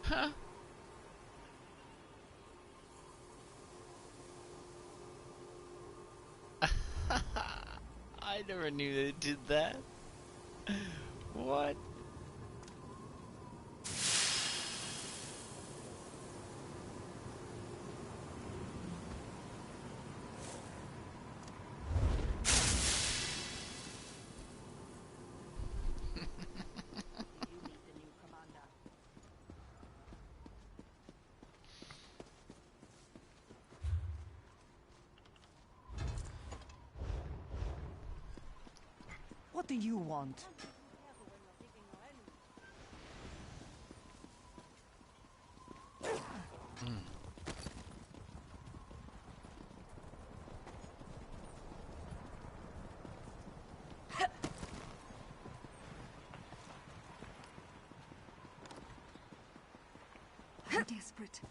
Huh? I never knew they did that. What? What do you want? I'm desperate.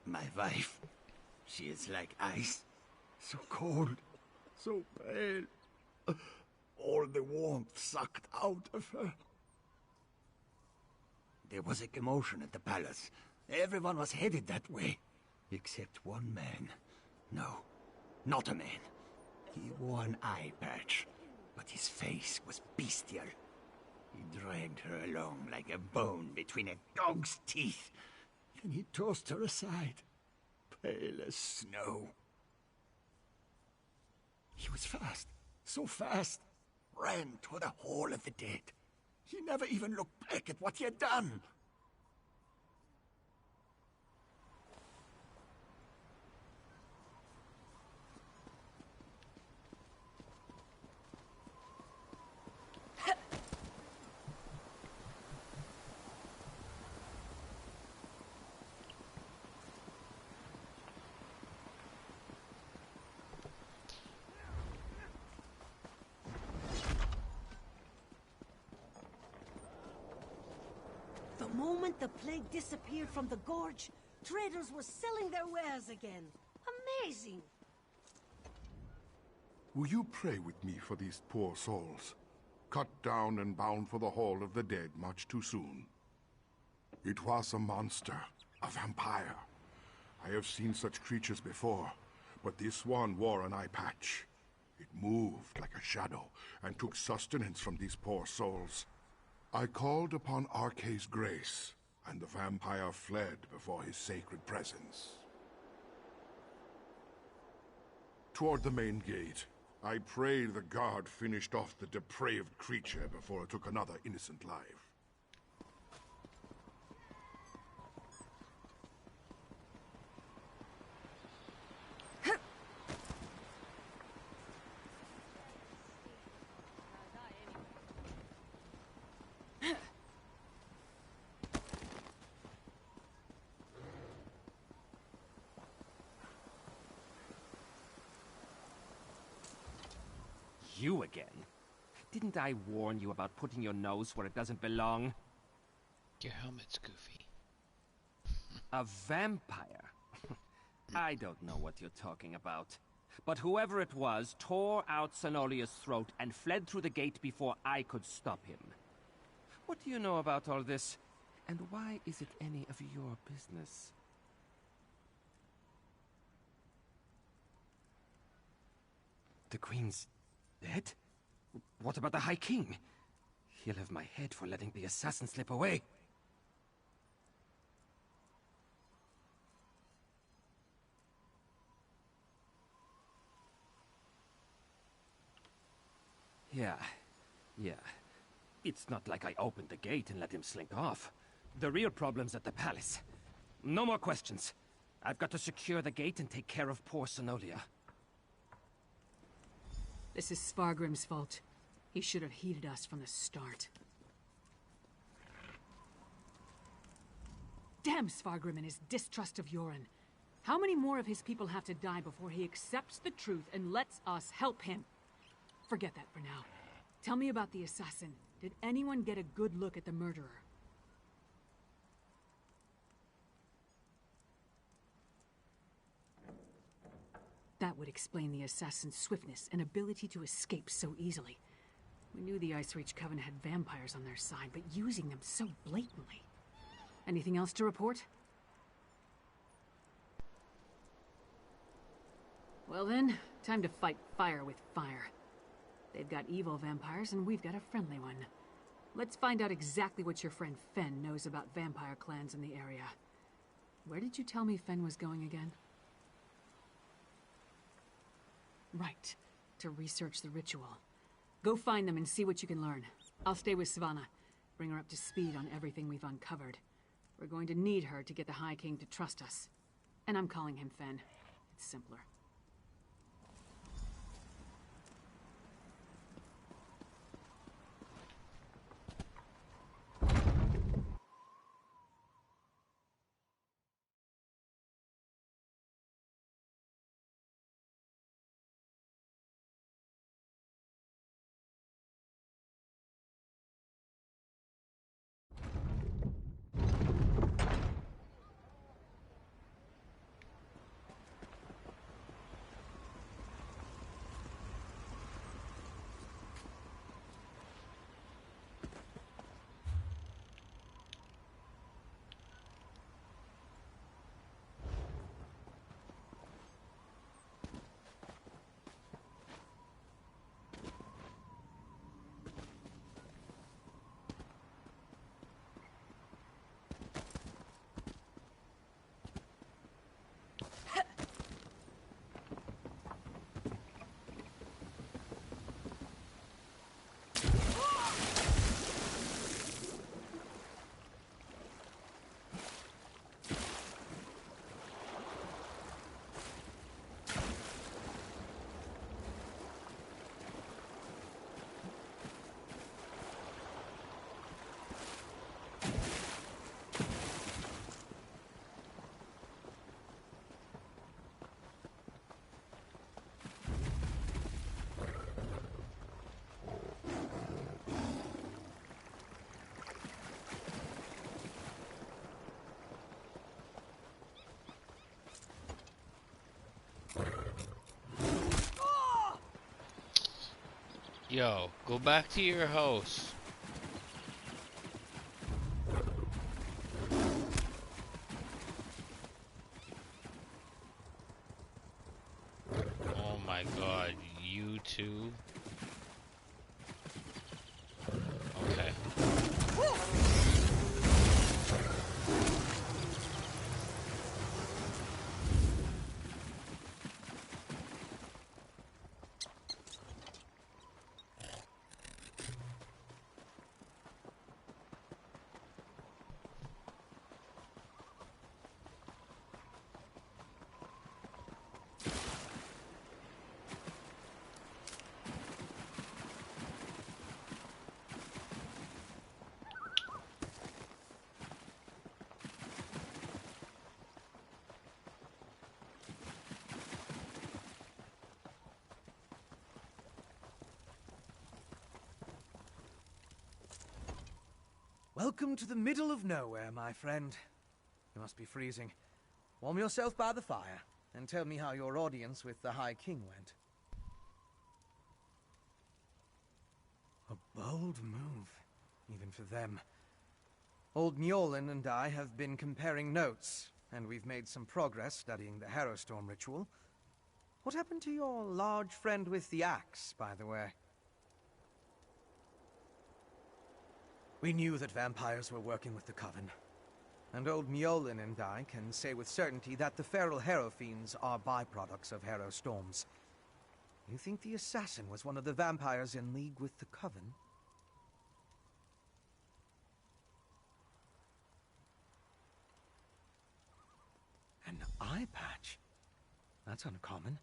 My wife, she is like ice. So cold, so pale. All the warmth sucked out of her. There was a commotion at the palace. Everyone was headed that way. Except one man. No, not a man. He wore an eye patch, but his face was bestial. He dragged her along like a bone between a dog's teeth. Then he tossed her aside, pale as snow. He was fast, so fast, ran toward the Hall of the Dead. He never even looked back at what he had done. The moment the plague disappeared from the gorge, traders were selling their wares again. Amazing! Will you pray with me for these poor souls? Cut down and bound for the Hall of the Dead much too soon. It was a monster, a vampire. I have seen such creatures before, but this one wore an eye patch. It moved like a shadow and took sustenance from these poor souls. I called upon Arce's grace, and the vampire fled before his sacred presence. Toward the main gate, I pray the guard finished off the depraved creature before it took another innocent life. You again? Didn't I warn you about putting your nose where it doesn't belong? Your helmet's goofy. A vampire? I don't know what you're talking about. But whoever it was tore out Senolia's throat and fled through the gate before I could stop him. What do you know about all this? And why is it any of your business? The Queen's dead? What about the High King? He'll have my head for letting the assassin slip away. Yeah. It's not like I opened the gate and let him slink off. The real problem's at the palace. No more questions. I've got to secure the gate and take care of poor Senolia. This is Svargrim's fault. He should have heeded us from the start. Damn Svargrim and his distrust of Yoren. How many more of his people have to die before he accepts the truth and lets us help him? Forget that for now. Tell me about the assassin. Did anyone get a good look at the murderer? That would explain the assassin's swiftness and ability to escape so easily. We knew the Ice Reach Coven had vampires on their side, but using them so blatantly. Anything else to report? Well then, time to fight fire with fire. They've got evil vampires, and we've got a friendly one. Let's find out exactly what your friend Fen knows about vampire clans in the area. Where did you tell me Fen was going again? Right, to research the ritual. Go find them and see what you can learn. I'll stay with Savannah. Bring her up to speed on everything we've uncovered. We're going to need her to get the High King to trust us. And I'm calling him Fen. It's simpler. Yo, go back to your house. Oh my god, you too? Okay. Welcome to the middle of nowhere, my friend. You must be freezing. Warm yourself by the fire, and tell me how your audience with the High King went. A bold move, even for them. Old Newlin and I have been comparing notes, and we've made some progress studying the Harrowstorm ritual. What happened to your large friend with the axe, by the way? We knew that vampires were working with the Coven, and old Newlin and I can say with certainty that the feral Harrow fiends are byproducts of Harrowstorms. You think the assassin was one of the vampires in league with the Coven? An eye patch? That's uncommon.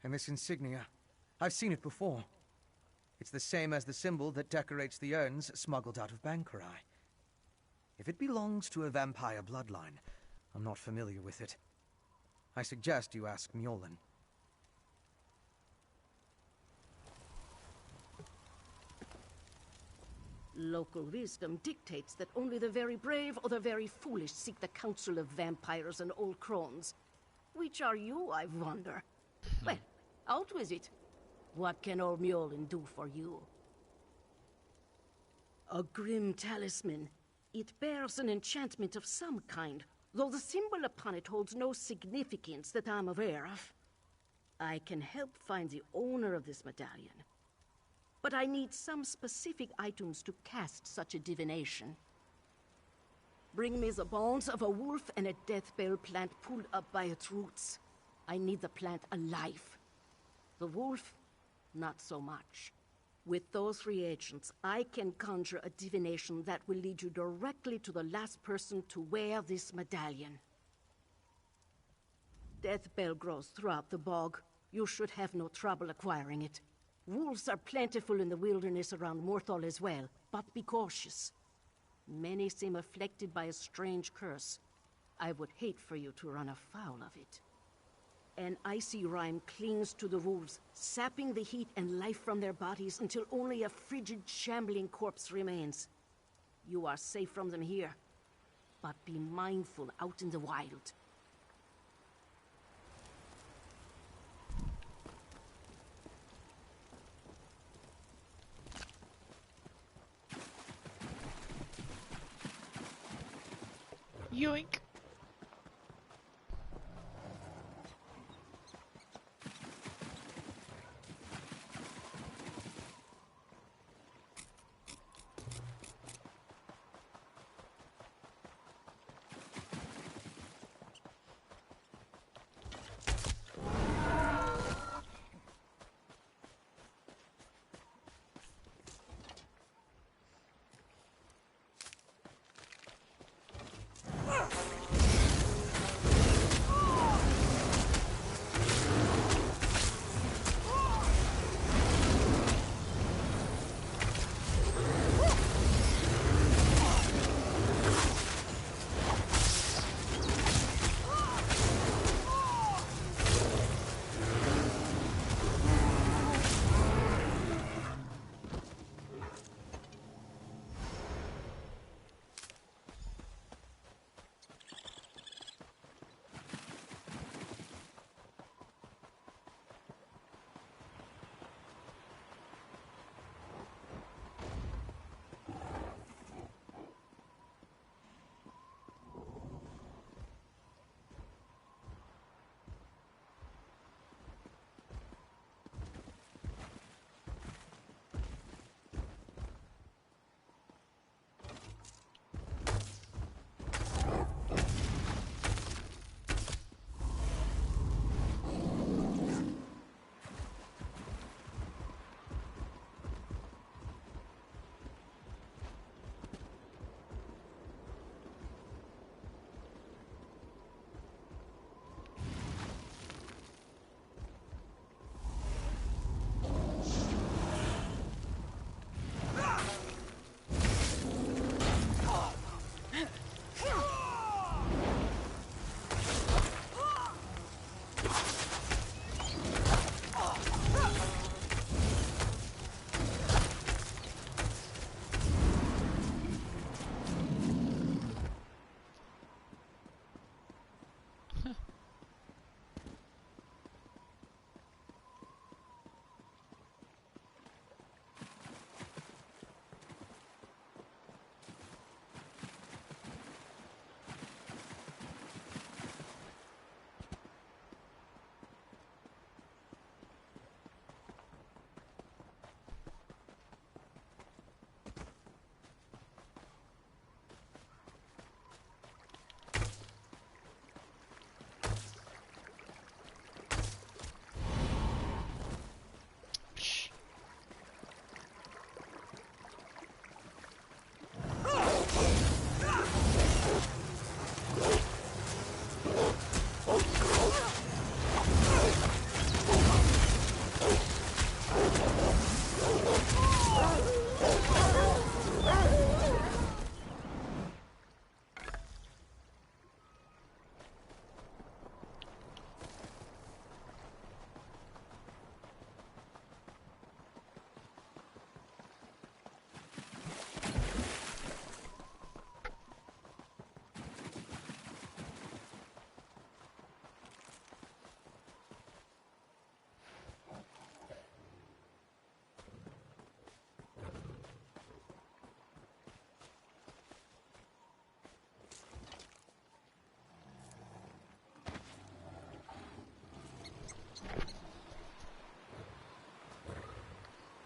And this insignia, I've seen it before. It's the same as the symbol that decorates the urns smuggled out of Bankarai. If it belongs to a vampire bloodline, I'm not familiar with it. I suggest you ask Newlin. Local wisdom dictates that only the very brave or the very foolish seek the counsel of vampires and old crones. Which are you, I wonder? Well, out with it. What can old Newlin do for you? A grim talisman. It bears an enchantment of some kind, though the symbol upon it holds no significance that I'm aware of. I can help find the owner of this medallion. but I need some specific items to cast such a divination. Bring me the bones of a wolf and a death bell plant pulled up by its roots. I need the plant alive. The wolf, not so much. With those reagents, I can conjure a divination that will lead you directly to the last person to wear this medallion. Death bell grows throughout the bog. You should have no trouble acquiring it. Wolves are plentiful in the wilderness around Morthal as well, but be cautious. Many seem afflicted by a strange curse. I would hate for you to run afoul of it. An icy rime clings to the wolves, sapping the heat and life from their bodies until only a frigid, shambling corpse remains. You are safe from them here, but be mindful out in the wild. Yoink!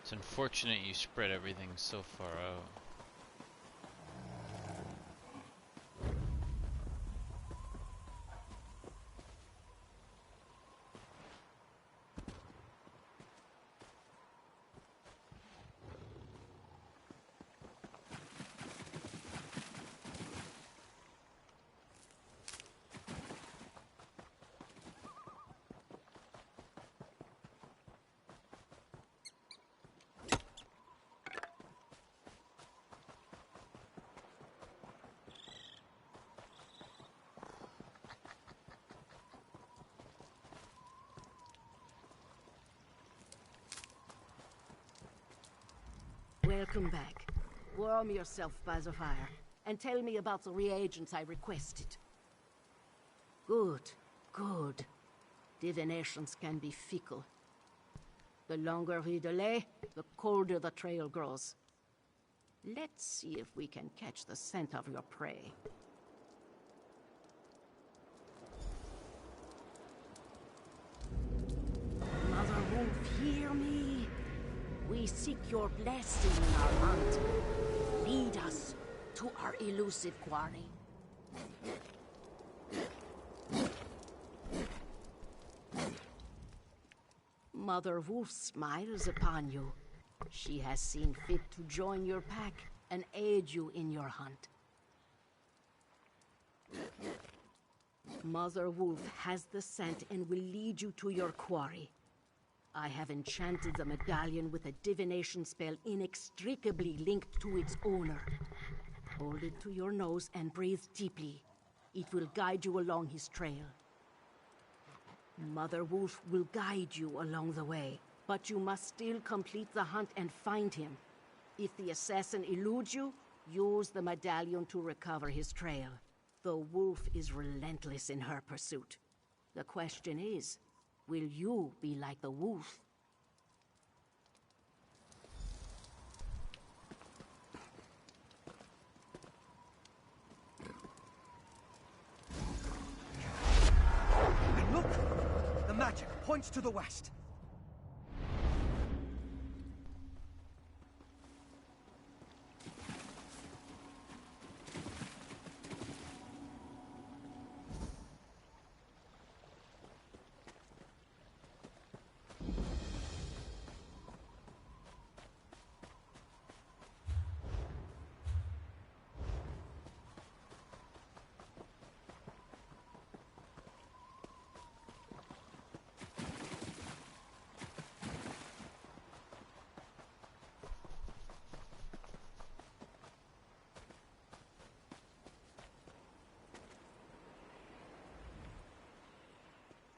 It's unfortunate you spread everything so far out. Welcome back. Warm yourself by the fire, and tell me about the reagents I requested. Good, good. Divinations can be fickle. The longer we delay, the colder the trail grows. Let's see if we can catch the scent of your prey. Mother Wolf, hear me. We seek your blessing in our hunt. Lead us to our elusive quarry. Mother Wolf smiles upon you. She has seen fit to join your pack and aid you in your hunt. Mother Wolf has the scent and will lead you to your quarry. I have enchanted the medallion with a divination spell inextricably linked to its owner. Hold it to your nose and breathe deeply. It will guide you along his trail. Mother Wolf will guide you along the way, but you must still complete the hunt and find him. If the assassin eludes you, use the medallion to recover his trail. The wolf is relentless in her pursuit. The question is, will you be like the wolf? And look! The magic points to the west.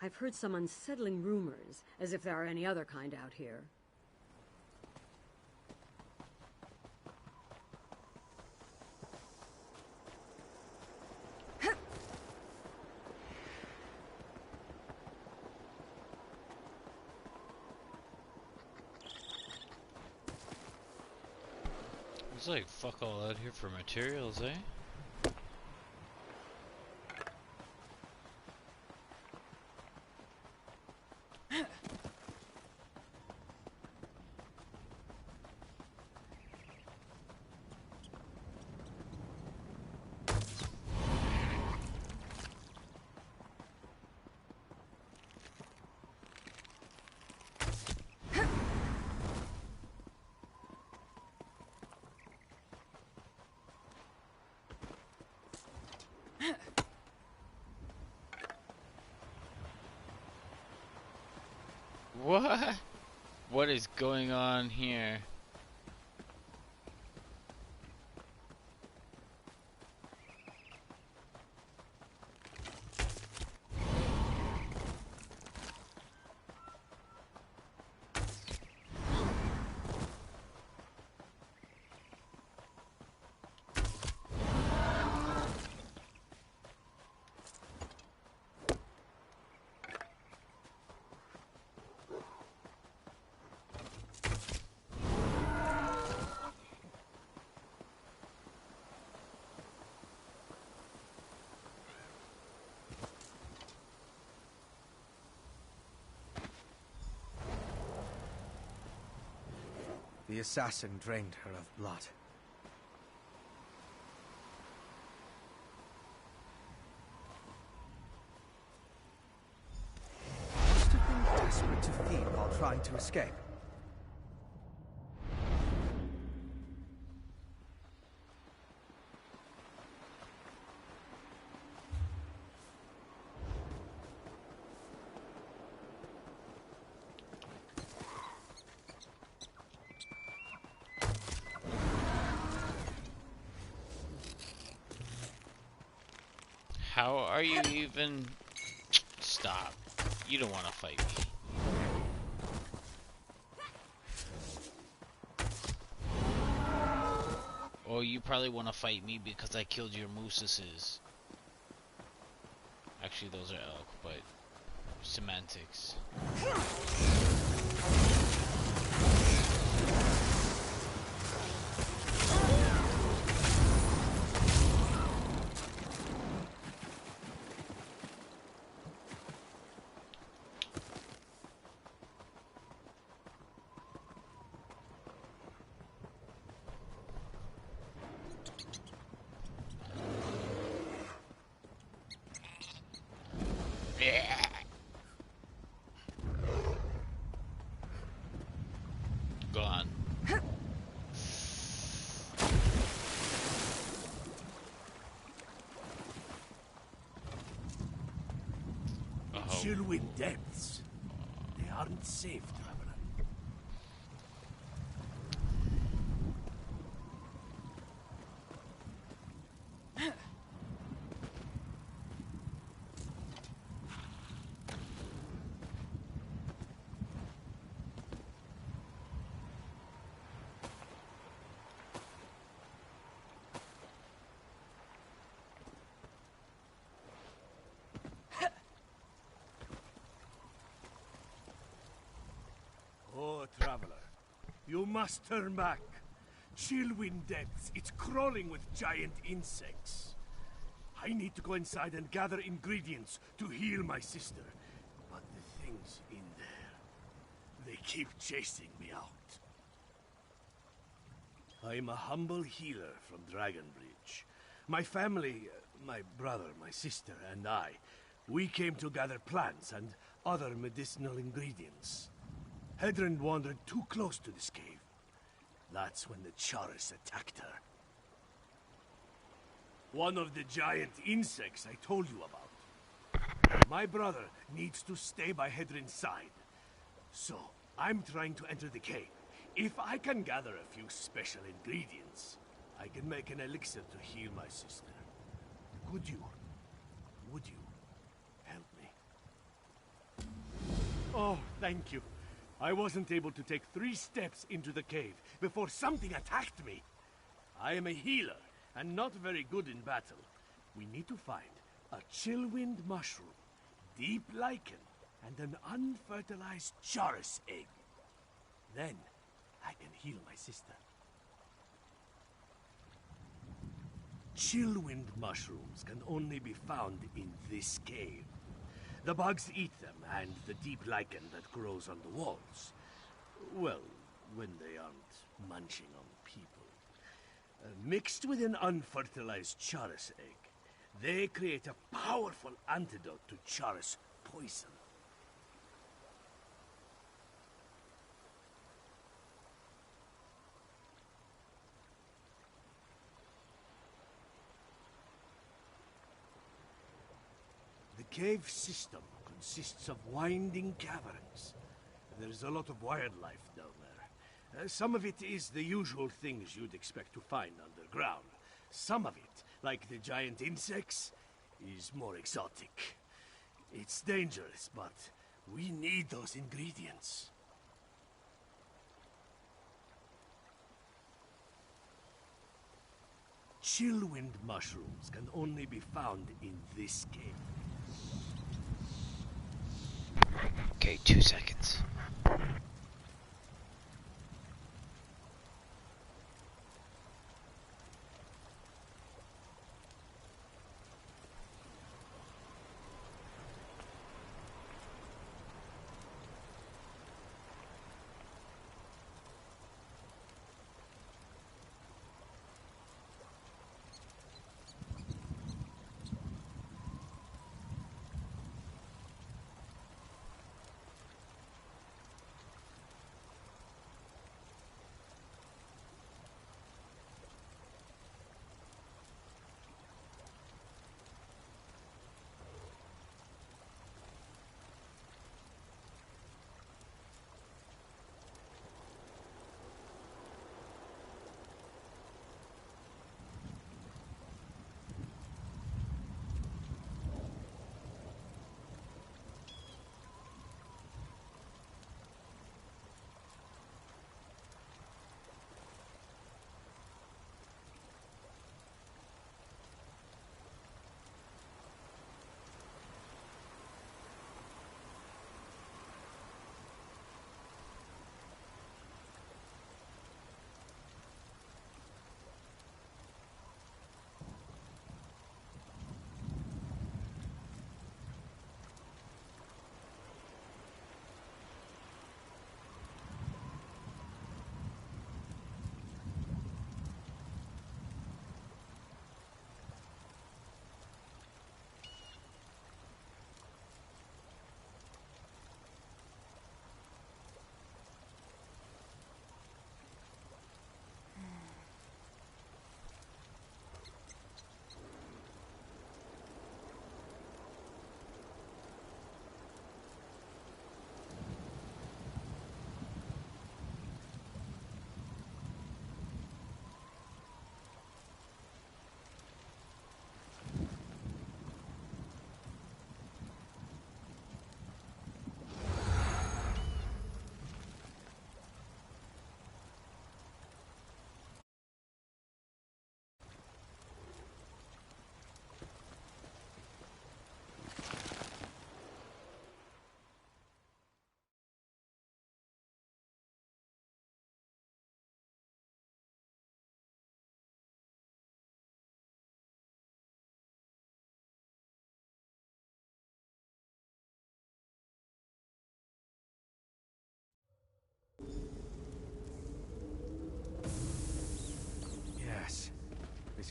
I've heard some unsettling rumors, as if there are any other kind out here. It's like fuck all out here for materials, eh? What? What is going on here? The assassin drained her of blood. Must have been desperate to feed while trying to escape. How are you even... Stop. You don't want to fight me. Or you probably want to fight me because I killed your mooses. Actually, those are elk, but... semantics. Gone. Chillwind depths. They aren't safe, traveler. Oh, traveler, you must turn back. Chillwind depths, it's crawling with giant insects. I need to go inside and gather ingredients to heal my sister. But the things in there, they keep chasing me out. I'm a humble healer from Dragonbridge. My family, my brother, my sister, and I, we came to gather plants and other medicinal ingredients. Hedron wandered too close to this cave. That's when the Charis attacked her. One of the giant insects I told you about. My brother needs to stay by Hedron's side. So, I'm trying to enter the cave. If I can gather a few special ingredients, I can make an elixir to heal my sister. Would you help me? Oh, thank you. I wasn't able to take 3 steps into the cave before something attacked me. I am a healer, and not very good in battle. We need to find a chillwind mushroom, deep lichen, and an unfertilized Charis egg. Then, I can heal my sister. Chillwind mushrooms can only be found in this cave. The bugs eat them, and the deep lichen that grows on the walls. Well, when they aren't munching on people. Mixed with an unfertilized Charis egg, they create a powerful antidote to Charis poison. The cave system consists of winding caverns. There's a lot of wildlife down there. Some of it is the usual things you'd expect to find underground. Some of it, like the giant insects, is more exotic. It's dangerous, but we need those ingredients. Chillwind mushrooms can only be found in this cave. Okay, 2 seconds.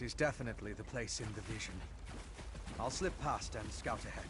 This is definitely the place in the vision. I'll slip past and scout ahead.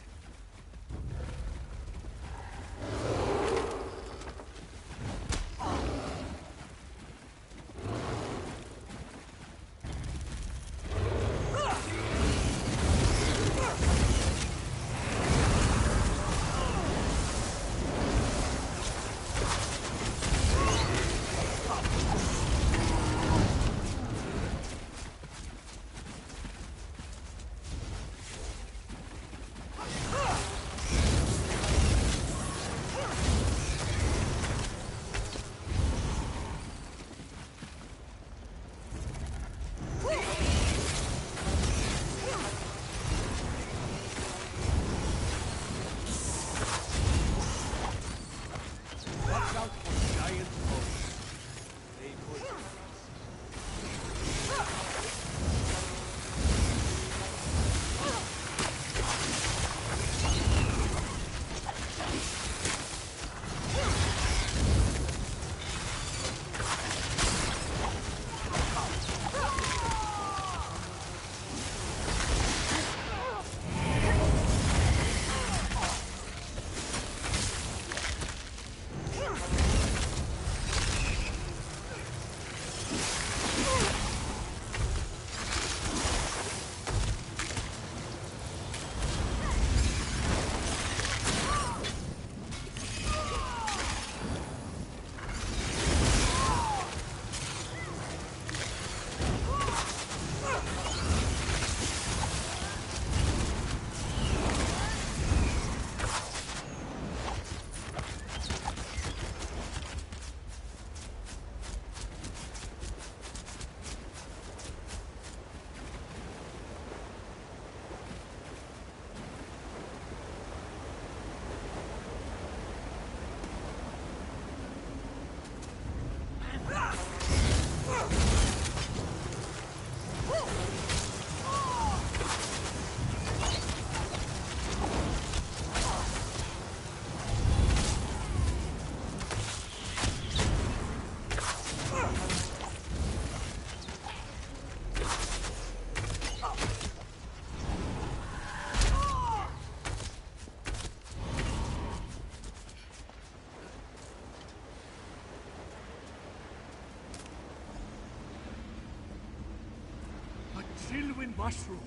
Silwyn mushroom.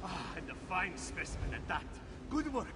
Ah, and a fine specimen at that. Good work.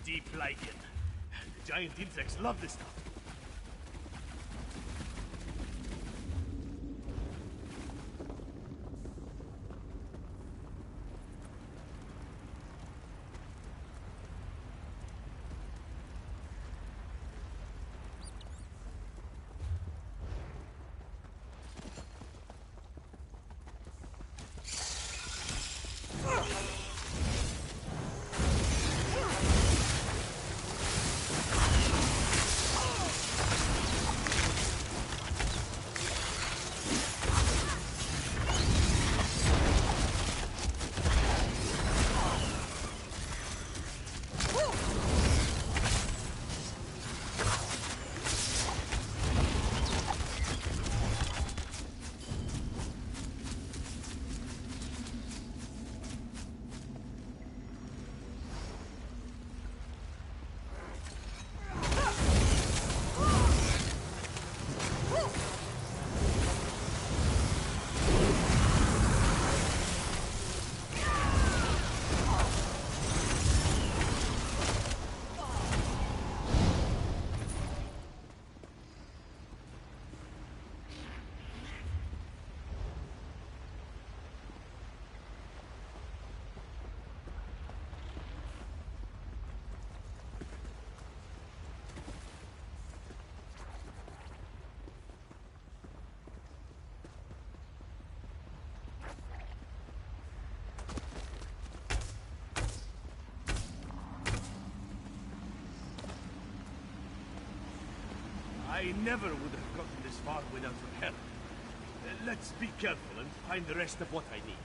Deep lichen. The giant insects love this stuff. I never would have gotten this far without your help. Let's be careful and find the rest of what I need.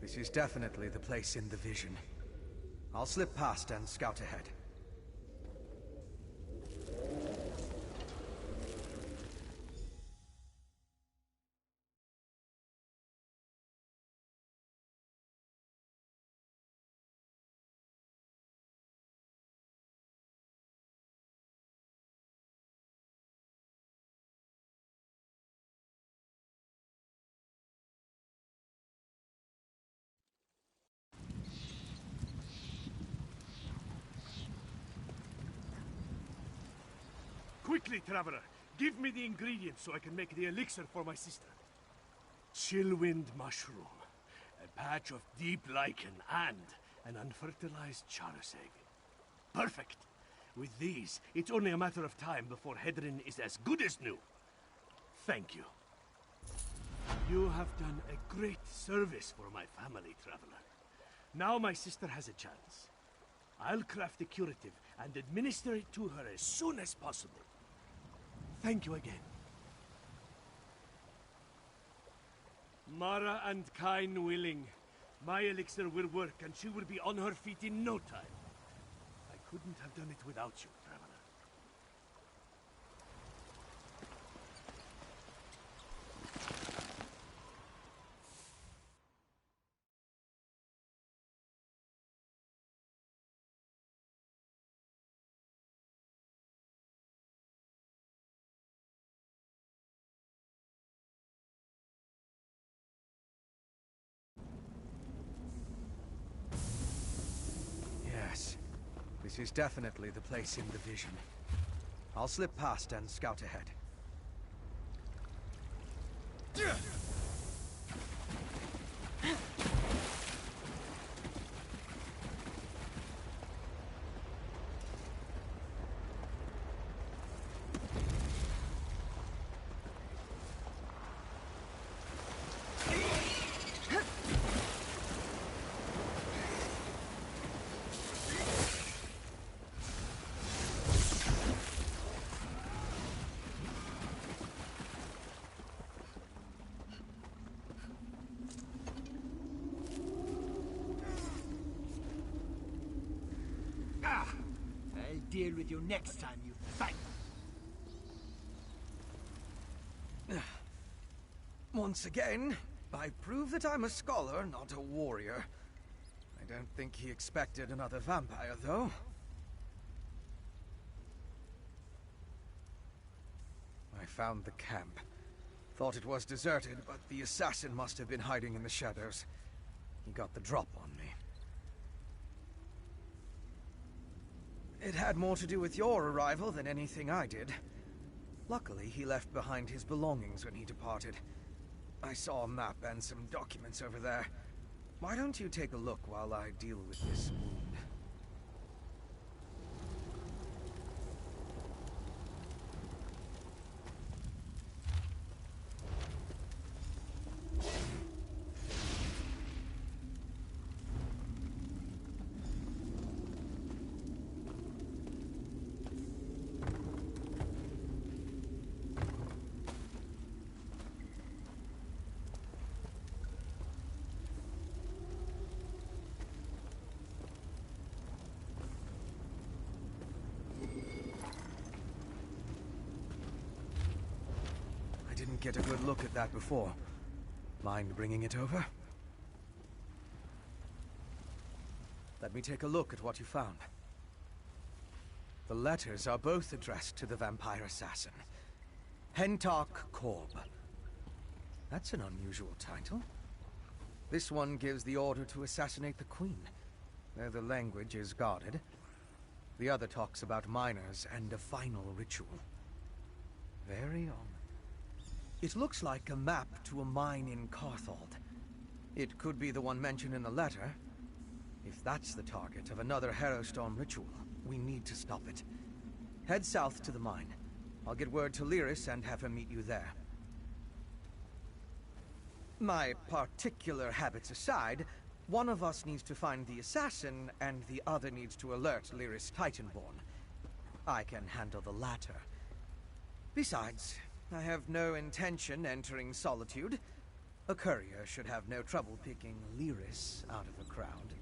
This is definitely the place in the vision. I'll slip past and scout ahead. Quickly, Traveler! Give me the ingredients so I can make the elixir for my sister. Chillwind mushroom, a patch of deep lichen, and an unfertilized charos egg. Perfect! With these, it's only a matter of time before Hedrin is as good as new. Thank you. You have done a great service for my family, Traveler. Now my sister has a chance. I'll craft a curative and administer it to her as soon as possible. Thank you again. Mara and Kain willing, my elixir will work and she will be on her feet in no time. I couldn't have done it without you, Traveler. Yes, this is definitely the place in the vision. I'll slip past and scout ahead. I'll deal with you next time, you Once again, I prove that I'm a scholar, not a warrior. I don't think he expected another vampire, though. I found the camp. Thought it was deserted, but the assassin must have been hiding in the shadows. He got the drop on me. It had more to do with your arrival than anything I did. Luckily, he left behind his belongings when he departed. I saw a map and some documents over there. Why don't you take a look while I deal with this wound? Get a good look at that before. Mind bringing it over? Let me take a look at what you found. The letters are both addressed to the vampire assassin. Hentok Korb. That's an unusual title. This one gives the order to assassinate the queen, though the language is guarded. The other talks about miners and a final ritual. Very odd. It looks like a map to a mine in Carthald. It could be the one mentioned in the letter. If that's the target of another Harrowstorm ritual, we need to stop it. Head south to the mine. I'll get word to Lyris and have him meet you there. My particular habits aside, one of us needs to find the assassin, and the other needs to alert Lyris Titanborn. I can handle the latter. Besides, I have no intention entering Solitude. A courier should have no trouble picking Lyris out of a crowd.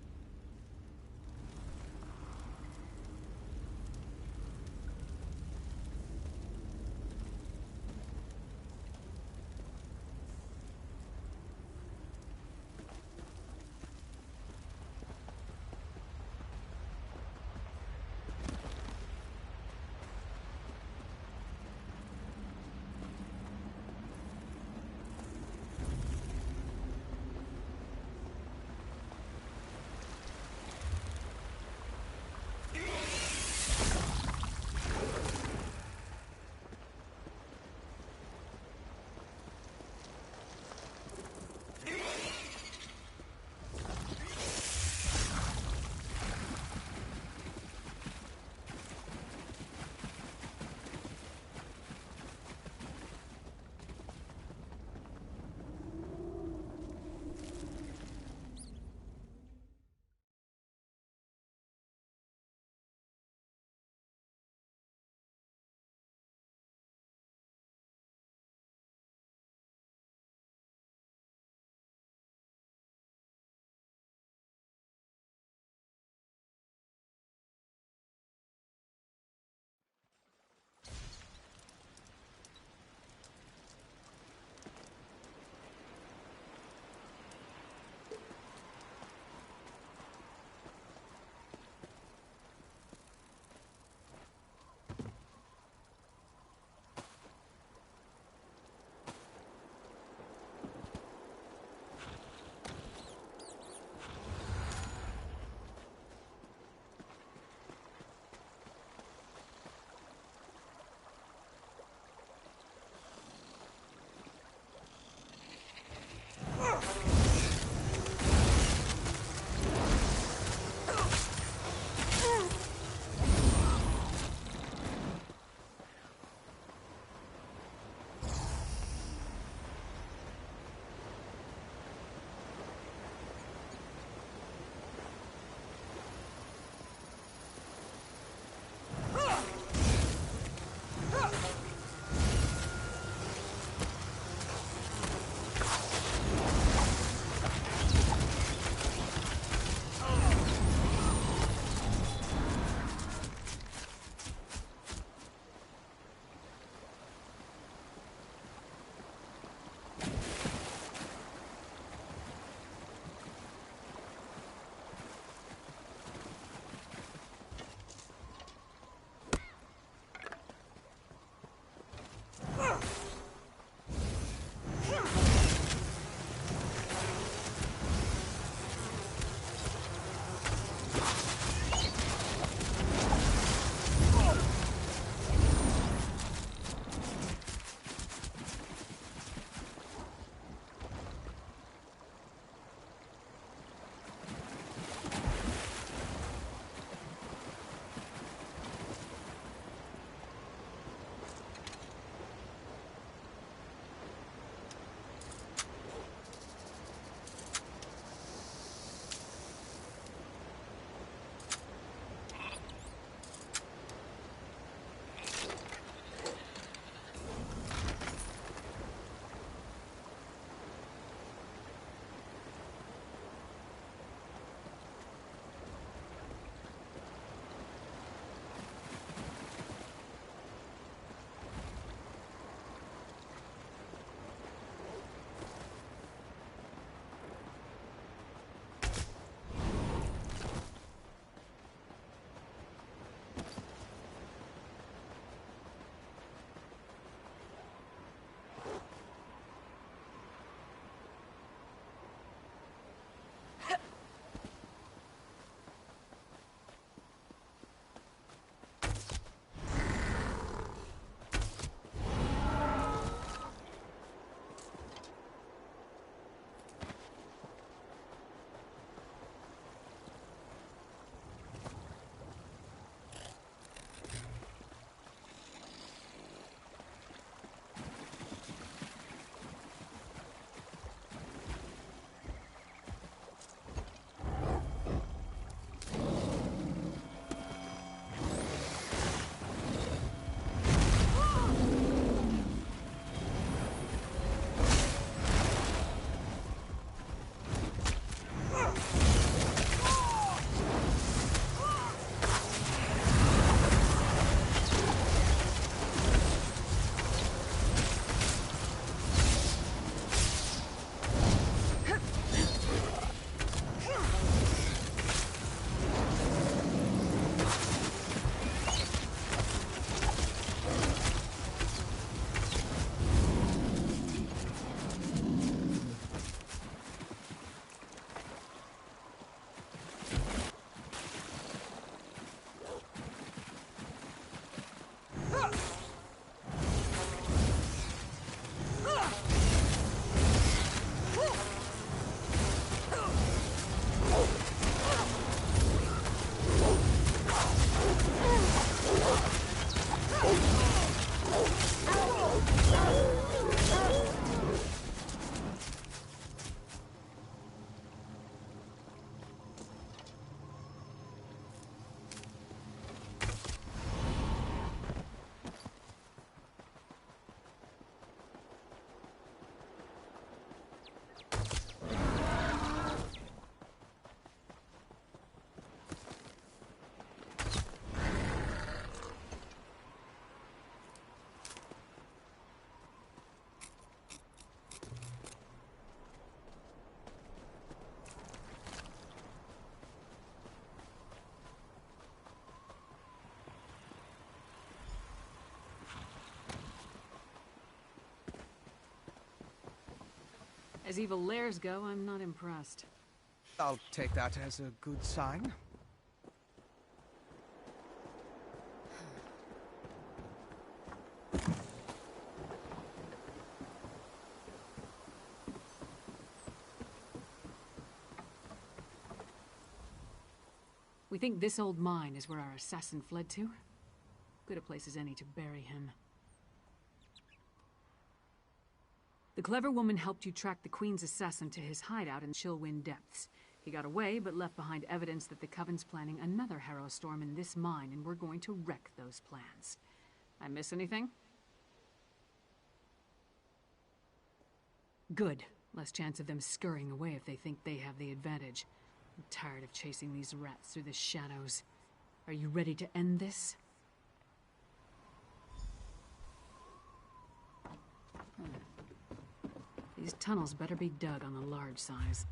As evil lairs go, I'm not impressed. I'll take that as a good sign. We think this old mine is where our assassin fled to? Good a place as any to bury him. The clever woman helped you track the Queen's assassin to his hideout in Chillwind Depths. He got away, but left behind evidence that the Coven's planning another Harrow Storm in this mine, and we're going to wreck those plans. I miss anything? Good. Less chance of them scurrying away if they think they have the advantage. I'm tired of chasing these rats through the shadows. Are you ready to end this? These tunnels better be dug on the large size.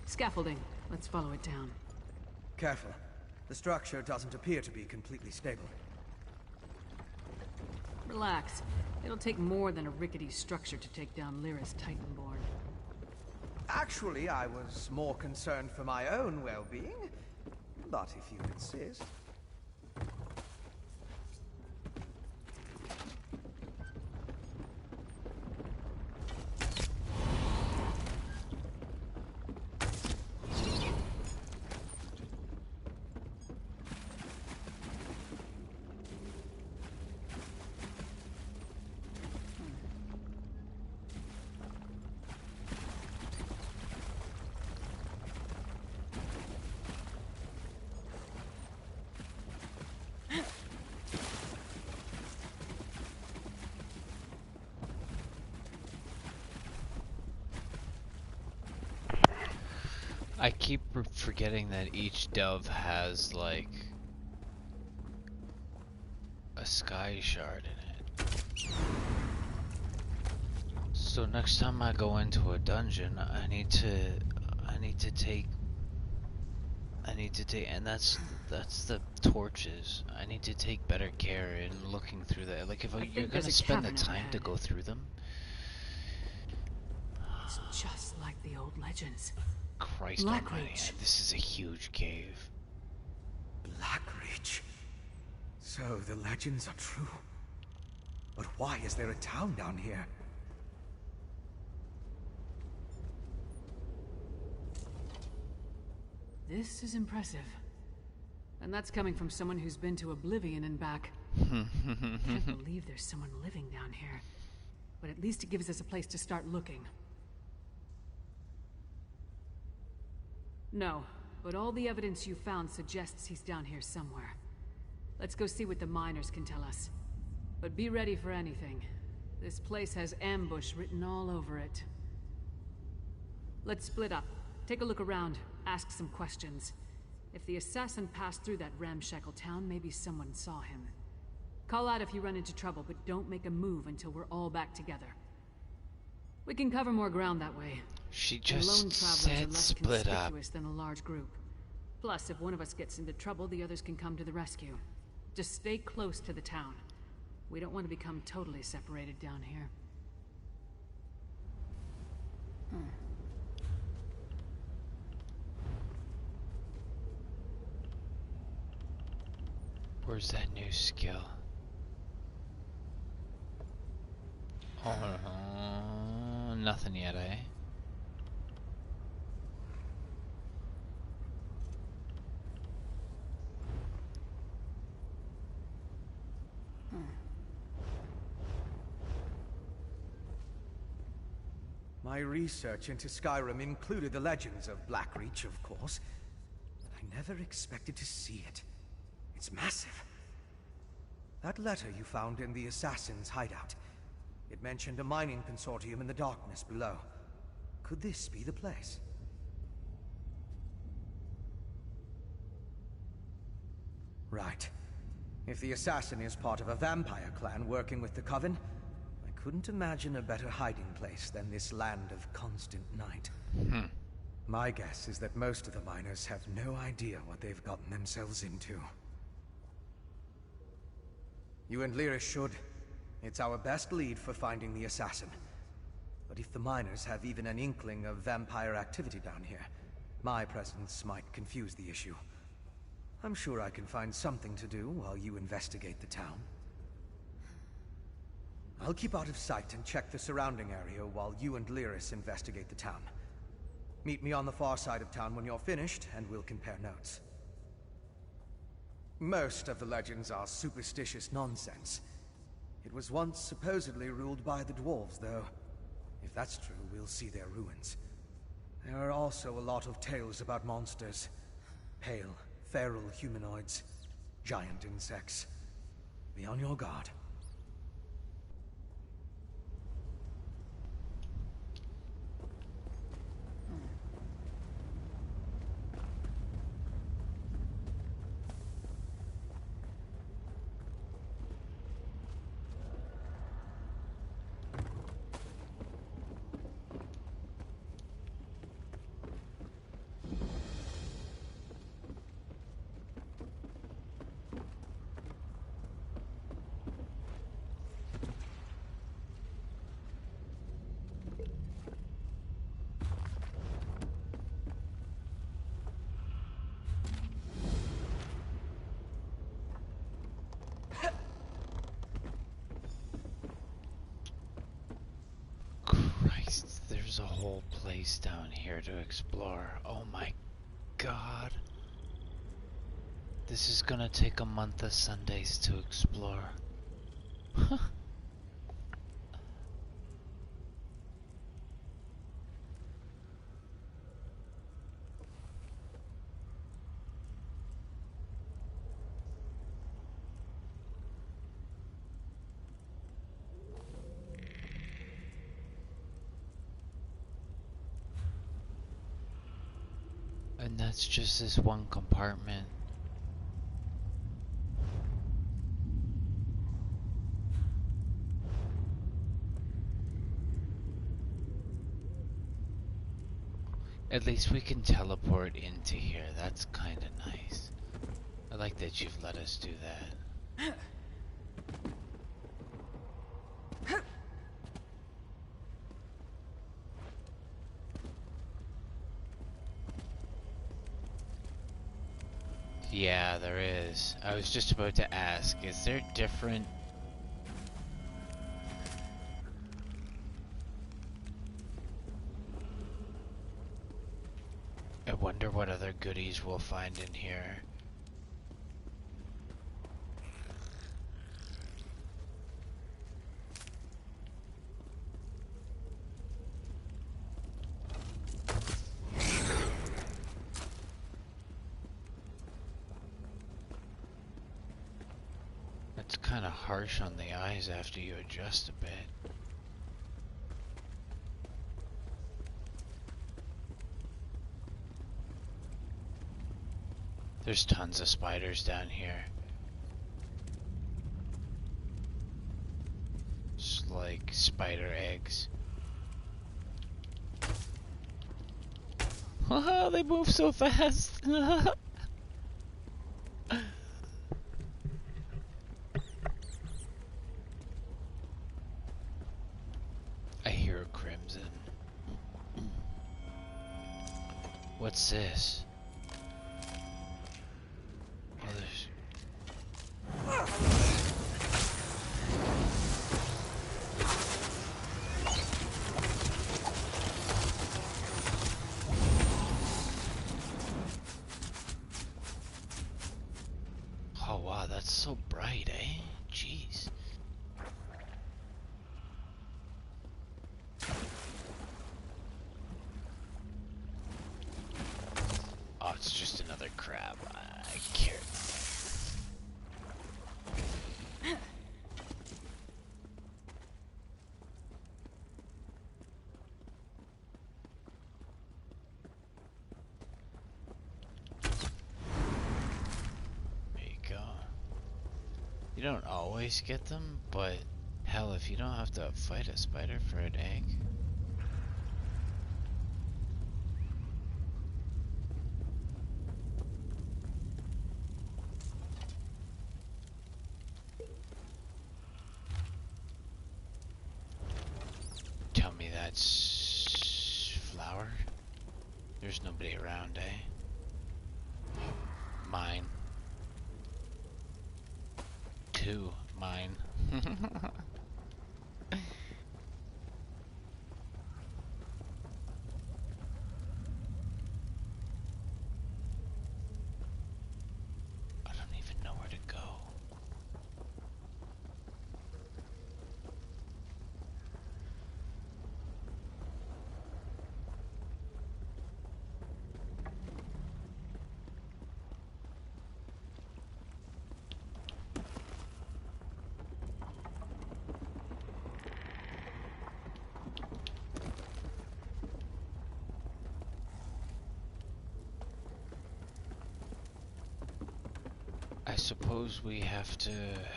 Scaffolding. Let's follow it down. Careful. The structure doesn't appear to be completely stable. Relax. It'll take more than a rickety structure to take down Lyra's Titanborn. Actually, I was more concerned for my own well-being. But if you insist... I keep forgetting that each dove has, like, a sky shard in it. So next time I go into a dungeon, I need to take, and that's the torches. I need to take better care in looking through that. Like, if you're gonna spend the time to go through them. It's just like the old legends. Christ almighty, this is a huge cave. Blackreach. So the legends are true. But why is there a town down here? This is impressive. And that's coming from someone who's been to Oblivion and back. I can't believe there's someone living down here. But at least it gives us a place to start looking. No, but all the evidence you found suggests he's down here somewhere. Let's go see what the miners can tell us. But be ready for anything. This place has ambush written all over it. Let's split up. Take a look around. Ask some questions. If the assassin passed through that ramshackle town, maybe someone saw him. Call out if you run into trouble, but don't make a move until we're all back together. We can cover more ground that way. She And just lone travelers are said less split up. conspicuous than a large group. Plus, if one of us gets into trouble, the others can come to the rescue. Just stay close to the town. We don't want to become totally separated down here. Where's that new skill? Oh, nothing yet, eh? My research into Skyrim included the legends of Blackreach, of course, but I never expected to see it. It's massive. That letter you found in the assassin's hideout, it mentioned a mining consortium in the darkness below. Could this be the place? Right. If the assassin is part of a vampire clan working with the Coven, I couldn't imagine a better hiding place than this land of constant night. My guess is that most of the miners have no idea what they've gotten themselves into. You and Lyra should. It's our best lead for finding the assassin. But if the miners have even an inkling of vampire activity down here, my presence might confuse the issue. I'm sure I can find something to do while you investigate the town. I'll keep out of sight and check the surrounding area while you and Lyris investigate the town. Meet me on the far side of town when you're finished, and we'll compare notes. Most of the legends are superstitious nonsense. It was once supposedly ruled by the dwarves, though. If that's true, we'll see their ruins. There are also a lot of tales about monsters. Pale, feral humanoids, giant insects. Be on your guard. There's a whole place down here to explore. Oh my god. This is gonna take a month of Sundays to explore. And that's just this one compartment. At least we can teleport into here. That's kind of nice. I like that you've let us do that. Yeah, there is. I was just about to ask, is there different... I wonder what other goodies we'll find in here. It's kind of harsh on the eyes after you adjust a bit. There's tons of spiders down here. It's like spider eggs. Haha, they move so fast. I hear Crimson. What's this? Oh, there's... Oh wow, that's so bright, eh? Jeez. Oh, it's just another crab. I care. There you go. You don't always get them, but hell, if you don't have to fight a spider for an egg. Tell me that's flour? There's nobody around, eh? Mine. 2. Mine. I don't even know where to go. I suppose we have to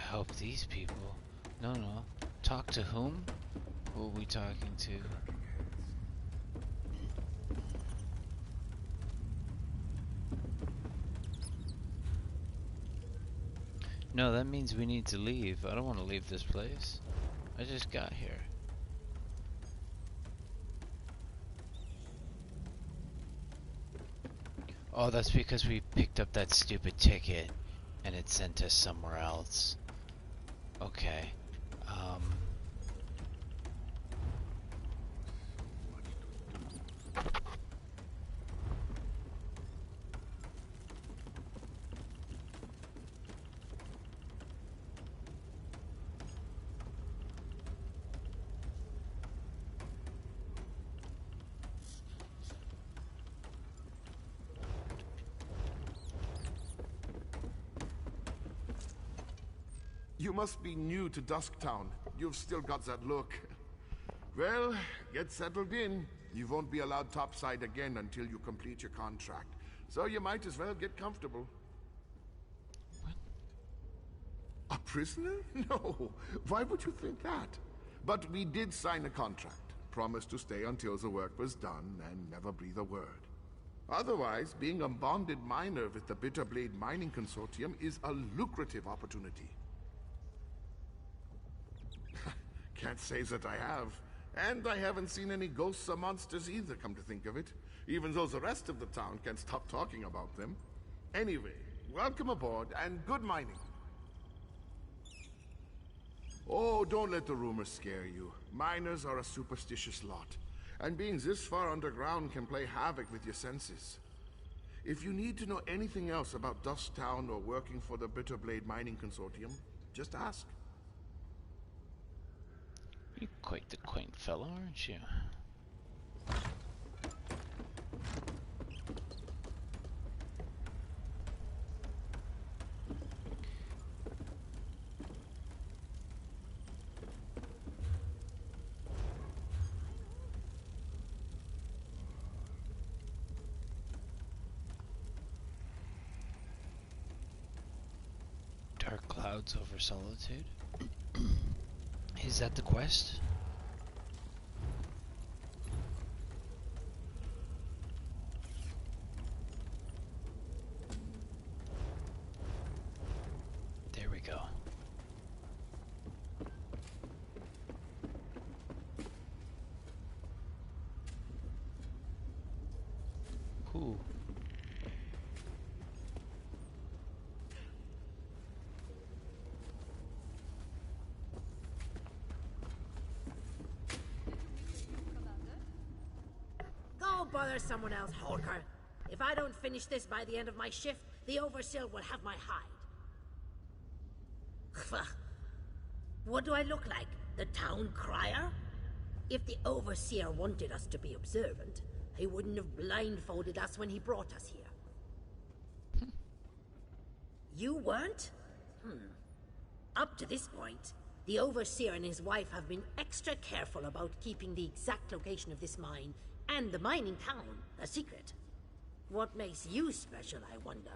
help these people. No. Talk to whom? Who are we talking to? No, that means we need to leave. I don't want to leave this place. I just got here. Oh, that's because we picked up that stupid ticket and it sent us somewhere else. Okay. You must be new to Dusktown. You've still got that look. Well, get settled in. You won't be allowed topside again until you complete your contract. So you might as well get comfortable. What? A prisoner? No. Why would you think that? But we did sign a contract. Promised to stay until the work was done and never breathe a word. Otherwise, being a bonded miner with the Bitterblade Mining Consortium is a lucrative opportunity. Can't say that I have. And I haven't seen any ghosts or monsters either, come to think of it. Even though the rest of the town can't stop talking about them. Anyway, welcome aboard and good mining. Oh, don't let the rumors scare you. Miners are a superstitious lot. And being this far underground can play havoc with your senses. If you need to know anything else about Dusktown or working for the Bitterblade Mining Consortium, just ask. You're quite the quaint fellow, aren't you? Clouds over Solitude. Is that the quest? There we go. Ooh. Go bother someone else, Holker. If I don't finish this by the end of my shift, the Overseer will have my hide. What do I look like? The town crier? If the Overseer wanted us to be observant, he wouldn't have blindfolded us when he brought us here. You weren't? Up to this point, the Overseer and his wife have been extra careful about keeping the exact location of this mine and the mining town a secret. What makes you special, I wonder?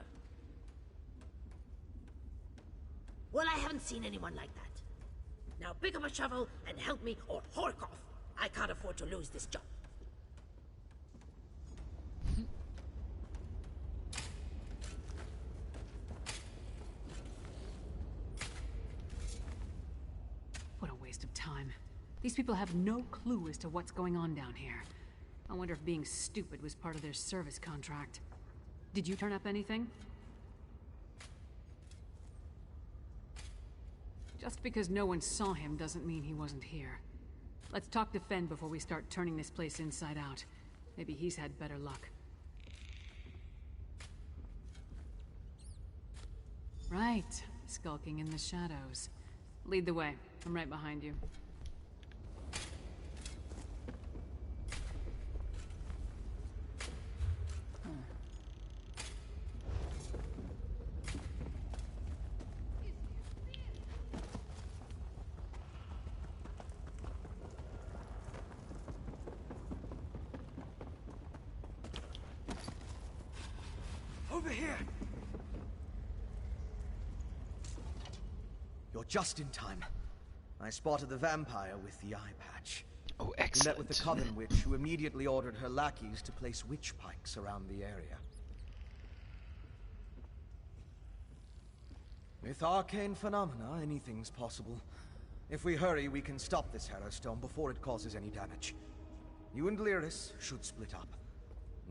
Well, I haven't seen anyone like that. Now pick up a shovel and help me or hork off. I can't afford to lose this job. What a waste of time. These people have no clue as to what's going on down here. I wonder if being stupid was part of their service contract. Did you turn up anything? Just because no one saw him doesn't mean he wasn't here. Let's talk to Fen before we start turning this place inside out. Maybe he's had better luck. Right, skulking in the shadows. Lead the way. I'm right behind you. Over here! You're just in time. I spotted the vampire with the eye patch. Oh, We excellent. met with the Coven Witch, who immediately ordered her lackeys to place witch pikes around the area. With arcane phenomena, anything's possible. If we hurry, we can stop this Harrowstone before it causes any damage. You and Lyris should split up.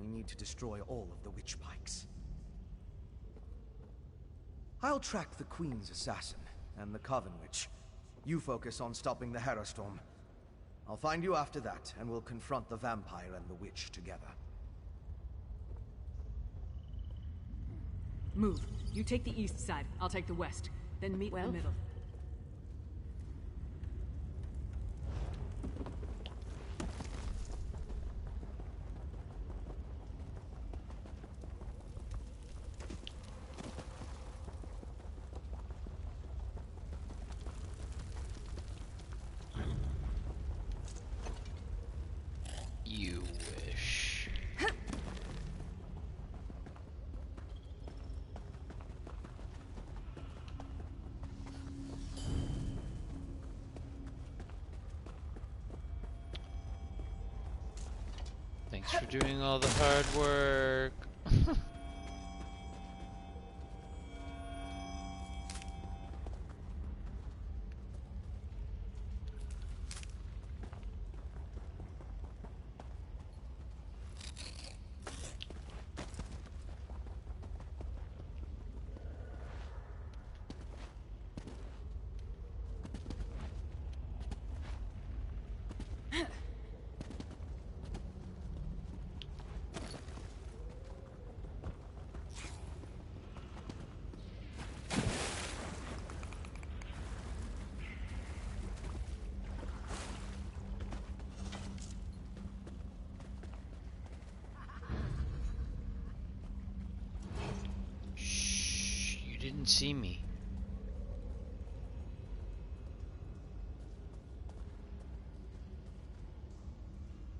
We need to destroy all of the witch pikes. I'll track the Queen's assassin and the Coven Witch. You focus on stopping the Harrowstorm. I'll find you after that, and we'll confront the vampire and the witch together. Move. You take the east side, I'll take the west. Then meet in the middle. You wish. Thanks for doing all the hard work. Didn't see me.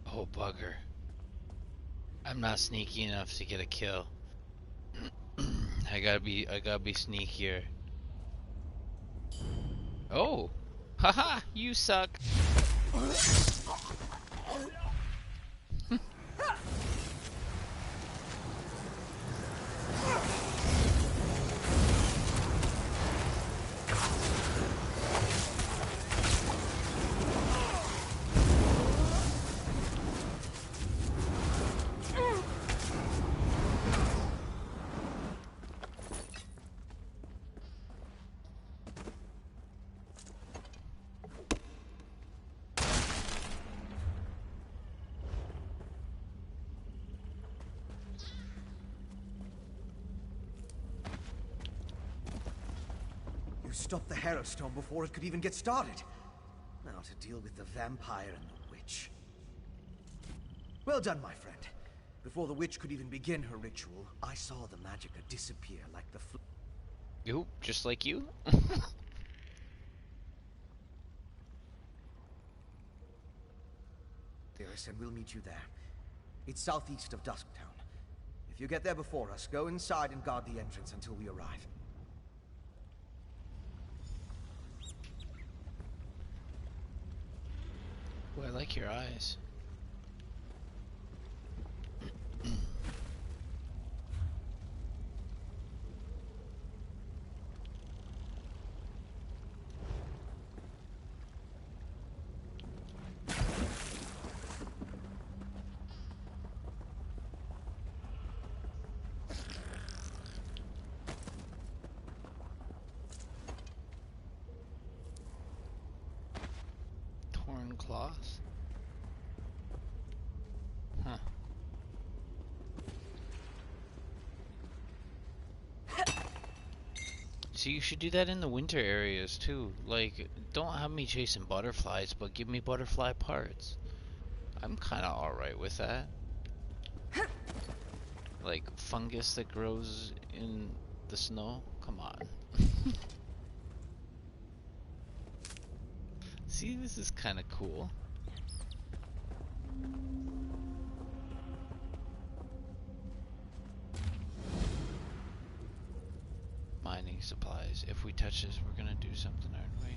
Oh, bugger. I'm not sneaky enough to get a kill. I gotta be sneakier. Oh! Haha! You suck! You stopped the Hero Storm before it could even get started. Now to deal with the vampire and the witch. Well done, my friend. Before the witch could even begin her ritual, I saw the Magicka disappear like the You? Just like you? Dearest, and we'll meet you there. It's southeast of Dusktown. If you get there before us, go inside and guard the entrance until we arrive. Oh, I like your eyes. Torn cloth? Huh. So you should do that in the winter areas too. Like, don't have me chasing butterflies, but give me butterfly parts. I'm kinda alright with that. Like, fungus that grows in the snow? Come on. See, this is kinda cool. Mining supplies. If we touch this, we're gonna do something, aren't we?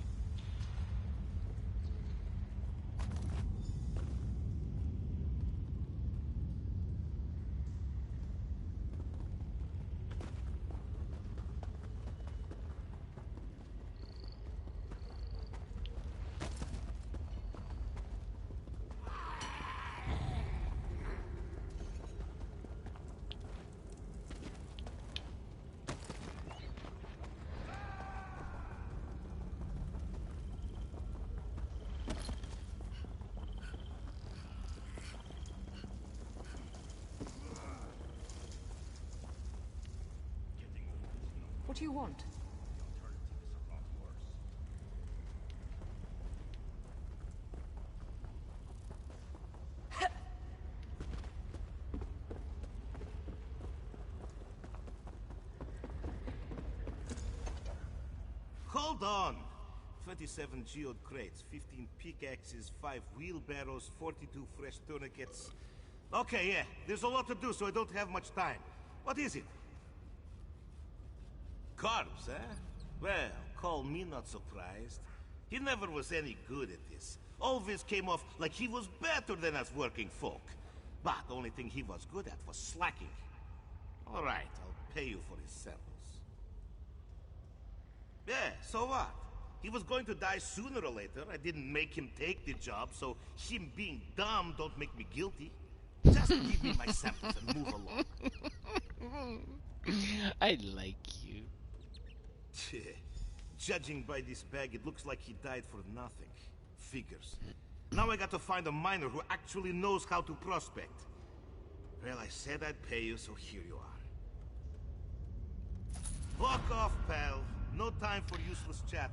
What do you want? Hold on! 27 geode crates, 15 pickaxes, 5 wheelbarrows, 42 fresh tourniquets. Okay, yeah, there's a lot to do, so I don't have much time. What is it? Carbs, eh? Well, call me not surprised. He never was any good at this. Always came off like he was better than us working folk. But the only thing he was good at was slacking. All right, I'll pay you for his samples. Yeah, so what? He was going to die sooner or later. I didn't make him take the job, so him being dumb don't make me guilty. Just give me my samples and move along. I like you. Judging by this bag, it looks like he died for nothing. Figures. Now I got to find a miner who actually knows how to prospect. Well, I said I'd pay you, so here you are. Walk off, pal. No time for useless chatter.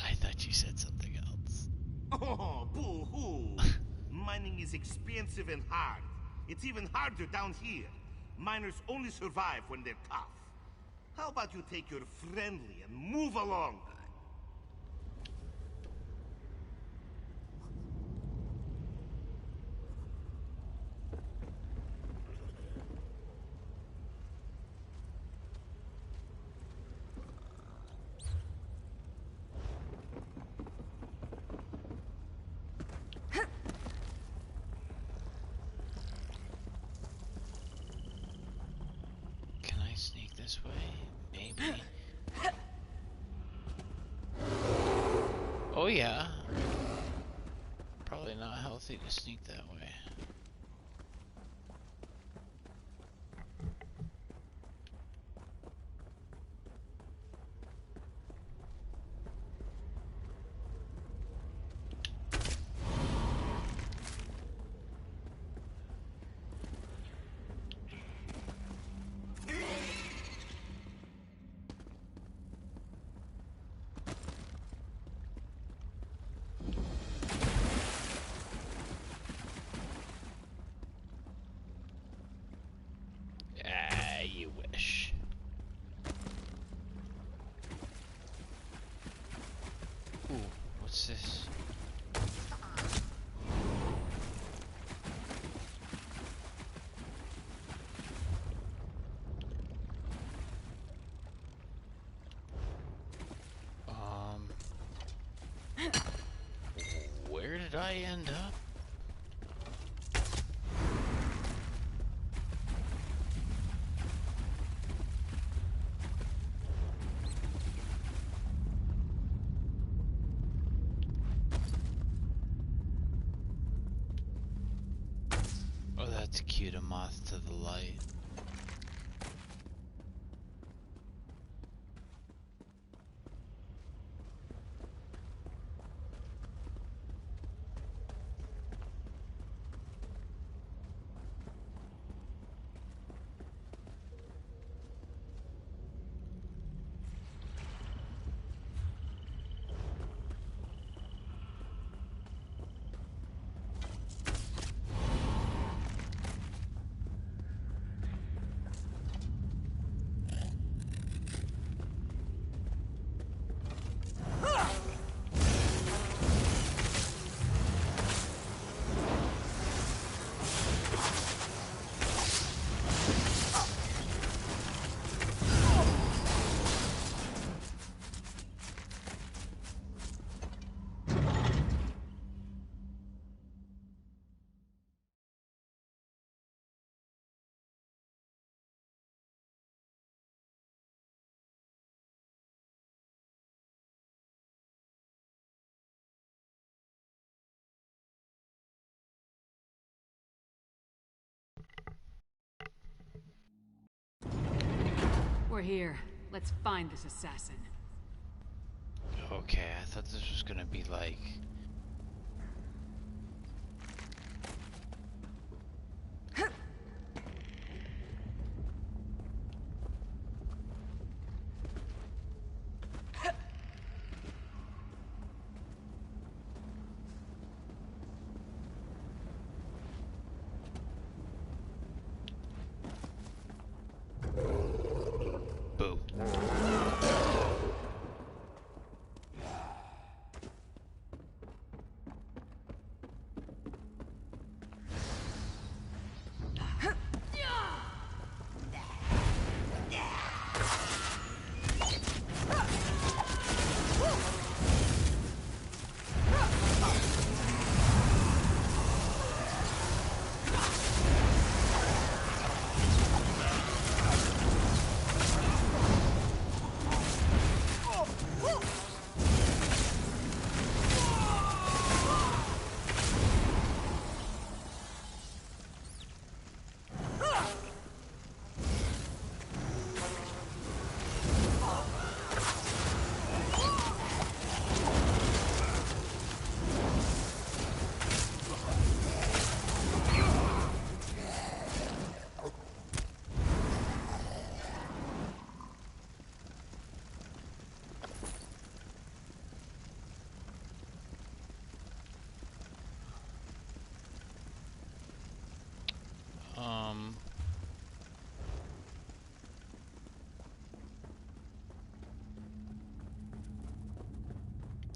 I thought you said something else. Oh, boo-hoo. Mining is expensive and hard. It's even harder down here. Miners only survive when they're tough. How about you take your friendly and move along? this way? Maybe. Oh yeah. Probably not healthy to sneak that way. You wish. Ooh, what's this? Where did I end up? Oh, that's cute, a moth to the light. We're here. Let's find this assassin. Okay, I thought this was gonna be like... Boo.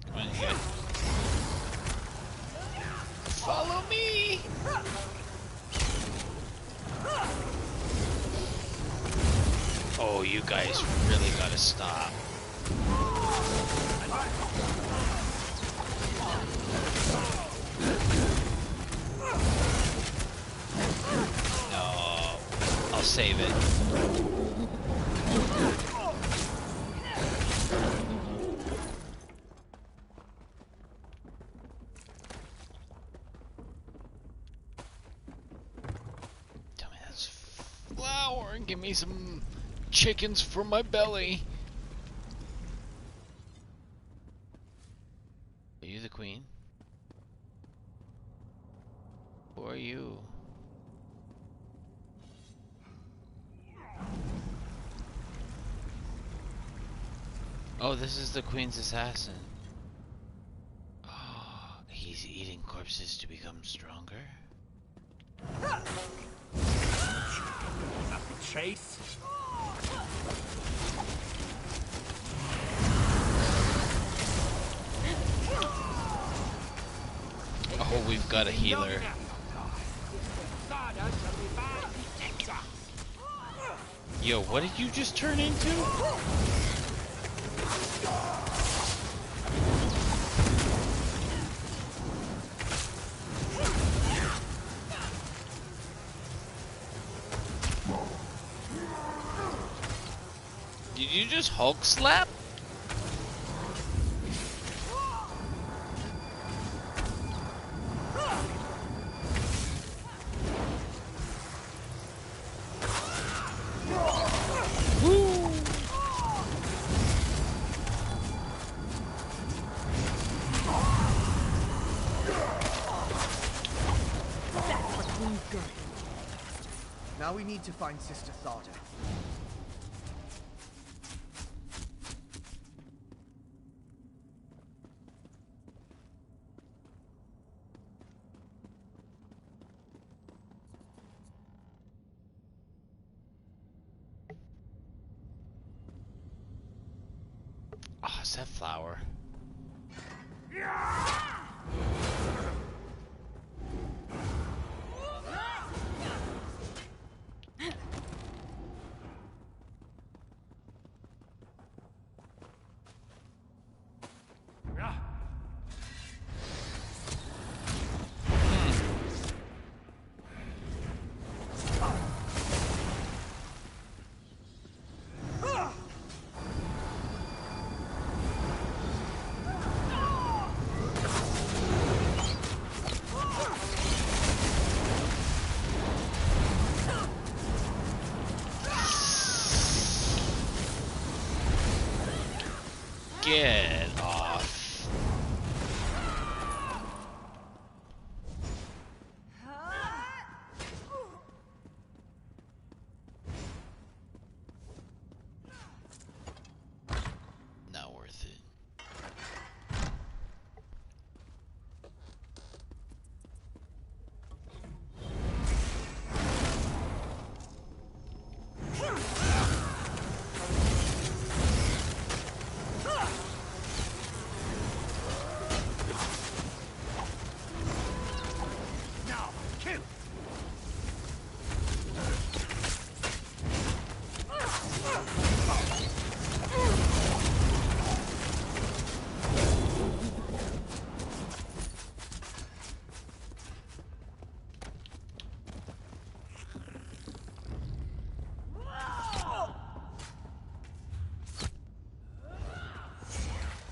Come on, you guys. Follow me! Oh, you guys really gotta stop. No, I'll save it. me some chickens for my belly. Are you the queen? Who are you? Oh, this is the queen's assassin. Oh, he's eating corpses to become stronger? Chase? Oh, we've got a healer. Yo, what did you just turn into? Did you just Hulk slap? Now we need to find Sister Thada. Oh, is that flower? Get off. Not worth it.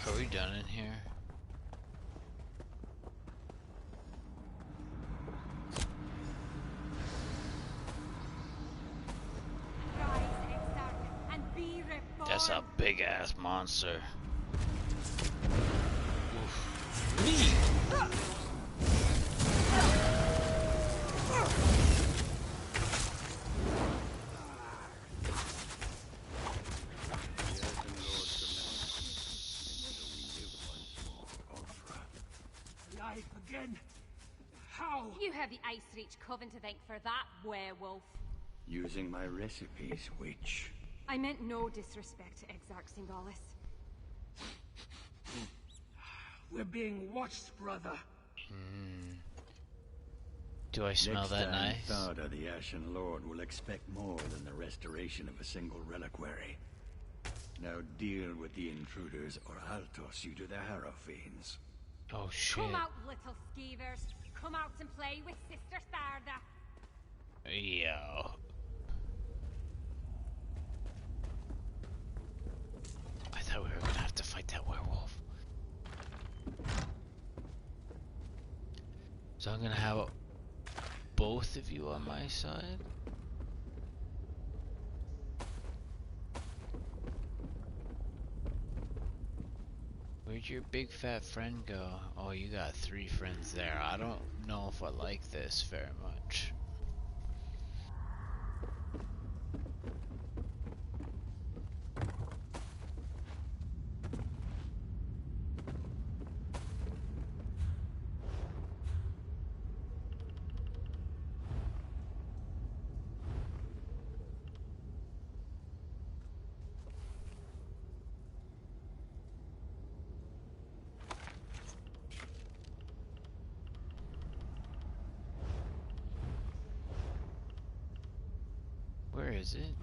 Are we done in here? That's a big ass monster. Oof. Me! Alive again? How? You have the Ice Reach Coven to thank for that, werewolf. Using my recipes, witch. I meant no disrespect to Exarch Symbolis. We're being watched, brother. Do I smell that nice? Next time, Thada, the Ashen Lord, will expect more than the restoration of a single reliquary. Now deal with the intruders, or I'll toss you to the Harrow Fiends. Oh shit. Come out, little skeevers. Come out and play with Sister Tharda. Yo. I thought we were gonna have to fight that werewolf. So I'm gonna have both of you on my side. Where'd your big fat friend go? Oh, you got 3 friends there. I don't know if I like this very much. Where is it?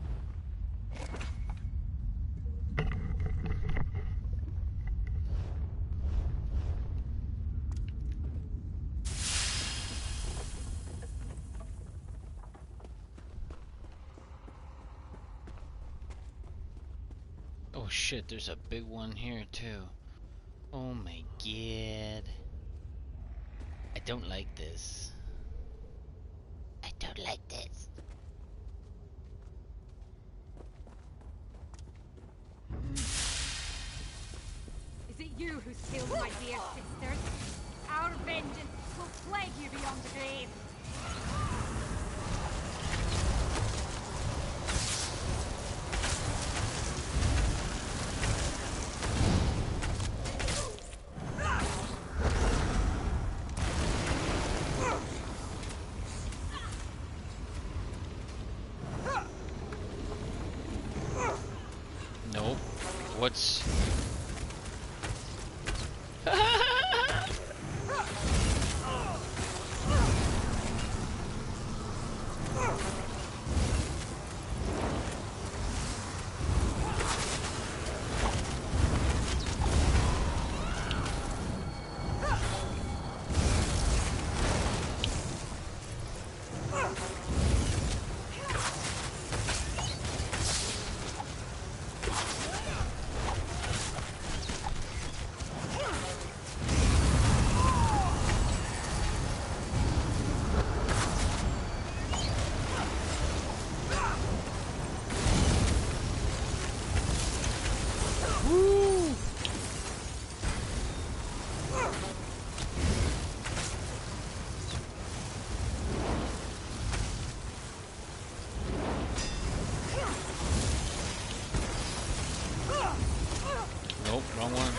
Oh shit, there's a big one here too. Oh my god. I don't like this. I don't like this. Is it you who killed my dear sisters? Our vengeance will plague you beyond the grave. Nope. What's... Nope, wrong one.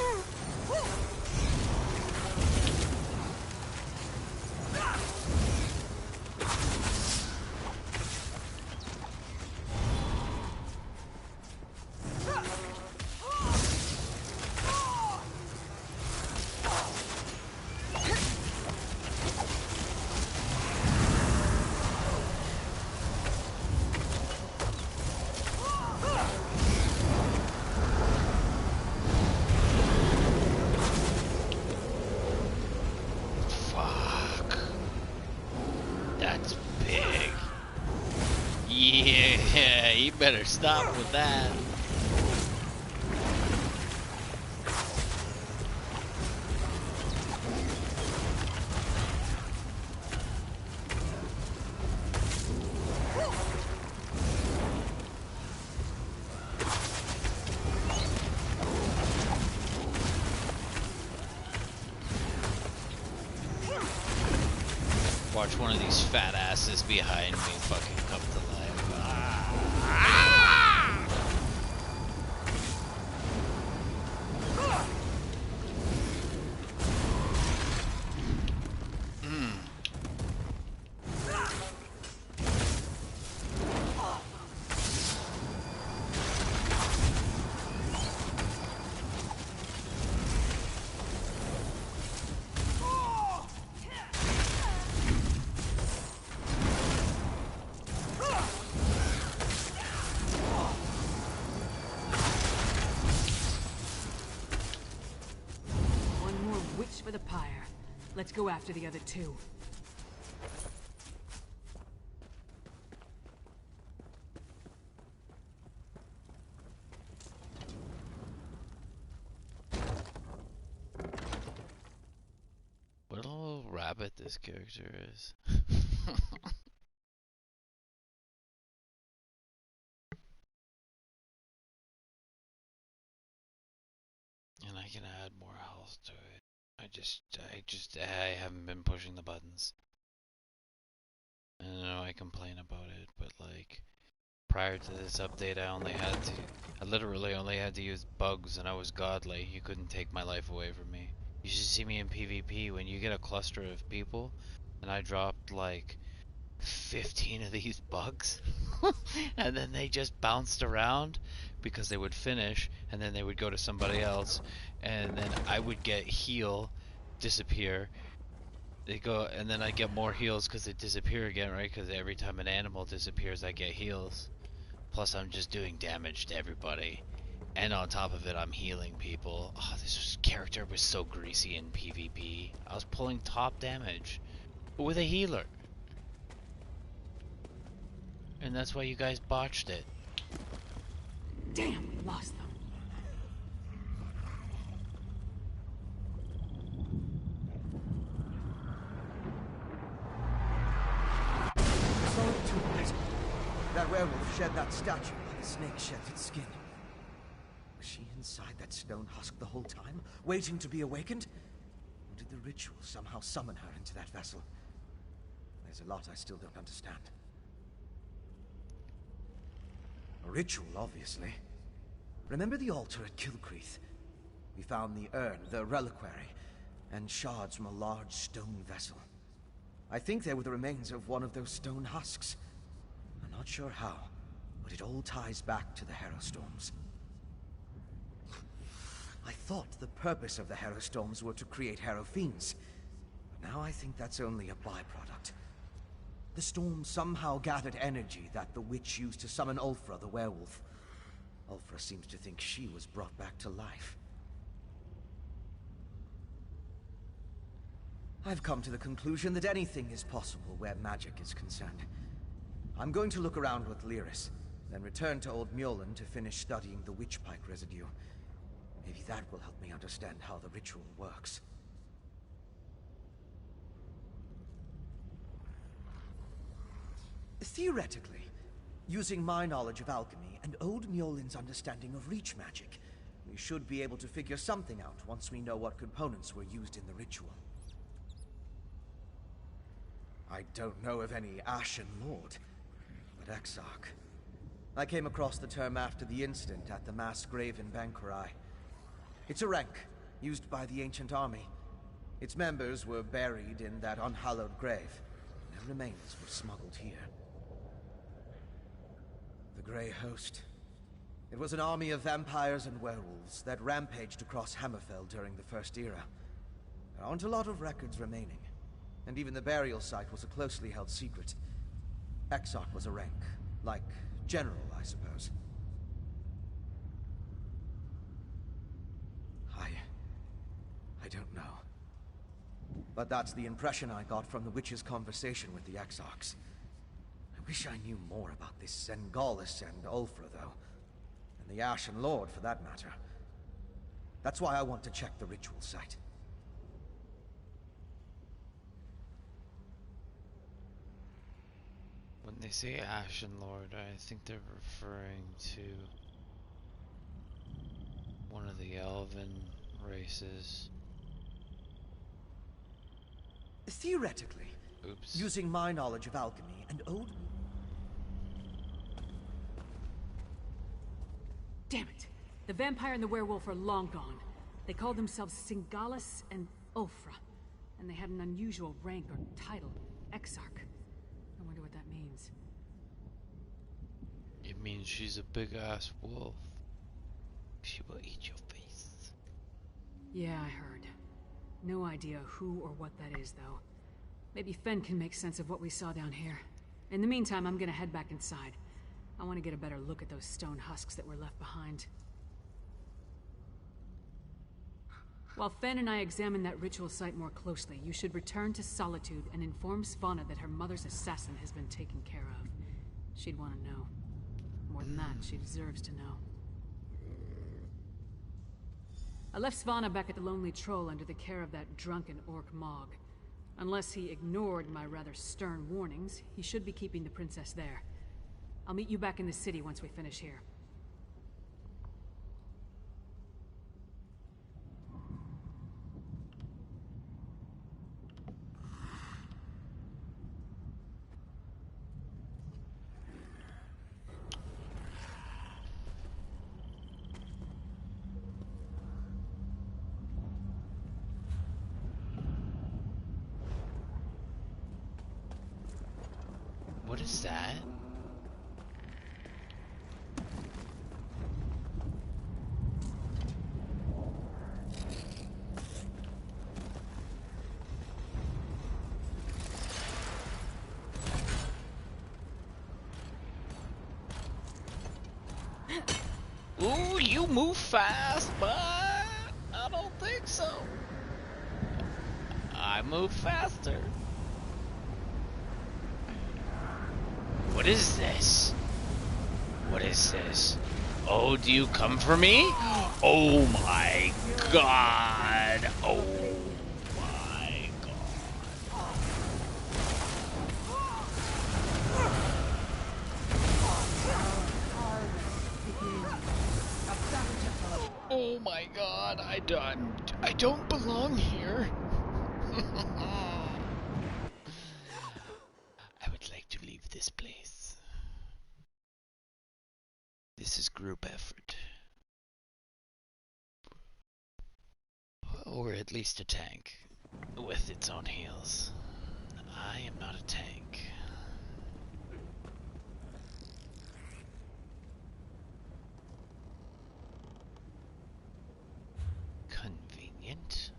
Fuck. That's big. Yeah, you better stop with that. Watch one of these fat asses behind me fucking come to life. One more witch for the pyre. Let's go after the other 2. What a little rabbit this character is. And I I can add more health to it. I haven't been pushing the buttons. I know I complain about it, but like, prior to this update, I literally only had to use bugs, and I was godly. You couldn't take my life away from me. You should see me in PvP when you get a cluster of people, and I dropped like 15 of these bugs, and then they just bounced around because they would finish, and then they would go to somebody else, and then I would get heal, disappear. They go, and then I get more heals because they disappear again, right? Because every time an animal disappears, I get heals. Plus, I'm just doing damage to everybody. And on top of it, I'm healing people. Oh, this character was so greasy in PvP. I was pulling top damage with a healer. And that's why you guys botched it. Damn, lost them. That werewolf shed that statue like a snake sheds its skin. Was she inside that stone husk the whole time, waiting to be awakened? Or did the ritual somehow summon her into that vessel? There's a lot I still don't understand. A ritual, obviously. Remember the altar at Kilcreath? We found the urn, the reliquary, and shards from a large stone vessel. I think they were the remains of one of those stone husks. I'm not sure how, but it all ties back to the Harrowstorms. I thought the purpose of the Harrowstorms were to create Harrow Fiends, but now I think that's only a byproduct. The storm somehow gathered energy that the witch used to summon Ulfra the werewolf. Ulfra seems to think she was brought back to life. I've come to the conclusion that anything is possible where magic is concerned. I'm going to look around with Lyris, then return to Old Mjolnir to finish studying the witchpike residue. Maybe that will help me understand how the ritual works. Theoretically, using my knowledge of alchemy and Old Mjolin's understanding of reach magic, we should be able to figure something out once we know what components were used in the ritual. I don't know of any Ashen Lord, but Exarch. I came across the term after the incident at the mass grave in Banquerai. It's a rank, used by the ancient army. Its members were buried in that unhallowed grave. Their remains were smuggled here. The Grey Host. It was an army of vampires and werewolves that rampaged across Hammerfell during the First Era. There aren't a lot of records remaining, and even the burial site was a closely held secret. Exarch was a rank, like General, I suppose. I don't know. But that's the impression I got from the witch's conversation with the Exarchs. I wish I knew more about this Sengalis and Ulfra, though. And the Ashen Lord, for that matter. That's why I want to check the ritual site. When they say Ashen Lord, I think they're referring to one of the elven races. Theoretically, using my knowledge of alchemy and Old... Damn it! The vampire and the werewolf are long gone. They called themselves Sengalis and Ulfra, and they had an unusual rank or title, Exarch. I wonder what that means. It means she's a big-ass wolf. She will eat your face. Yeah, I heard. No idea who or what that is, though. Maybe Fen can make sense of what we saw down here. In the meantime, I'm gonna head back inside. I want to get a better look at those stone husks that were left behind. While Fen and I examine that ritual site more closely, you should return to Solitude and inform Svanna that her mother's assassin has been taken care of. She'd want to know. More than that, she deserves to know. I left Svanna back at the Lonely Troll under the care of that drunken orc Mog. Unless he ignored my rather stern warnings, he should be keeping the princess there. I'll meet you back in the city once we finish here. is that? Ooh, you move fast, but I don't think so. I move faster. What is this? What is this? Oh, do you come for me? Oh my god. Oh my god. Oh my god, I don't belong here. I would like to leave this place. This is group effort. Or at least a tank. With its own heals. I am not a tank. Convenient.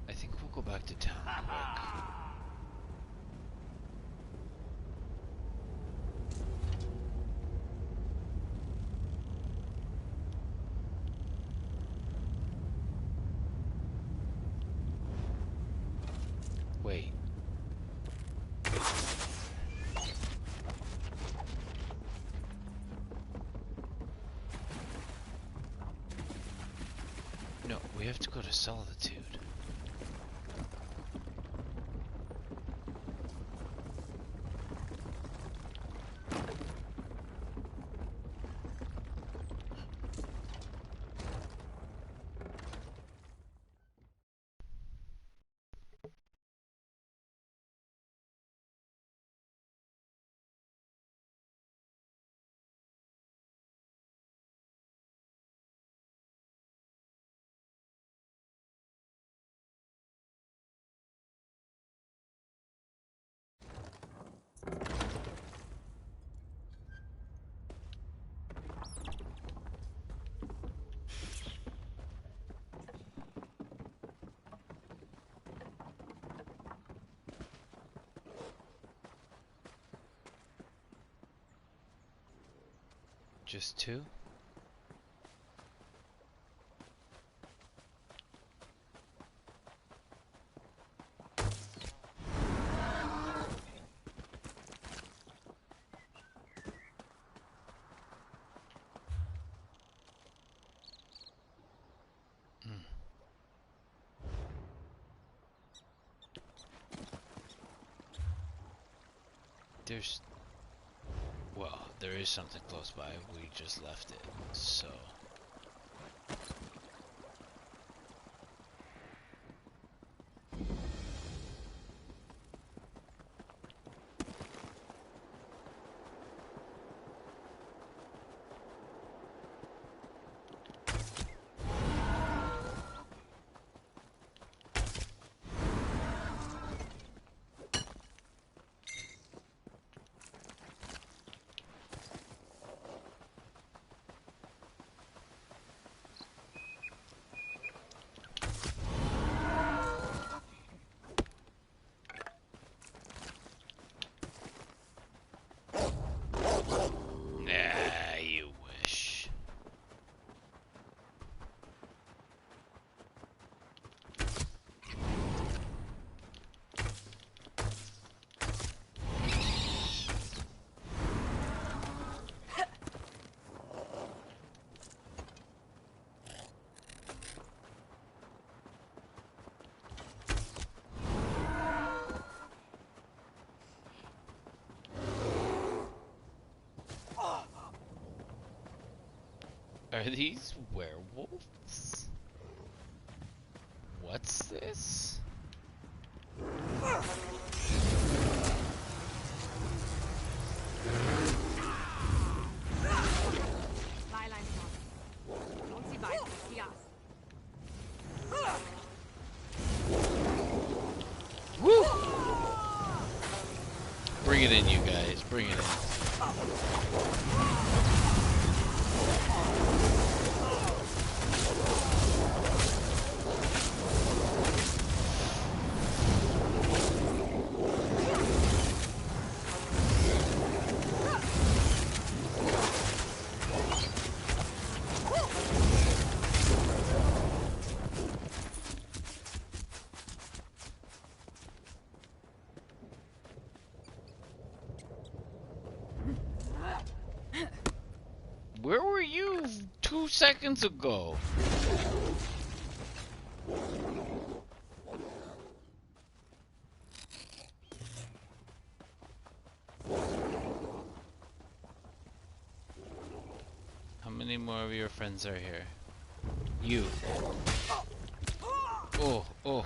I think we'll go back to town quick. Wait. No, we have to go to Solitude. Just two? There's... Well, there is something close by. We just left it, so... Nah, you wish. Are these werewolves? What's this? Byline's not Bring it in, you guys. Bring it in. Where were you 2 seconds ago? How many more of your friends are here? You. Oh, oh.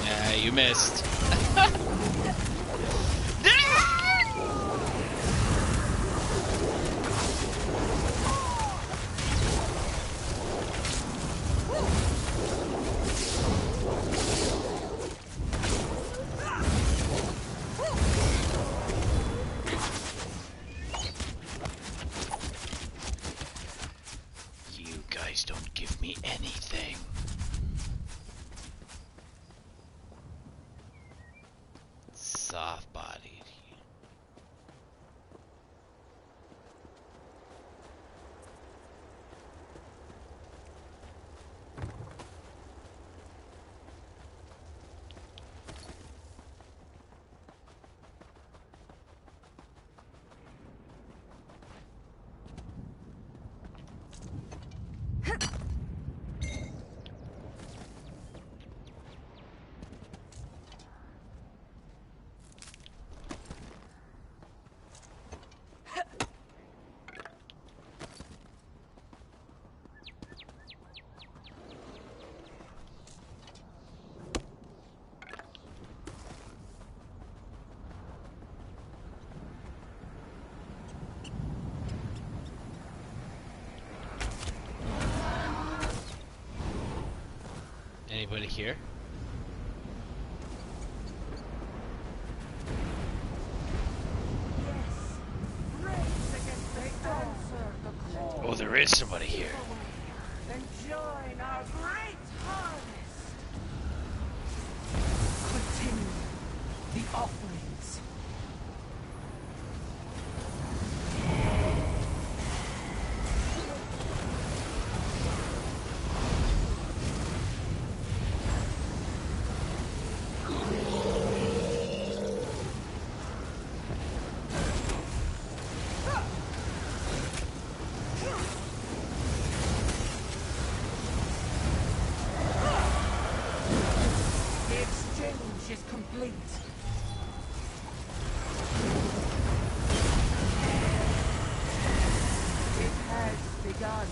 Yeah, you missed. You guys don't give me anything. Soft bodied. Anybody here? Oh, there is somebody here. And join our great harvest. Continue the offerings. The exchange is complete. It has begun.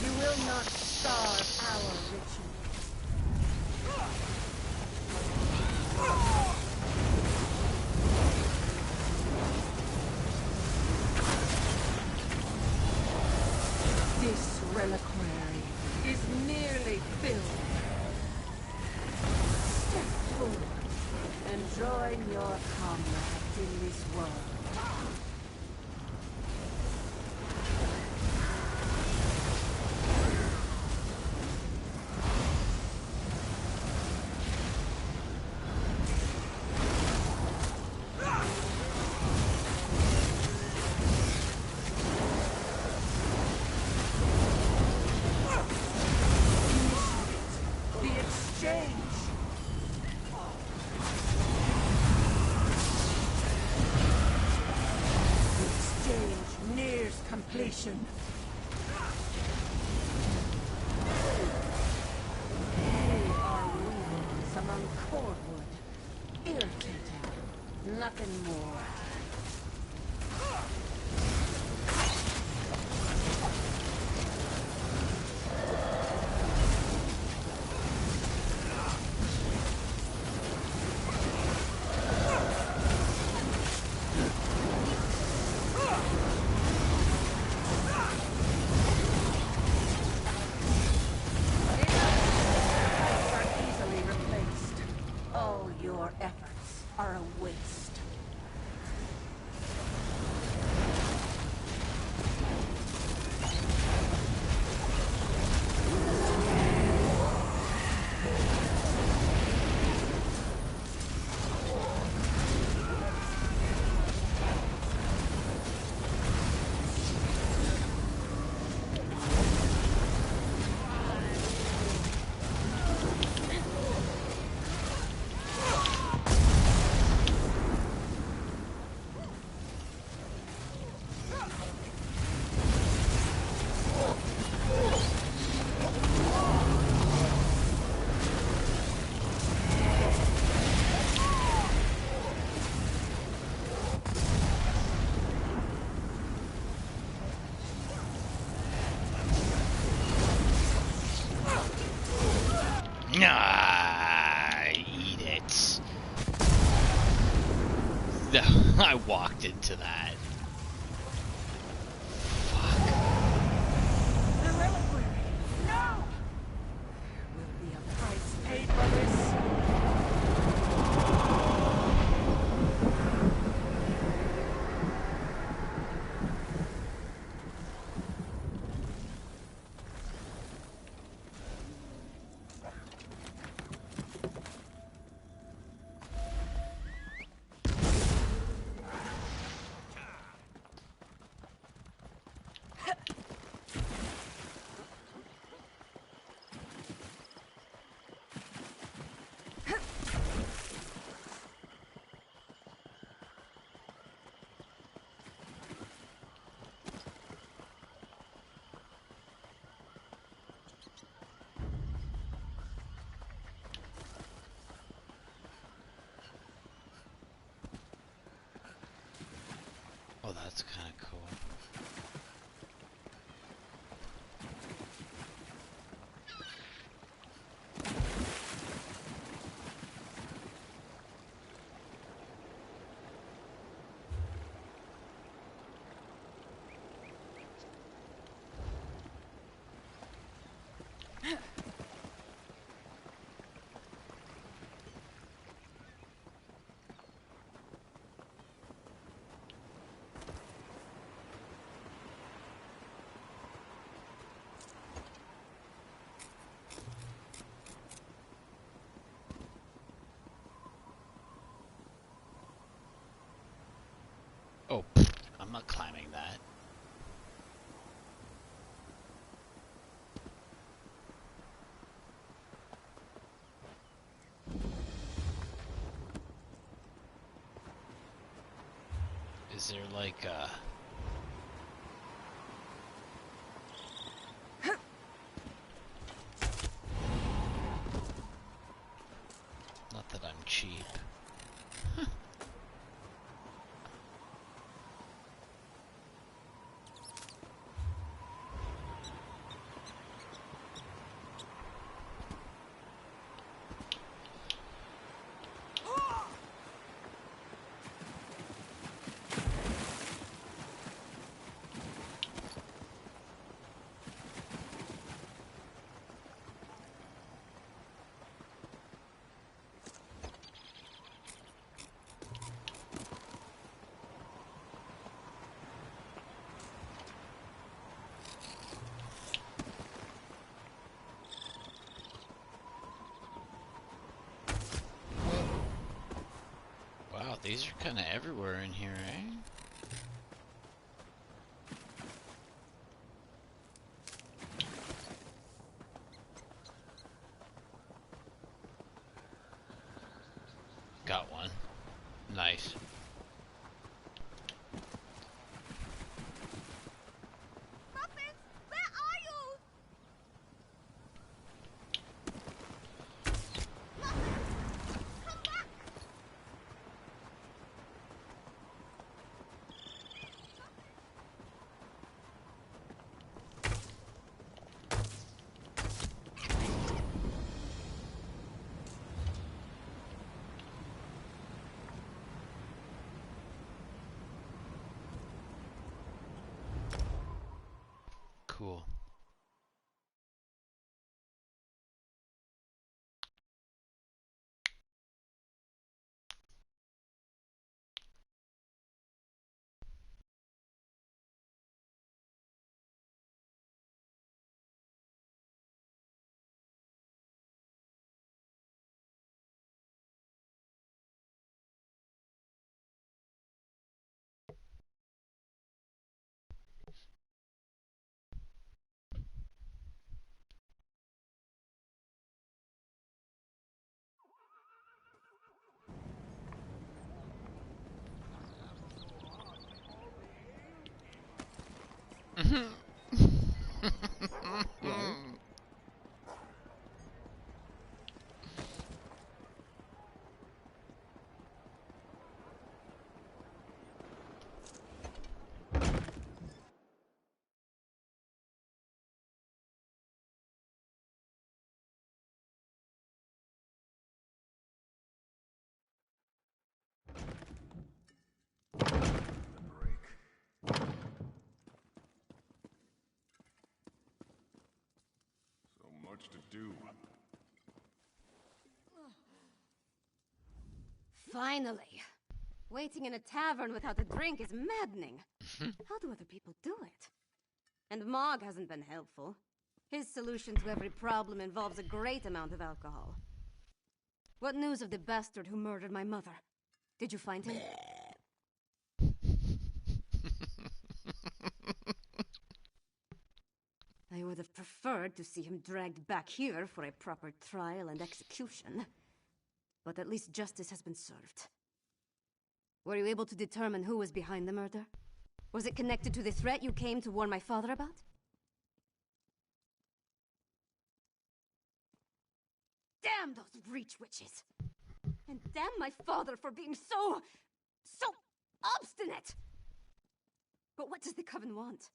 You will not starve our ritual. This reliquary is nearly filled. Step forward and join your comrades in this world. The exchange. The exchange nears completion. nothing more. Are a waste. Eat it. No, I walked into that. Fuck. The reliquary! No! There will be a price paid for this. Oh, that's kind of cool. Oh, I'm not climbing that. Is there like a... Not that I'm cheap. Wow, these are kind of everywhere in here, eh? Got one. Nice. Cool. Much to do. Finally! Waiting in a tavern without a drink is maddening. How do other people do it? And Mog hasn't been helpful. His solution to every problem involves a great amount of alcohol. What news of the bastard who murdered my mother? Did you find him? I would have preferred to see him dragged back here for a proper trial and execution. But at least justice has been served. Were you able to determine who was behind the murder? Was it connected to the threat you came to warn my father about? Damn those Reach witches! And damn my father for being so obstinate! But what does the Coven want?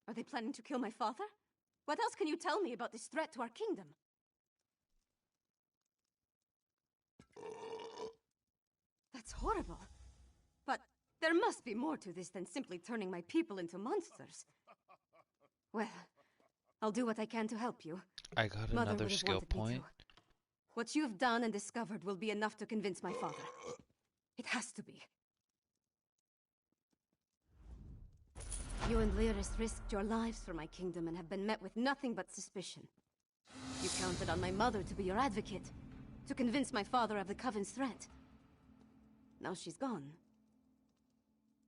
Are they planning to kill my father? What else can you tell me about this threat to our kingdom? That's horrible. But there must be more to this than simply turning my people into monsters. Well, I'll do what I can to help you. I got Mother another would have skill wanted me point. to. What you've done and discovered will be enough to convince my father. It has to be. You and Lyris risked your lives for my kingdom and have been met with nothing but suspicion. You counted on my mother to be your advocate, to convince my father of the Coven's threat. Now she's gone.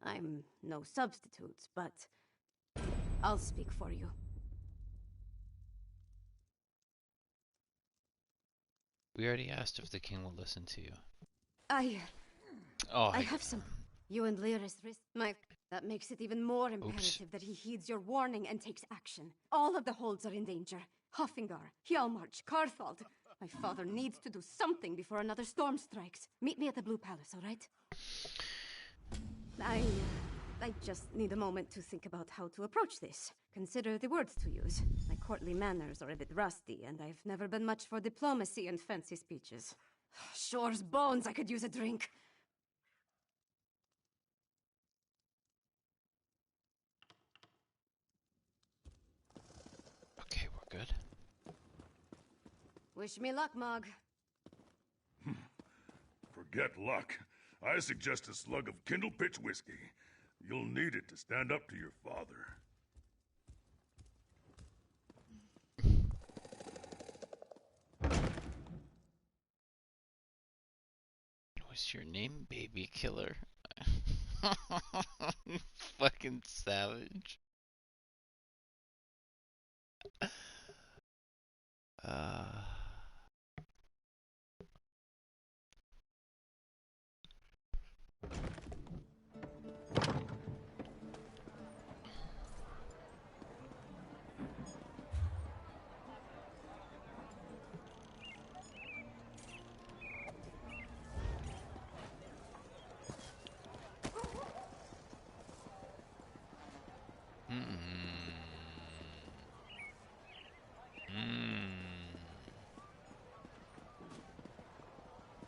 I'm no substitute, but I'll speak for you. We already asked if the king will listen to you. I Oh, have some. You and Lyris risk that makes it even more imperative that he heeds your warning and takes action. All of the holds are in danger. Hoffingar, Hjalmarch, Karthald. My father needs to do something before another storm strikes. Meet me at the Blue Palace, all right? I just need a moment to think about how to approach this. Consider the words to use. My courtly manners are a bit rusty, and I've never been much for diplomacy and fancy speeches. Shore's bones, I could use a drink. Okay, we're good. Wish me luck, Mog. Forget luck. I suggest a slug of Kindle Pitch whiskey. You'll need it to stand up to your father. What's your name, baby killer? Fucking savage.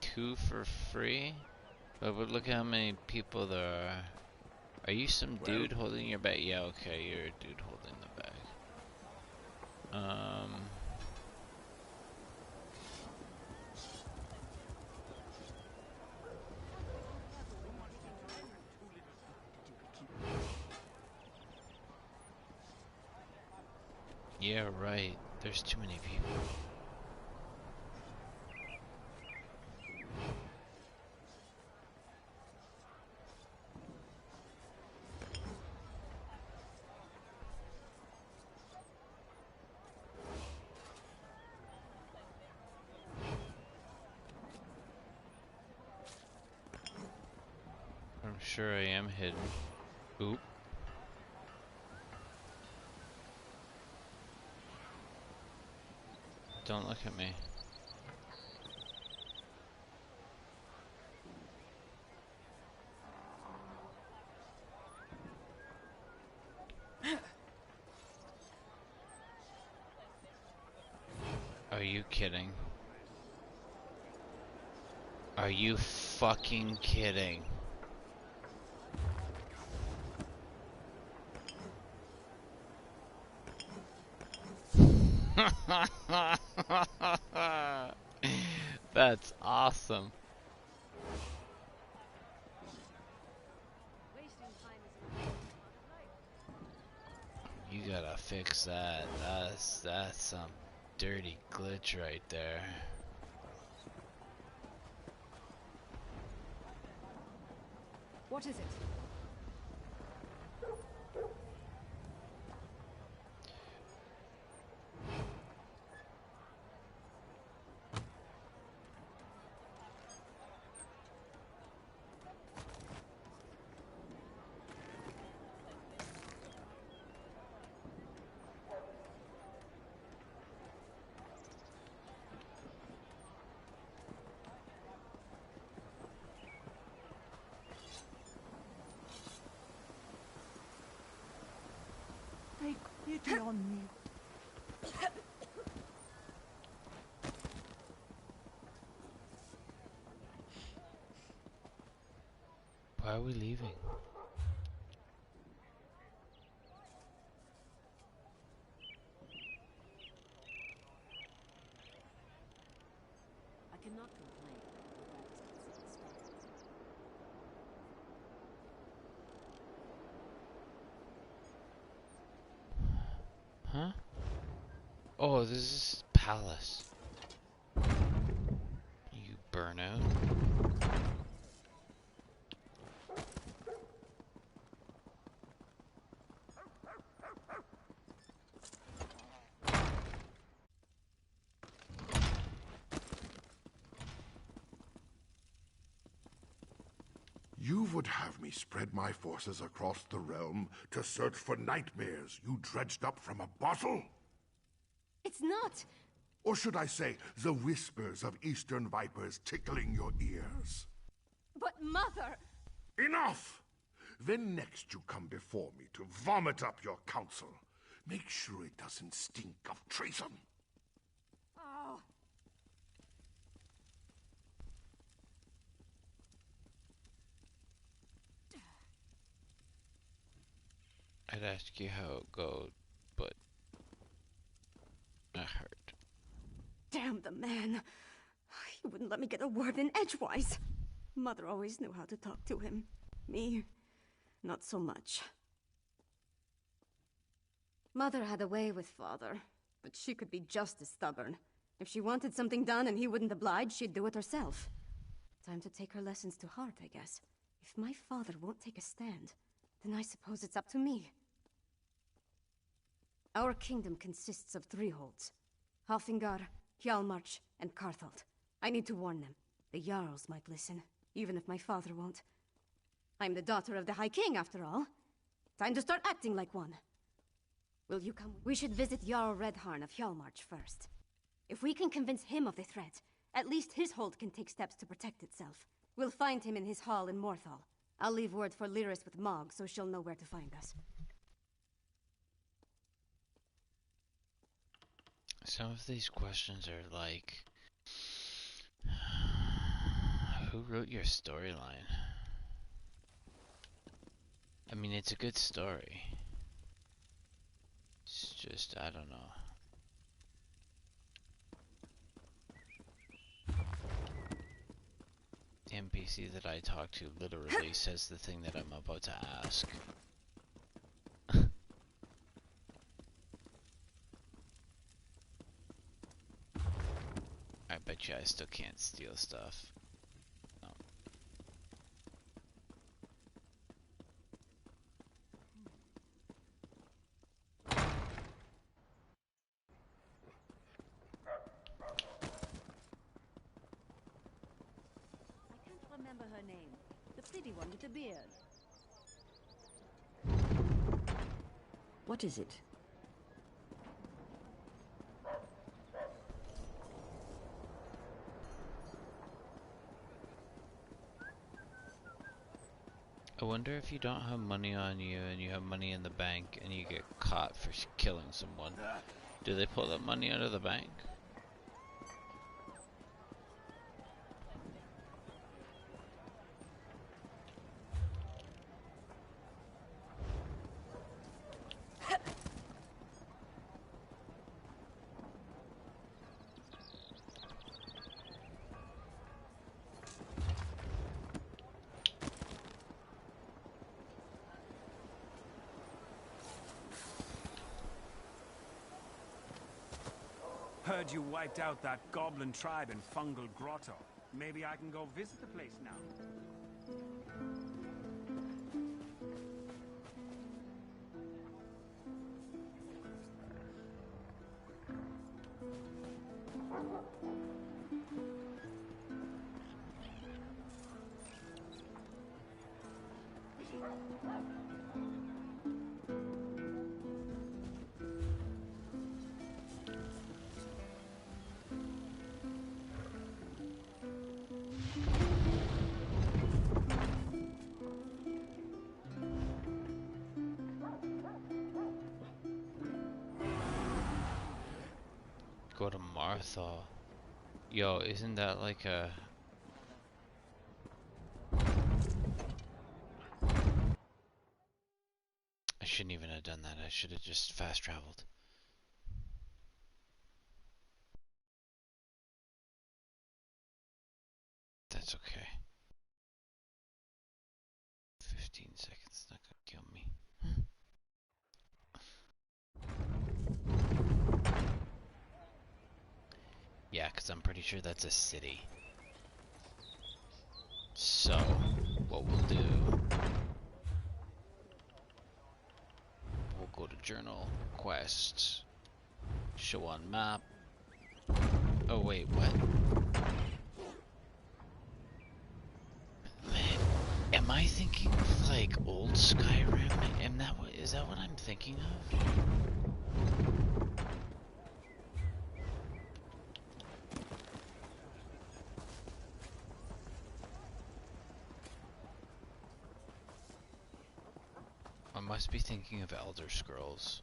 Two for free? But look how many people there are. Are you some dude holding your bag? Yeah, okay, you're a dude holding the bag. Yeah, right. There's too many people. I'm sure I am hidden. Oop. Don't look at me. Are you kidding? Are you fucking kidding? That's awesome. You gotta fix that. That's some dirty glitch right there. What is it? Take pity on me. Why are we leaving? I cannot complain. Huh? Oh, this is palace. You burnout. You would have me spread my forces across the realm to search for nightmares you dredged up from a bottle? It's not! Or should I say, the whispers of eastern vipers tickling your ears? But Mother! Enough! Then next you come before me to vomit up your counsel. Make sure it doesn't stink of treason. Oh. I'd ask you how it goes, but I heard. Damn the man. He wouldn't let me get a word in edgewise. Mother always knew how to talk to him. Me, not so much. Mother had a way with Father, but she could be just as stubborn. If she wanted something done and he wouldn't oblige, she'd do it herself. Time to take her lessons to heart, I guess. If my father won't take a stand, then I suppose it's up to me. Our kingdom consists of 3 holds. Halfingar, Hjalmarch, and Karthald. I need to warn them. The Jarls might listen, even if my father won't. I'm the daughter of the High King, after all. Time to start acting like one. Will you come? We should visit Jarl Redharn of Hjalmarch first. If we can convince him of the threat, at least his hold can take steps to protect itself. We'll find him in his hall in Morthal. I'll leave word for Lyris with Mog, so she'll know where to find us. Some of these questions are like, who wrote your storyline? I mean, it's a good story. It's just, I don't know. NPC that I talk to literally says the thing that I'm about to ask. I bet you I still can't steal stuff. No. Remember her name. The pretty one with the beard. What is it? I wonder if you don't have money on you and you have money in the bank and you get caught for killing someone, do they pull that money out of the bank? Heard you wiped out that goblin tribe in Fungal Grotto. Maybe I can go visit the place now. Go to Martha. Yo, isn't that like a... I shouldn't even have done that. I should have just fast traveled. That's okay. 15 seconds, not gonna kill me. Yeah, because I'm pretty sure that's a city. So, what we'll do... We'll go to journal, quest, show on map. Oh wait, what? Man, am I thinking of like old Skyrim? Is that what I'm thinking of? I must be thinking of Elder Scrolls.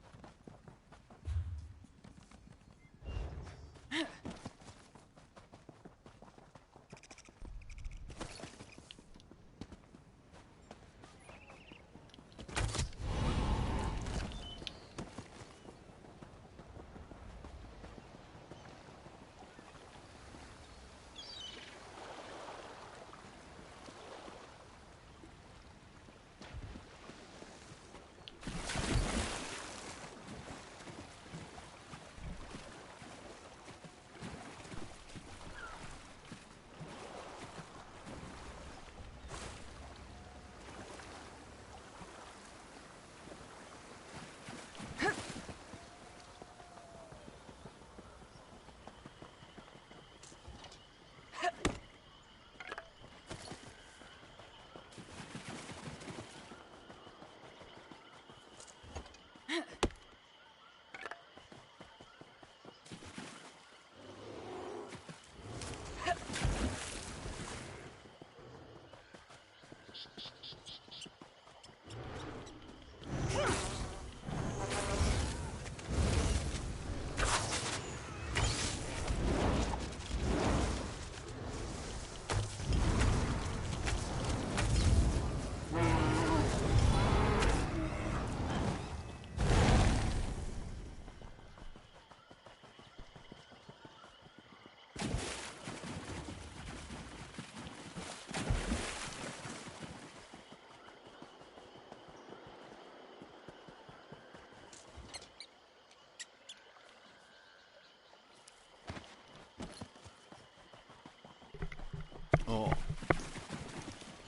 Oh.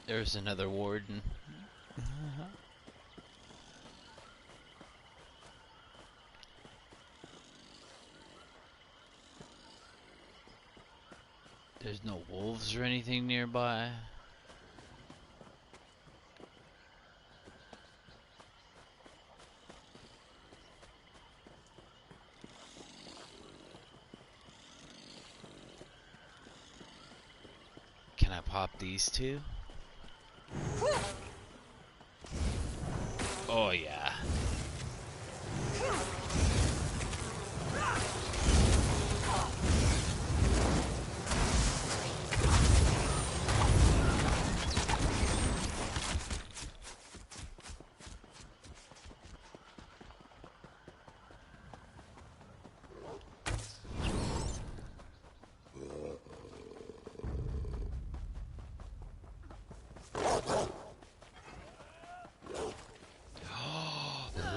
There's another warden. There's no wolves or anything nearby. Can I pop these two? Oh yeah.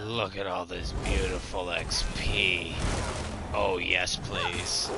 Look at all this beautiful XP. Oh yes, please.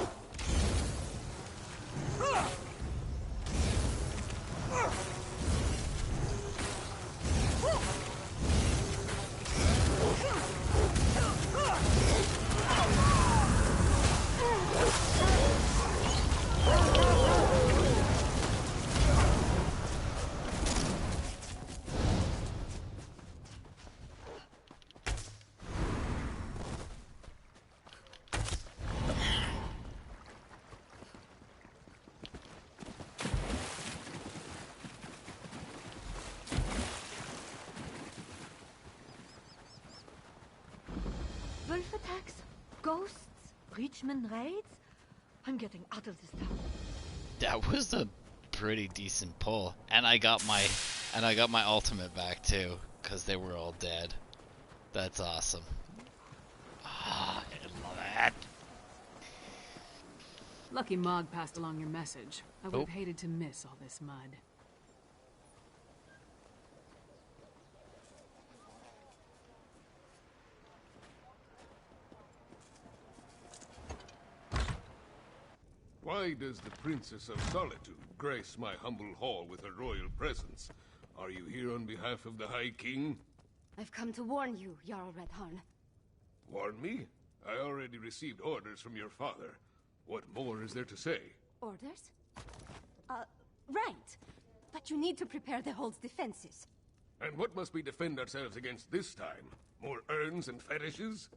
Wolf attacks? Ghosts? Breachman raids? I'm getting out of this town. That was a pretty decent pull, and I got my ultimate back too, cause they were all dead. That's awesome. Ah, I love it. Lucky Mog passed along your message. I would have hated to miss all this mud. Why does the Princess of Solitude grace my humble hall with her royal presence? Are you here on behalf of the High King? I've come to warn you, Jarl Redharn. Warn me? I already received orders from your father. What more is there to say? Orders? Right. But you need to prepare the hold's defenses. And what must we defend ourselves against this time? More urns and fetishes?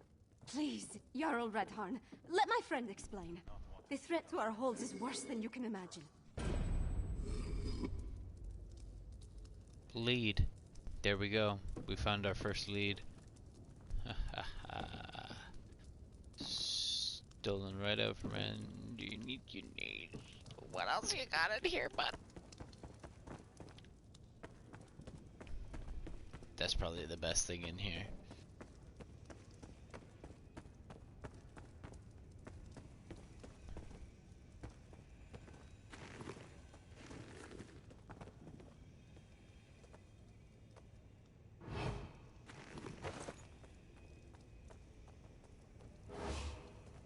Please, Jarl Redharn, let my friend explain. The threat to our holds is worse than you can imagine. Lead. There we go. We found our first lead. Stolen right out from end. You need. What else you got in here, bud? That's probably the best thing in here.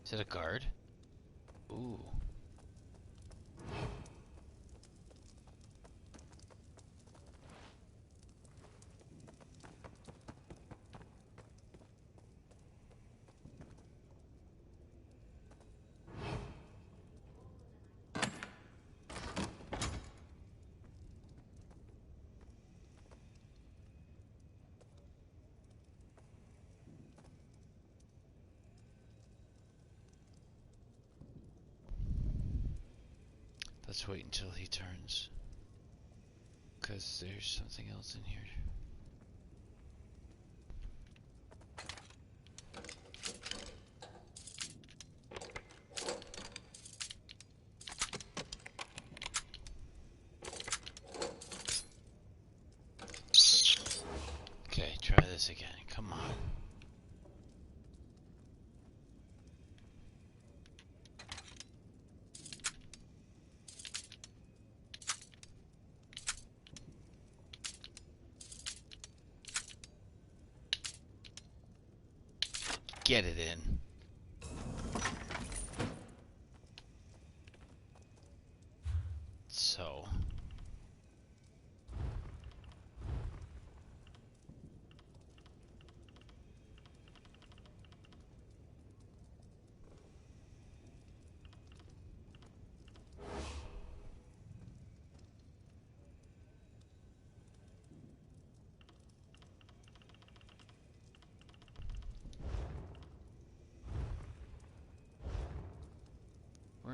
Is it a guard? Ooh. Let's wait until he turns, because there's something else in here. Okay, try this again. Come on. Get it in. So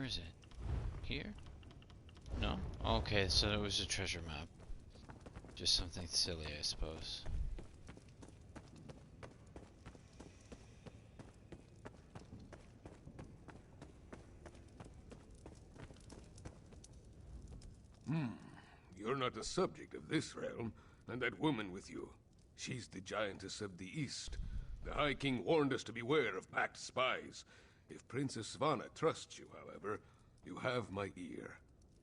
is it? Here? No? Okay, so it was a treasure map. Just something silly, I suppose. You're not a subject of this realm, and that woman with you, she's the giantess of the East. The High King warned us to beware of packed spies. If Princess Svana trusts you, however, you have my ear.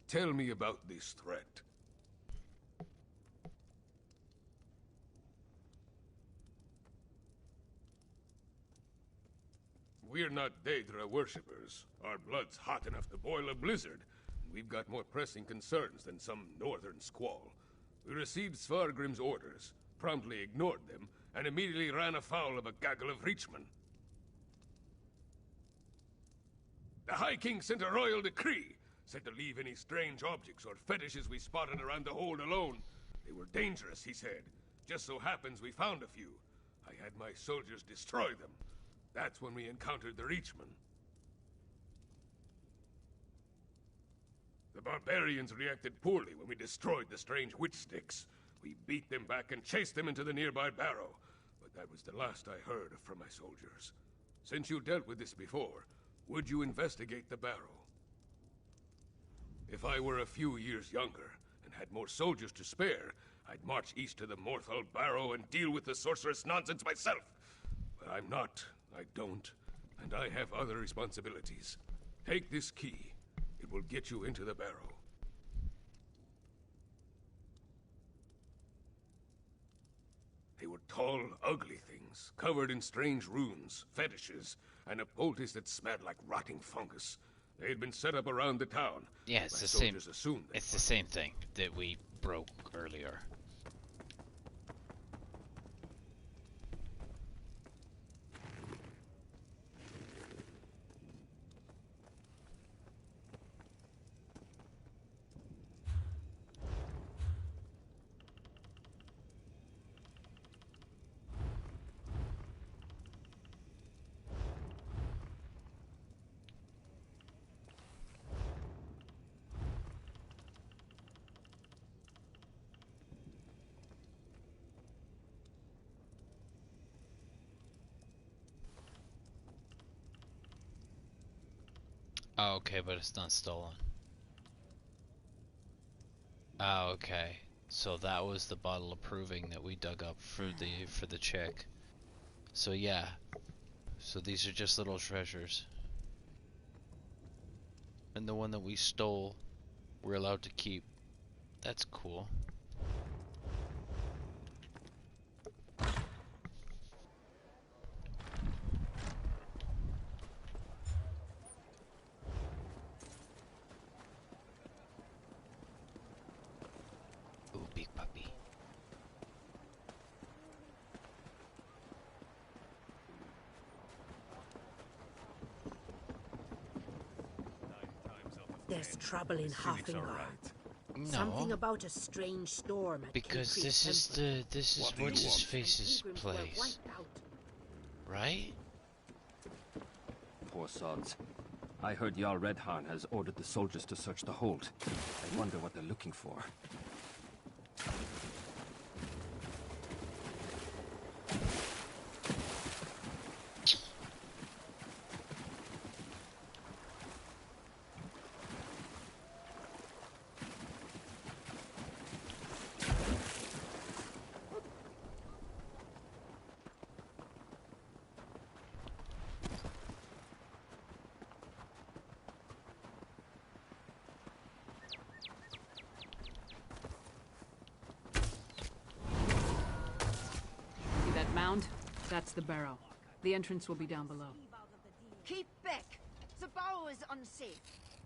Tell me about this threat. We're not Daedra worshippers. Our blood's hot enough to boil a blizzard. We've got more pressing concerns than some northern squall. We received Svargrim's orders, promptly ignored them, and immediately ran afoul of a gaggle of Reachmen. The High King sent a royal decree, said to leave any strange objects or fetishes we spotted around the hold alone. They were dangerous, he said. Just so happens we found a few. I had my soldiers destroy them. That's when we encountered the Reachmen. The barbarians reacted poorly when we destroyed the strange witch sticks. We beat them back and chased them into the nearby barrow. But that was the last I heard from my soldiers. Since you dealt with this before, would you investigate the barrow? If I were a few years younger and had more soldiers to spare, I'd march east to the Morthal barrow and deal with the sorceress nonsense myself. But I'm not, I don't, and I have other responsibilities. Take this key. It will get you into the barrow. They were tall, ugly things, covered in strange runes, fetishes, and a poultice that smelled like rotting fungus. They had been set up around the town. Yeah, it's the same. It's the same thing that we broke earlier. Oh, okay, but it's not stolen. Oh, okay. So that was the bottle of proving that we dug up for the chick. So yeah. So these are just little treasures. And the one that we stole, we're allowed to keep. That's cool. Ooh, big puppy. There's trouble in Hafengar. No. Something about a strange storm at Because Cape this is Temple. this is what's his face's place. Right? Poor sods. I heard Jarl Redharn has ordered the soldiers to search the hold. I wonder what they're looking for. Mound, that's the barrow. The entrance will be down below. Keep back! The barrow is unsafe.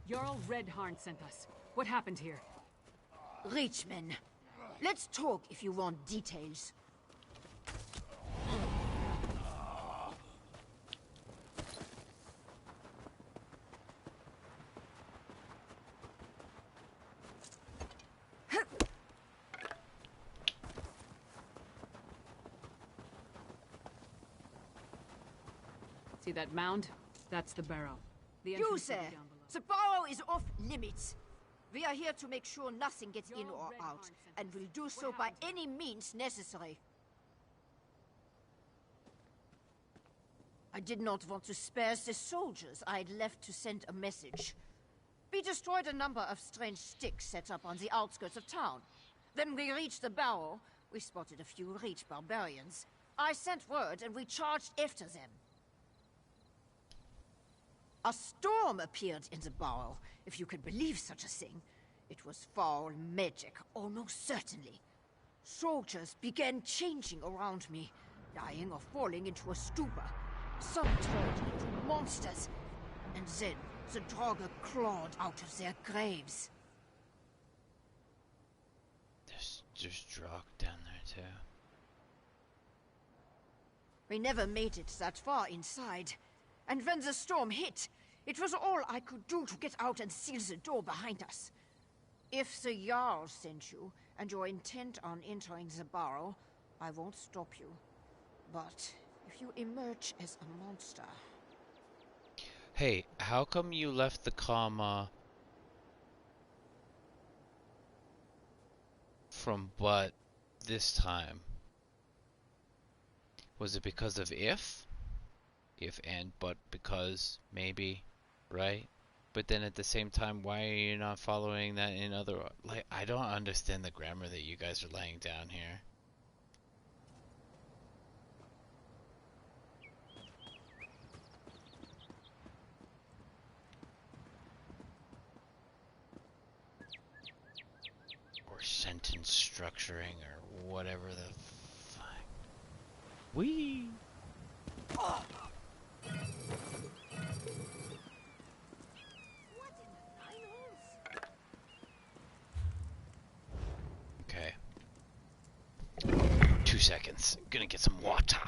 Jarl Redharn sent us. What happened here? Reachmen. Let's talk if you want details. See that mound? That's the barrow. The You, entrance will sir. be down below. The barrow is off limits. We are here to make sure nothing gets in or out, and will do so by any means necessary. I did not want to spare the soldiers I'd left to send a message. We destroyed a number of strange sticks set up on the outskirts of town. Then we reached the barrow. We spotted a few rich barbarians. I sent word and we charged after them. A storm appeared in the barrow, if you can believe such a thing. It was foul magic, almost certainly. Soldiers began changing around me, dying or falling into a stupor. Some turned into monsters, and then the Draugr clawed out of their graves. There's Draugr down there too. We never made it that far inside, and when the storm hit, it was all I could do to get out and seal the door behind us. If the Jarl sent you, and you're intent on entering the barrow, I won't stop you. But if you emerge as a monster... Hey, how come you left the comma from but this time? Was it because of if? If and but because maybe, right? But then at the same time, why are you not following that in other... Like, I don't understand the grammar that you guys are laying down here. Or sentence structuring or whatever the fuck. Wee! Okay. 2 seconds. Gonna get some water.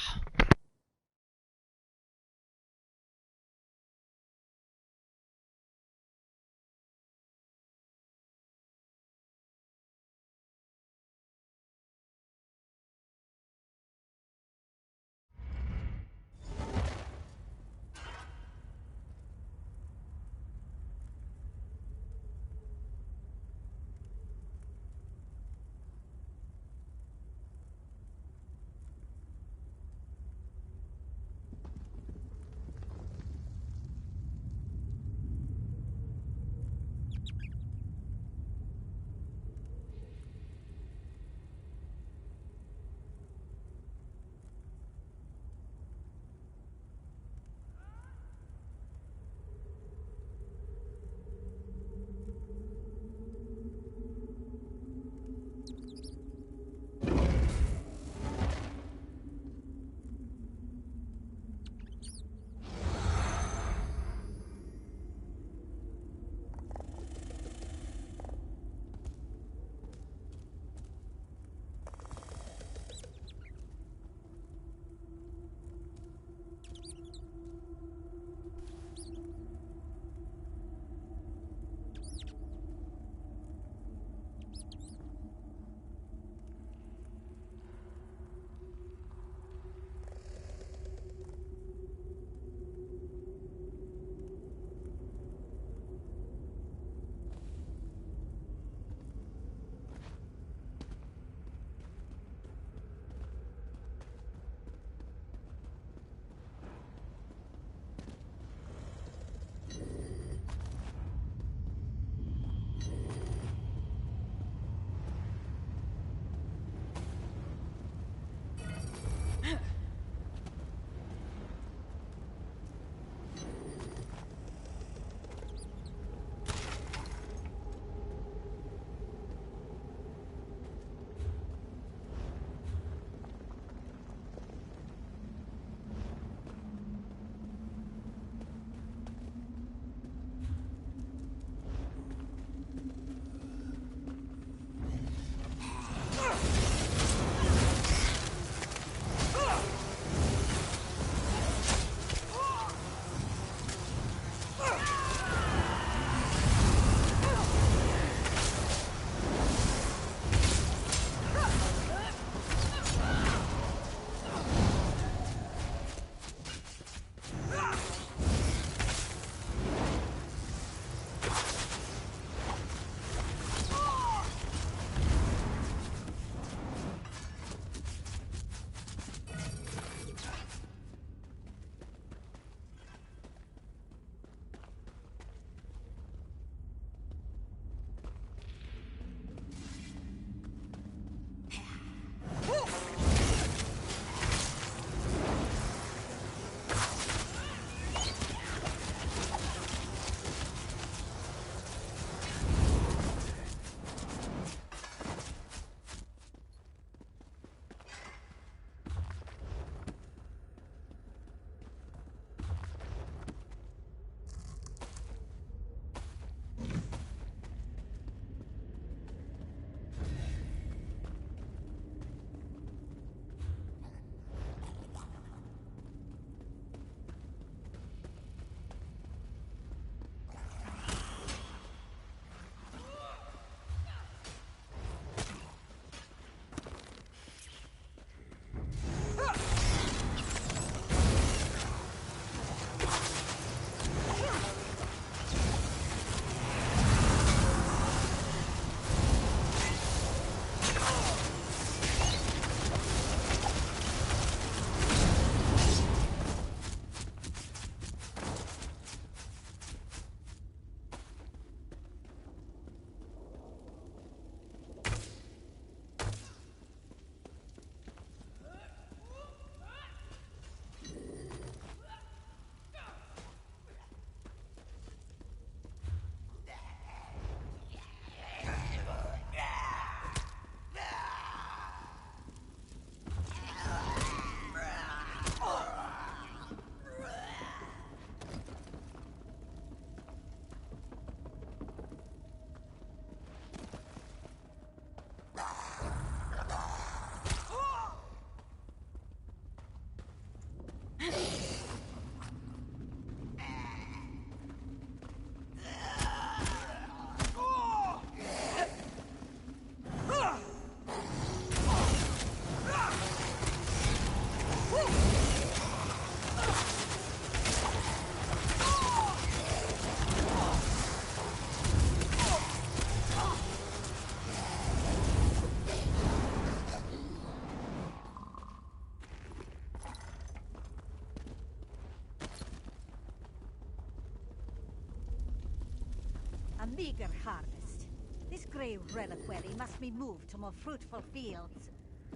A meager harvest. This grey reliquary must be moved to more fruitful fields.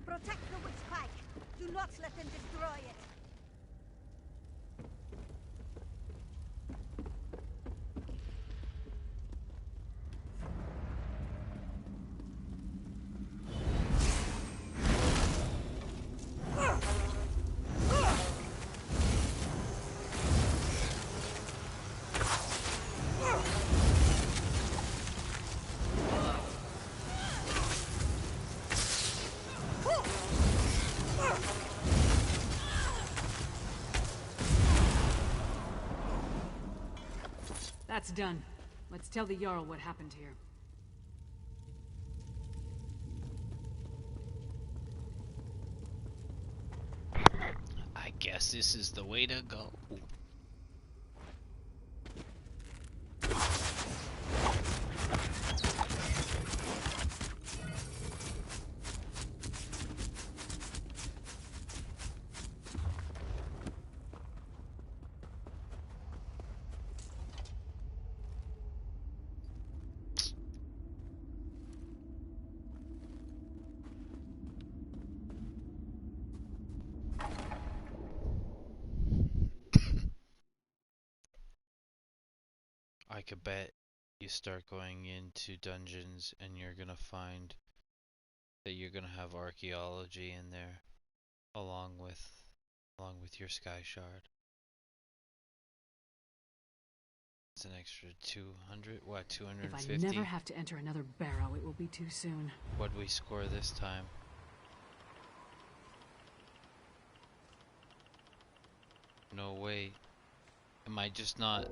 Protect the witch pike. Do not let them destroy it. That's done. Let's tell the Jarl what happened here. I guess this is the way to go. I could bet you start going into dungeons and you're gonna find that you're gonna have archaeology in there along with your sky shard. It's an extra 200, what, 250? If I never have to enter another barrow, it will be too soon. What'd we score this time? No way. Am I just not...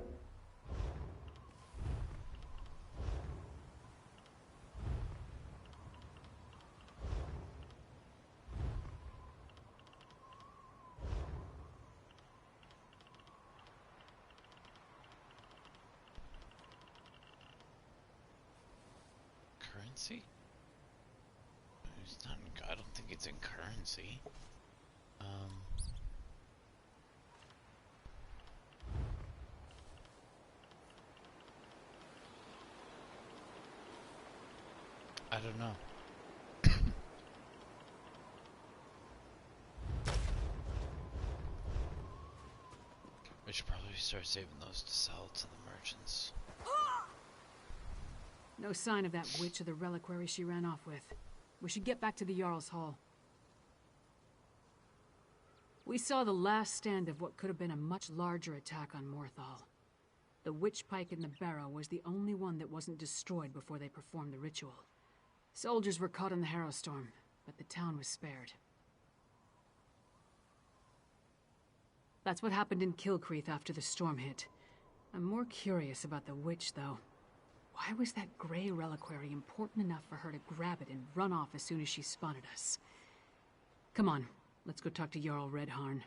Currency? It's not in, I don't think it's in currency. I don't know. We should probably start saving those to sell to the merchants. No sign of that witch or the reliquary she ran off with. We should get back to the Jarl's Hall. We saw the last stand of what could have been a much larger attack on Morthal. The witch pike in the barrow was the only one that wasn't destroyed before they performed the ritual. Soldiers were caught in the Harrowstorm, but the town was spared. That's what happened in Kilcreath after the storm hit. I'm more curious about the witch, though. Why was that grey reliquary important enough for her to grab it and run off as soon as she spotted us? Come on, let's go talk to Jarl Redharn.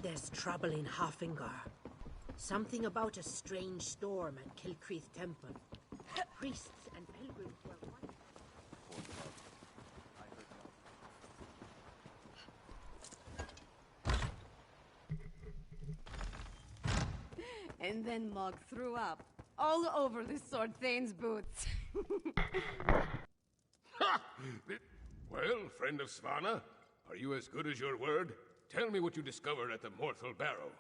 There's trouble in Hafengar. Something about a strange storm at Kilcreath Temple. Priests and pilgrims were... And then Mog threw up all over the Sword Thane's boots. Ha! Well, friend of Svanna, are you as good as your word? Tell me what you discovered at the Morthal Barrow.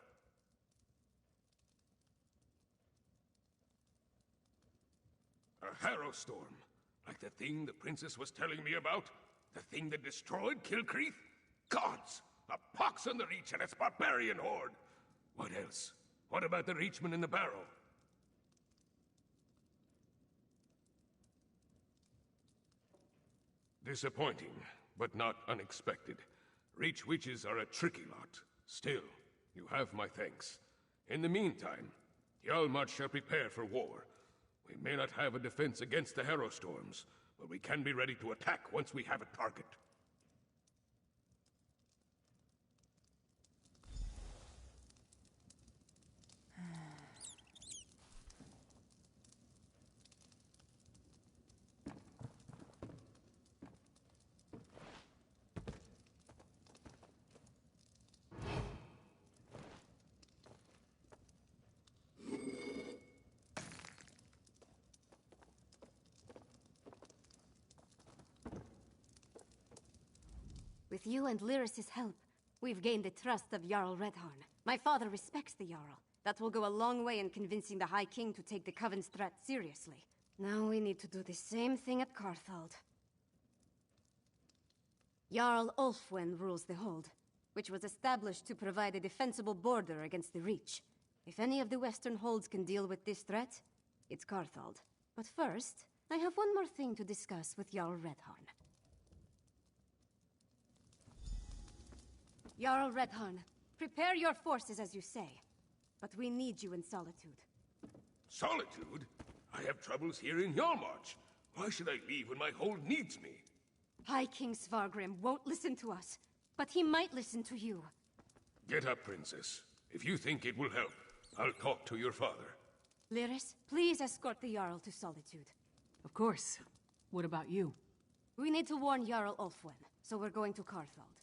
A Harrowstorm, like the thing the princess was telling me about? The thing that destroyed Kilcreath? Gods! A pox on the Reach and its barbarian horde! What else? What about the Reachman in the barrow? Disappointing, but not unexpected. Reach witches are a tricky lot. Still, you have my thanks. In the meantime, Hjalmar shall prepare for war. We may not have a defense against the Harrowstorms, but we can be ready to attack once we have a target. With you and Lyris's help, we've gained the trust of Jarl Redhorn. My father respects the Jarl. That will go a long way in convincing the High King to take the Coven's threat seriously. Now we need to do the same thing at Carthald. Jarl Ulfwen rules the Hold, which was established to provide a defensible border against the Reach. If any of the Western Holds can deal with this threat, it's Carthald. But first, I have one more thing to discuss with Jarl Redhorn. Jarl Redhorn, prepare your forces as you say. But we need you in Solitude. Solitude? I have troubles here in Yarmarch. Why should I leave when my hold needs me? High King Svargrim won't listen to us, but he might listen to you. Get up, Princess. If you think it will help, I'll talk to your father. Lyris, please escort the Jarl to Solitude. Of course. What about you? We need to warn Jarl Ulfwen, so we're going to Carthald.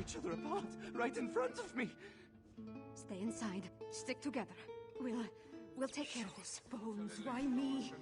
each other apart, right in front of me. Stay inside. Stick together. We'll take care of this. Bones, why me?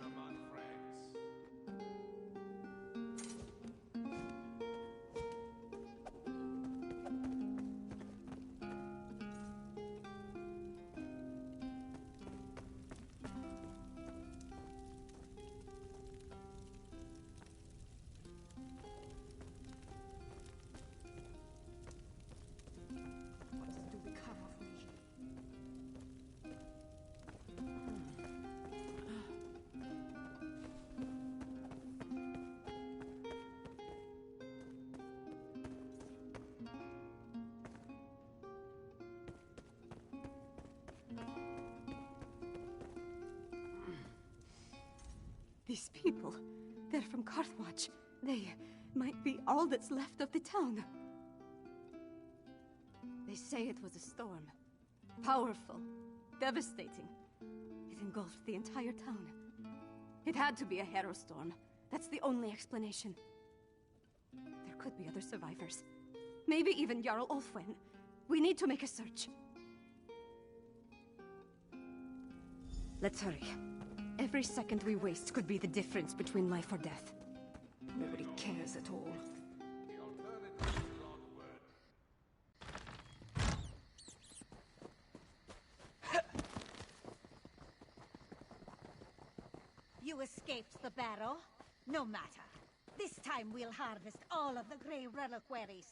These people, they're from Carthwatch. They might be all that's left of the town. They say it was a storm. Powerful, devastating. It engulfed the entire town. It had to be a hero storm. That's the only explanation. There could be other survivors. Maybe even Jarl Ulfwen. We need to make a search. Let's hurry. Every second we waste could be the difference between life or death. Nobody cares at all. You escaped the barrow? No matter. This time we'll harvest all of the Grey reliquaries.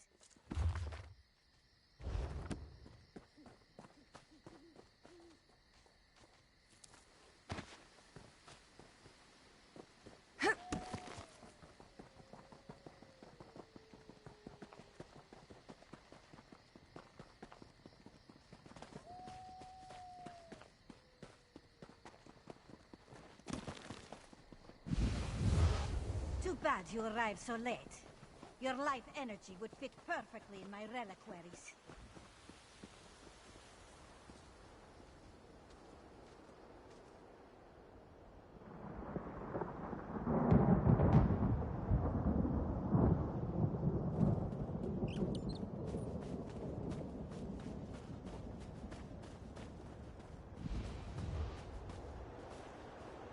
Too bad you arrived so late. Your life energy would fit perfectly in my reliquaries.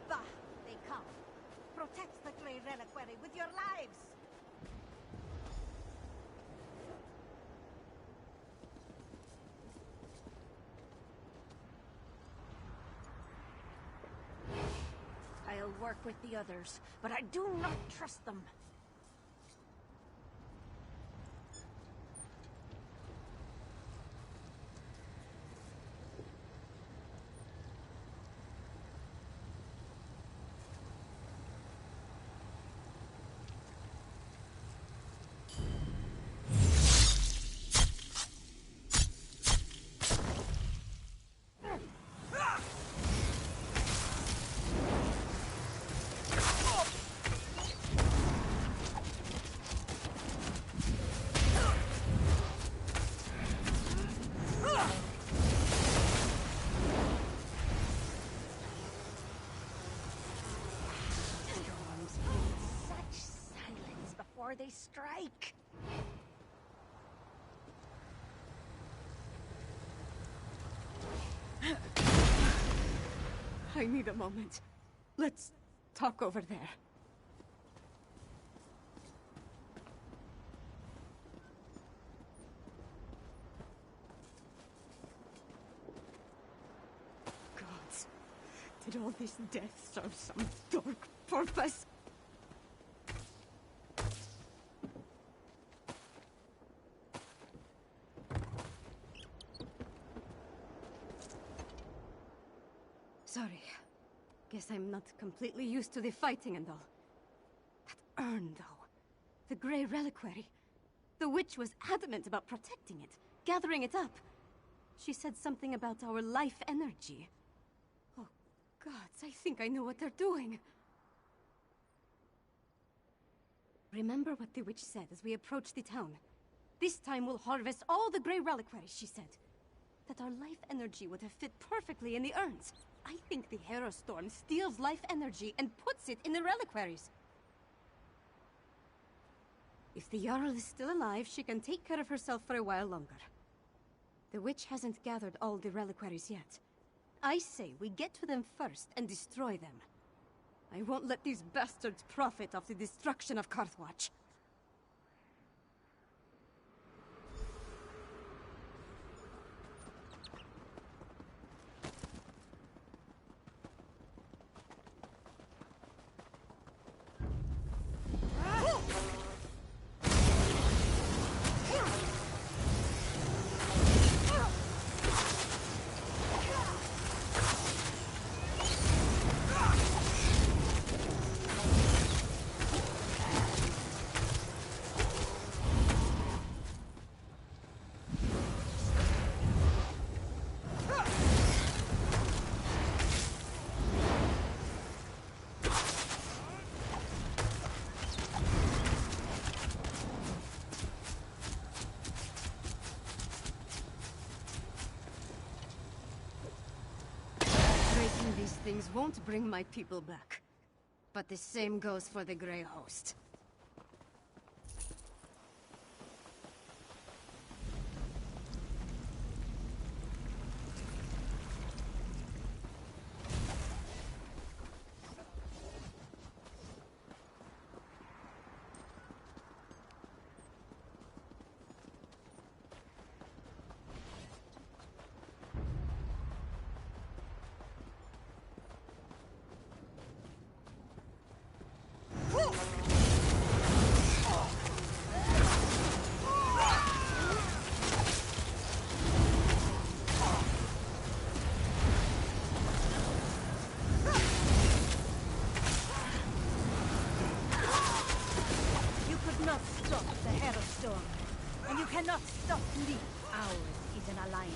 Bah, they come. Protect the Grey reliquary with your lives! I'll work with the others, but I do not trust them. Before they strike. I need a moment. Let's talk over there. Gods, did all this death serve some dark purpose? Sorry. Guess I'm not completely used to the fighting and all. That urn, though. The Grey reliquary. The witch was adamant about protecting it, gathering it up. She said something about our life energy. Oh, gods, I think I know what they're doing. Remember what the witch said as we approached the town. This time we'll harvest all the Grey reliquaries, she said. That our life energy would have fit perfectly in the urns. I think the Hero Storm steals life energy and puts it in the reliquaries. If the Jarl is still alive, she can take care of herself for a while longer. The witch hasn't gathered all the reliquaries yet. I say we get to them first and destroy them. I won't let these bastards profit off the destruction of Karthwatch. These things won't bring my people back. But the same goes for the Grey Host. Cannot stop me. Ours is an alliance.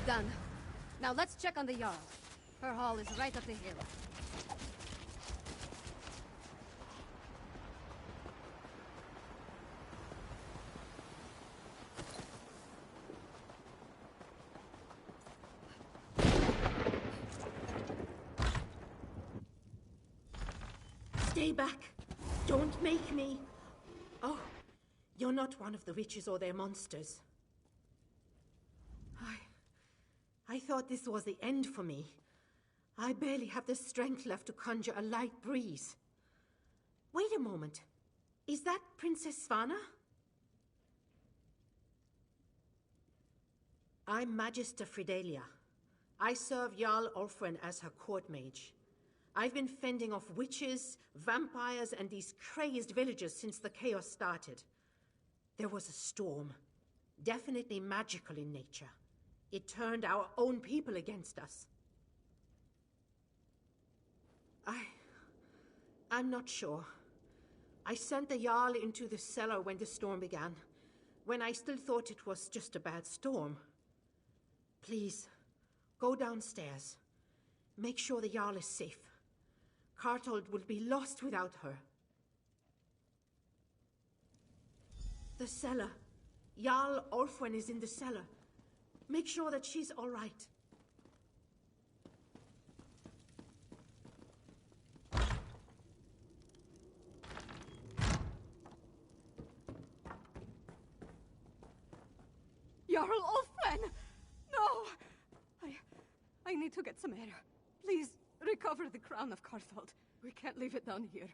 Done. Now let's check on the Jarl. Her hall is right up the hill. Stay back. Don't make me. Oh, you're not one of the witches or their monsters. I thought this was the end for me. I barely have the strength left to conjure a light breeze. Wait a moment. Is that Princess Svanna? I'm Magister Fridelia. I serve Jarl Ulfren as her court mage. I've been fending off witches, vampires, and these crazed villagers since the chaos started. There was a storm, definitely magical in nature. It turned our own people against us. I'm not sure. I sent the Jarl into the cellar when the storm began, when I still thought it was just a bad storm. Please, go downstairs. Make sure the Jarl is safe. Cartold will be lost without her. The cellar. Jarl Orfwen is in the cellar. Make sure that she's all right. Jarl Orfwen! No! I need to get some air. Please, recover the crown of Carthold. We can't leave it down here.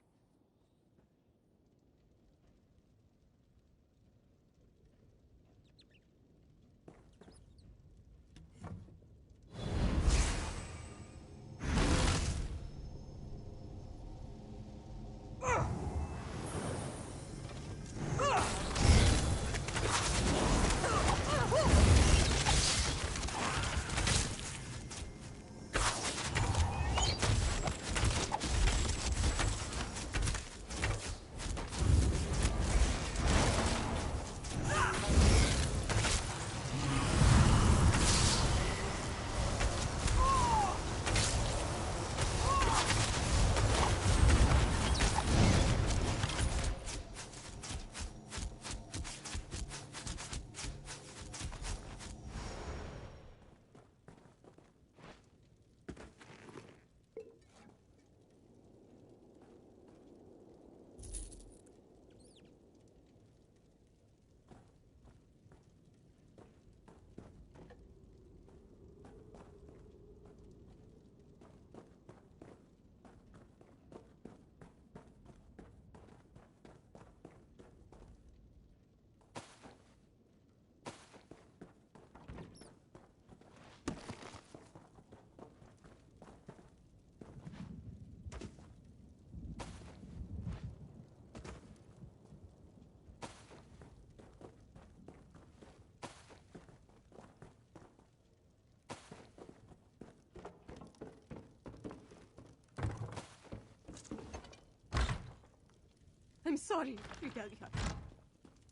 I'm sorry, Fidelia.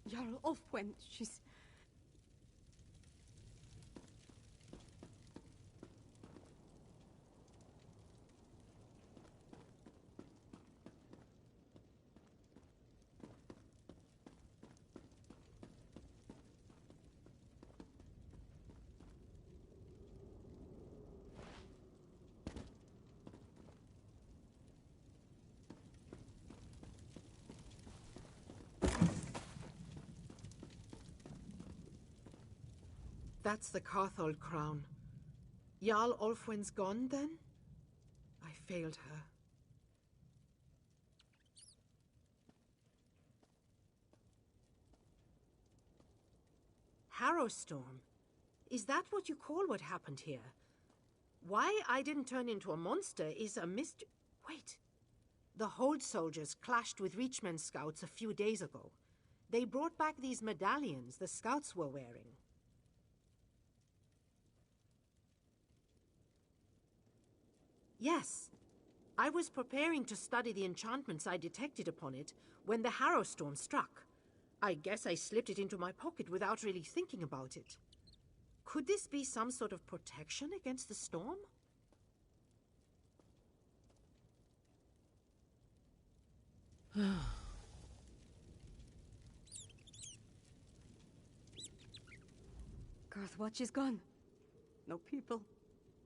Jarl Orfwen, she's... That's the Carthold crown. Jarl Orfwen's gone, then? I failed her. Harrowstorm? Is that what you call what happened here? Why I didn't turn into a monster is a mystery. Wait. The Hold soldiers clashed with Reachman scouts a few days ago. They brought back these medallions the scouts were wearing. Yes. I was preparing to study the enchantments I detected upon it when the Harrowstorm struck. I guess I slipped it into my pocket without really thinking about it. Could this be some sort of protection against the storm? Garthwatch is gone. No people,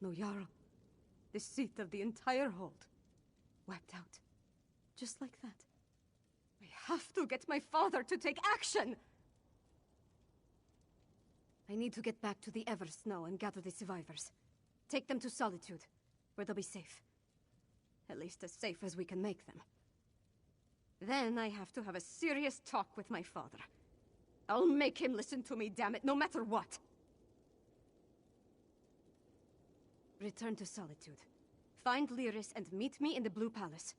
no Jarl. The seat of the entire hold. Wiped out. Just like that. I have to get my father to take action! I need to get back to the Eversnow and gather the survivors. Take them to Solitude, where they'll be safe. At least as safe as we can make them. Then I have to have a serious talk with my father. I'll make him listen to me, damn it, no matter what! Return to Solitude. Find Lyris and meet me in the Blue Palace.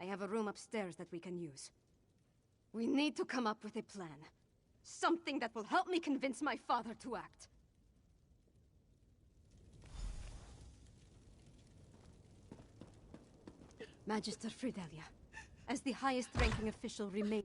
I have a room upstairs that we can use. We need to come up with a plan. Something that will help me convince my father to act. Magister Fidelia, as the highest-ranking official remaining.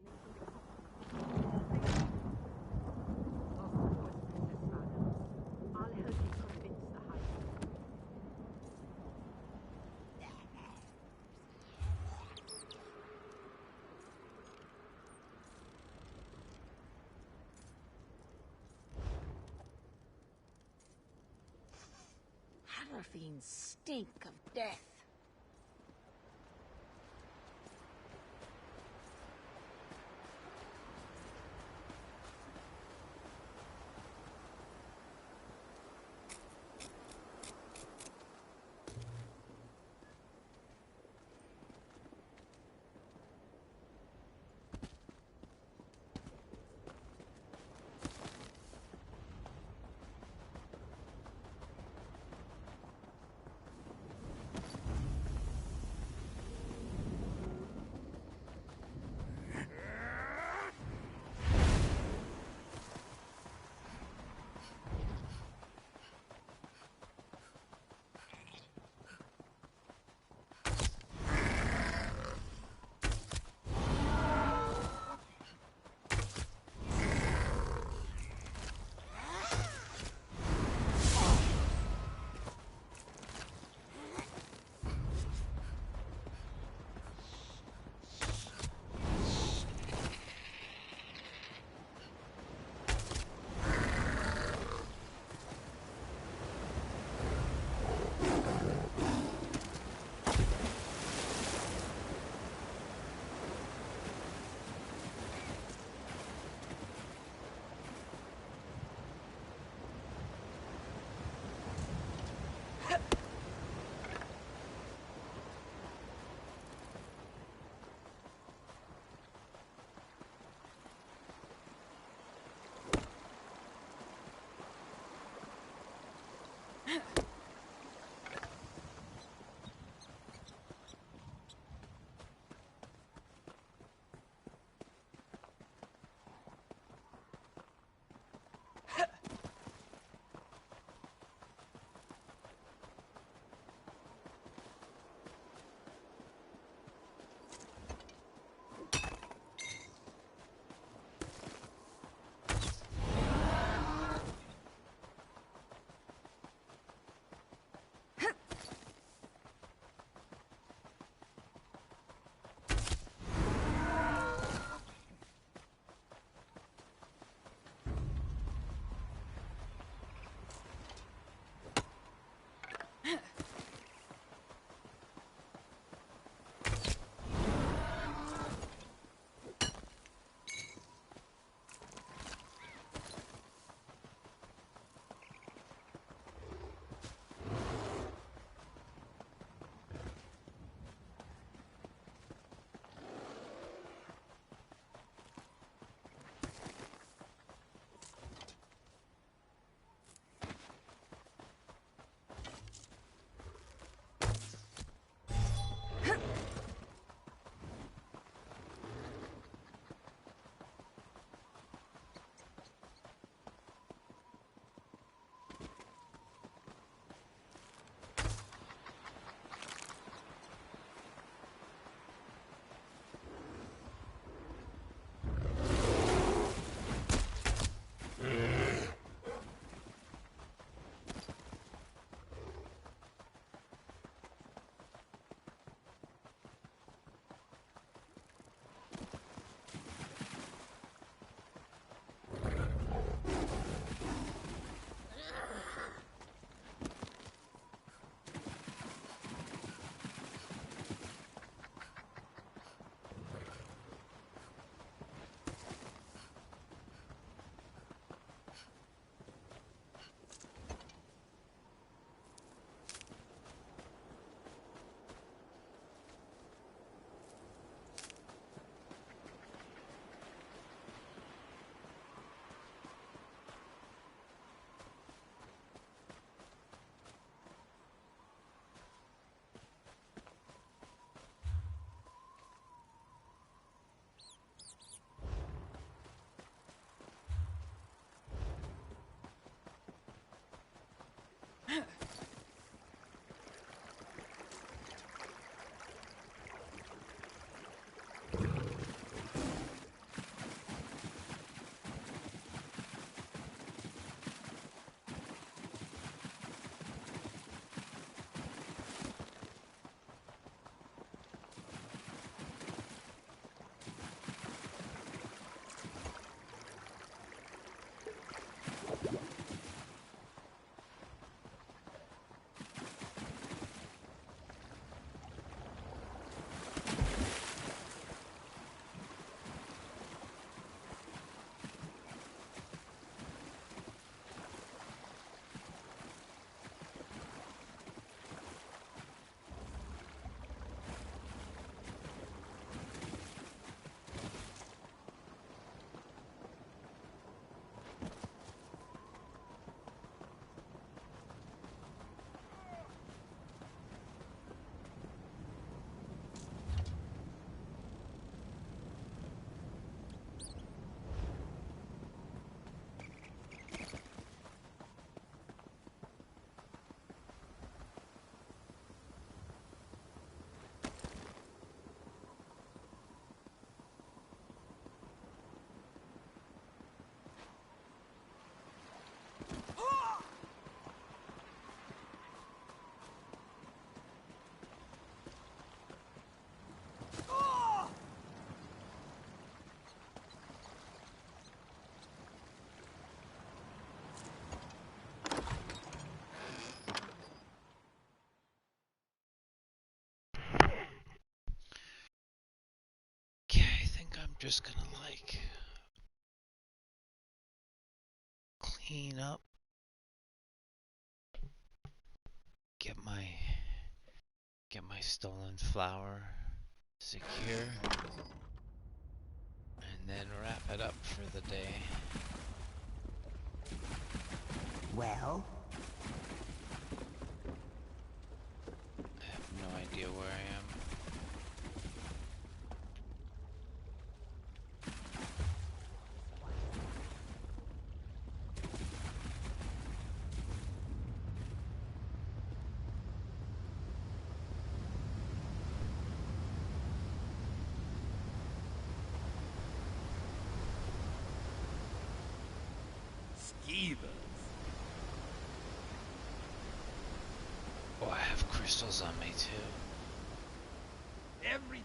Fiends stink of death. just gonna like clean up, get my stolen flower secure, and then wrap it up for the day. Well? I have no idea where I am. Oh, I have crystals on me too. Every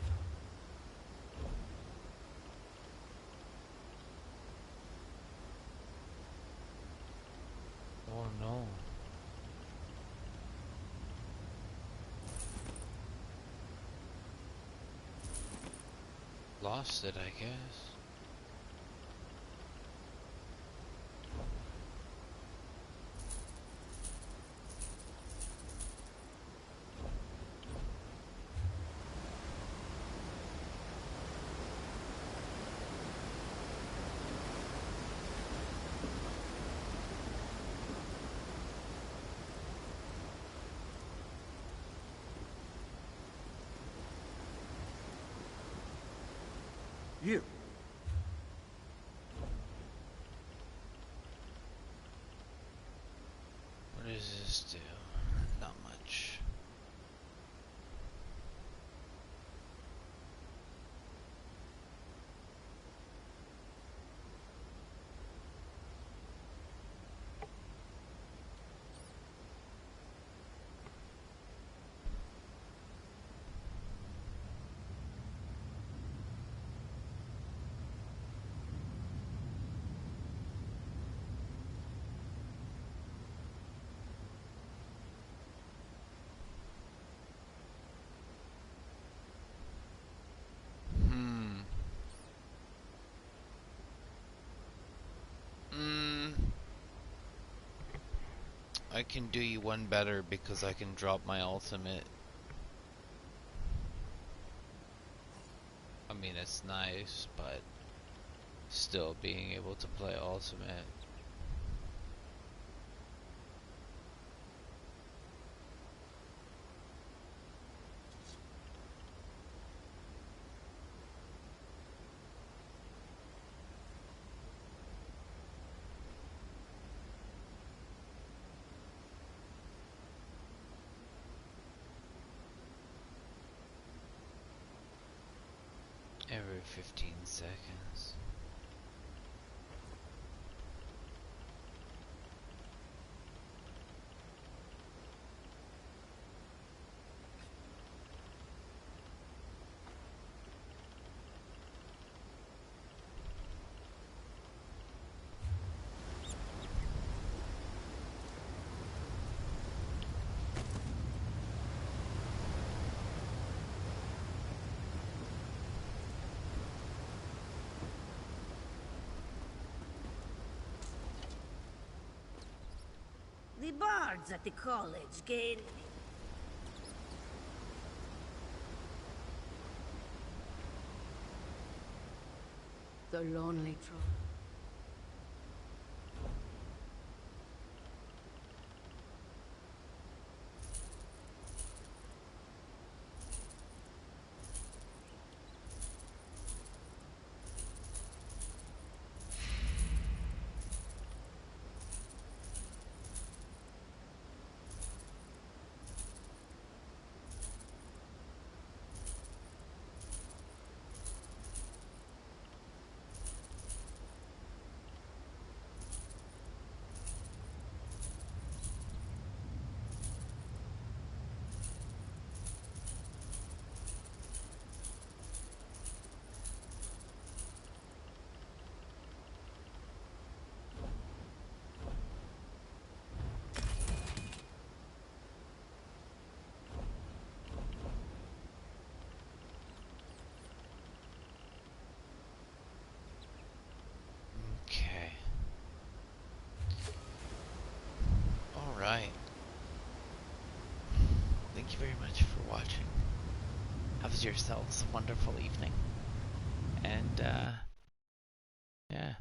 Oh no. Lost it, I guess. You. What does this do? Not much. I can do you one better because I can drop my ultimate. I mean, it's nice, but still being able to play ultimate. Every 15 seconds. The bards at the college gain... The lonely troll. you very much for watching. Have yourselves a wonderful evening. And, yeah.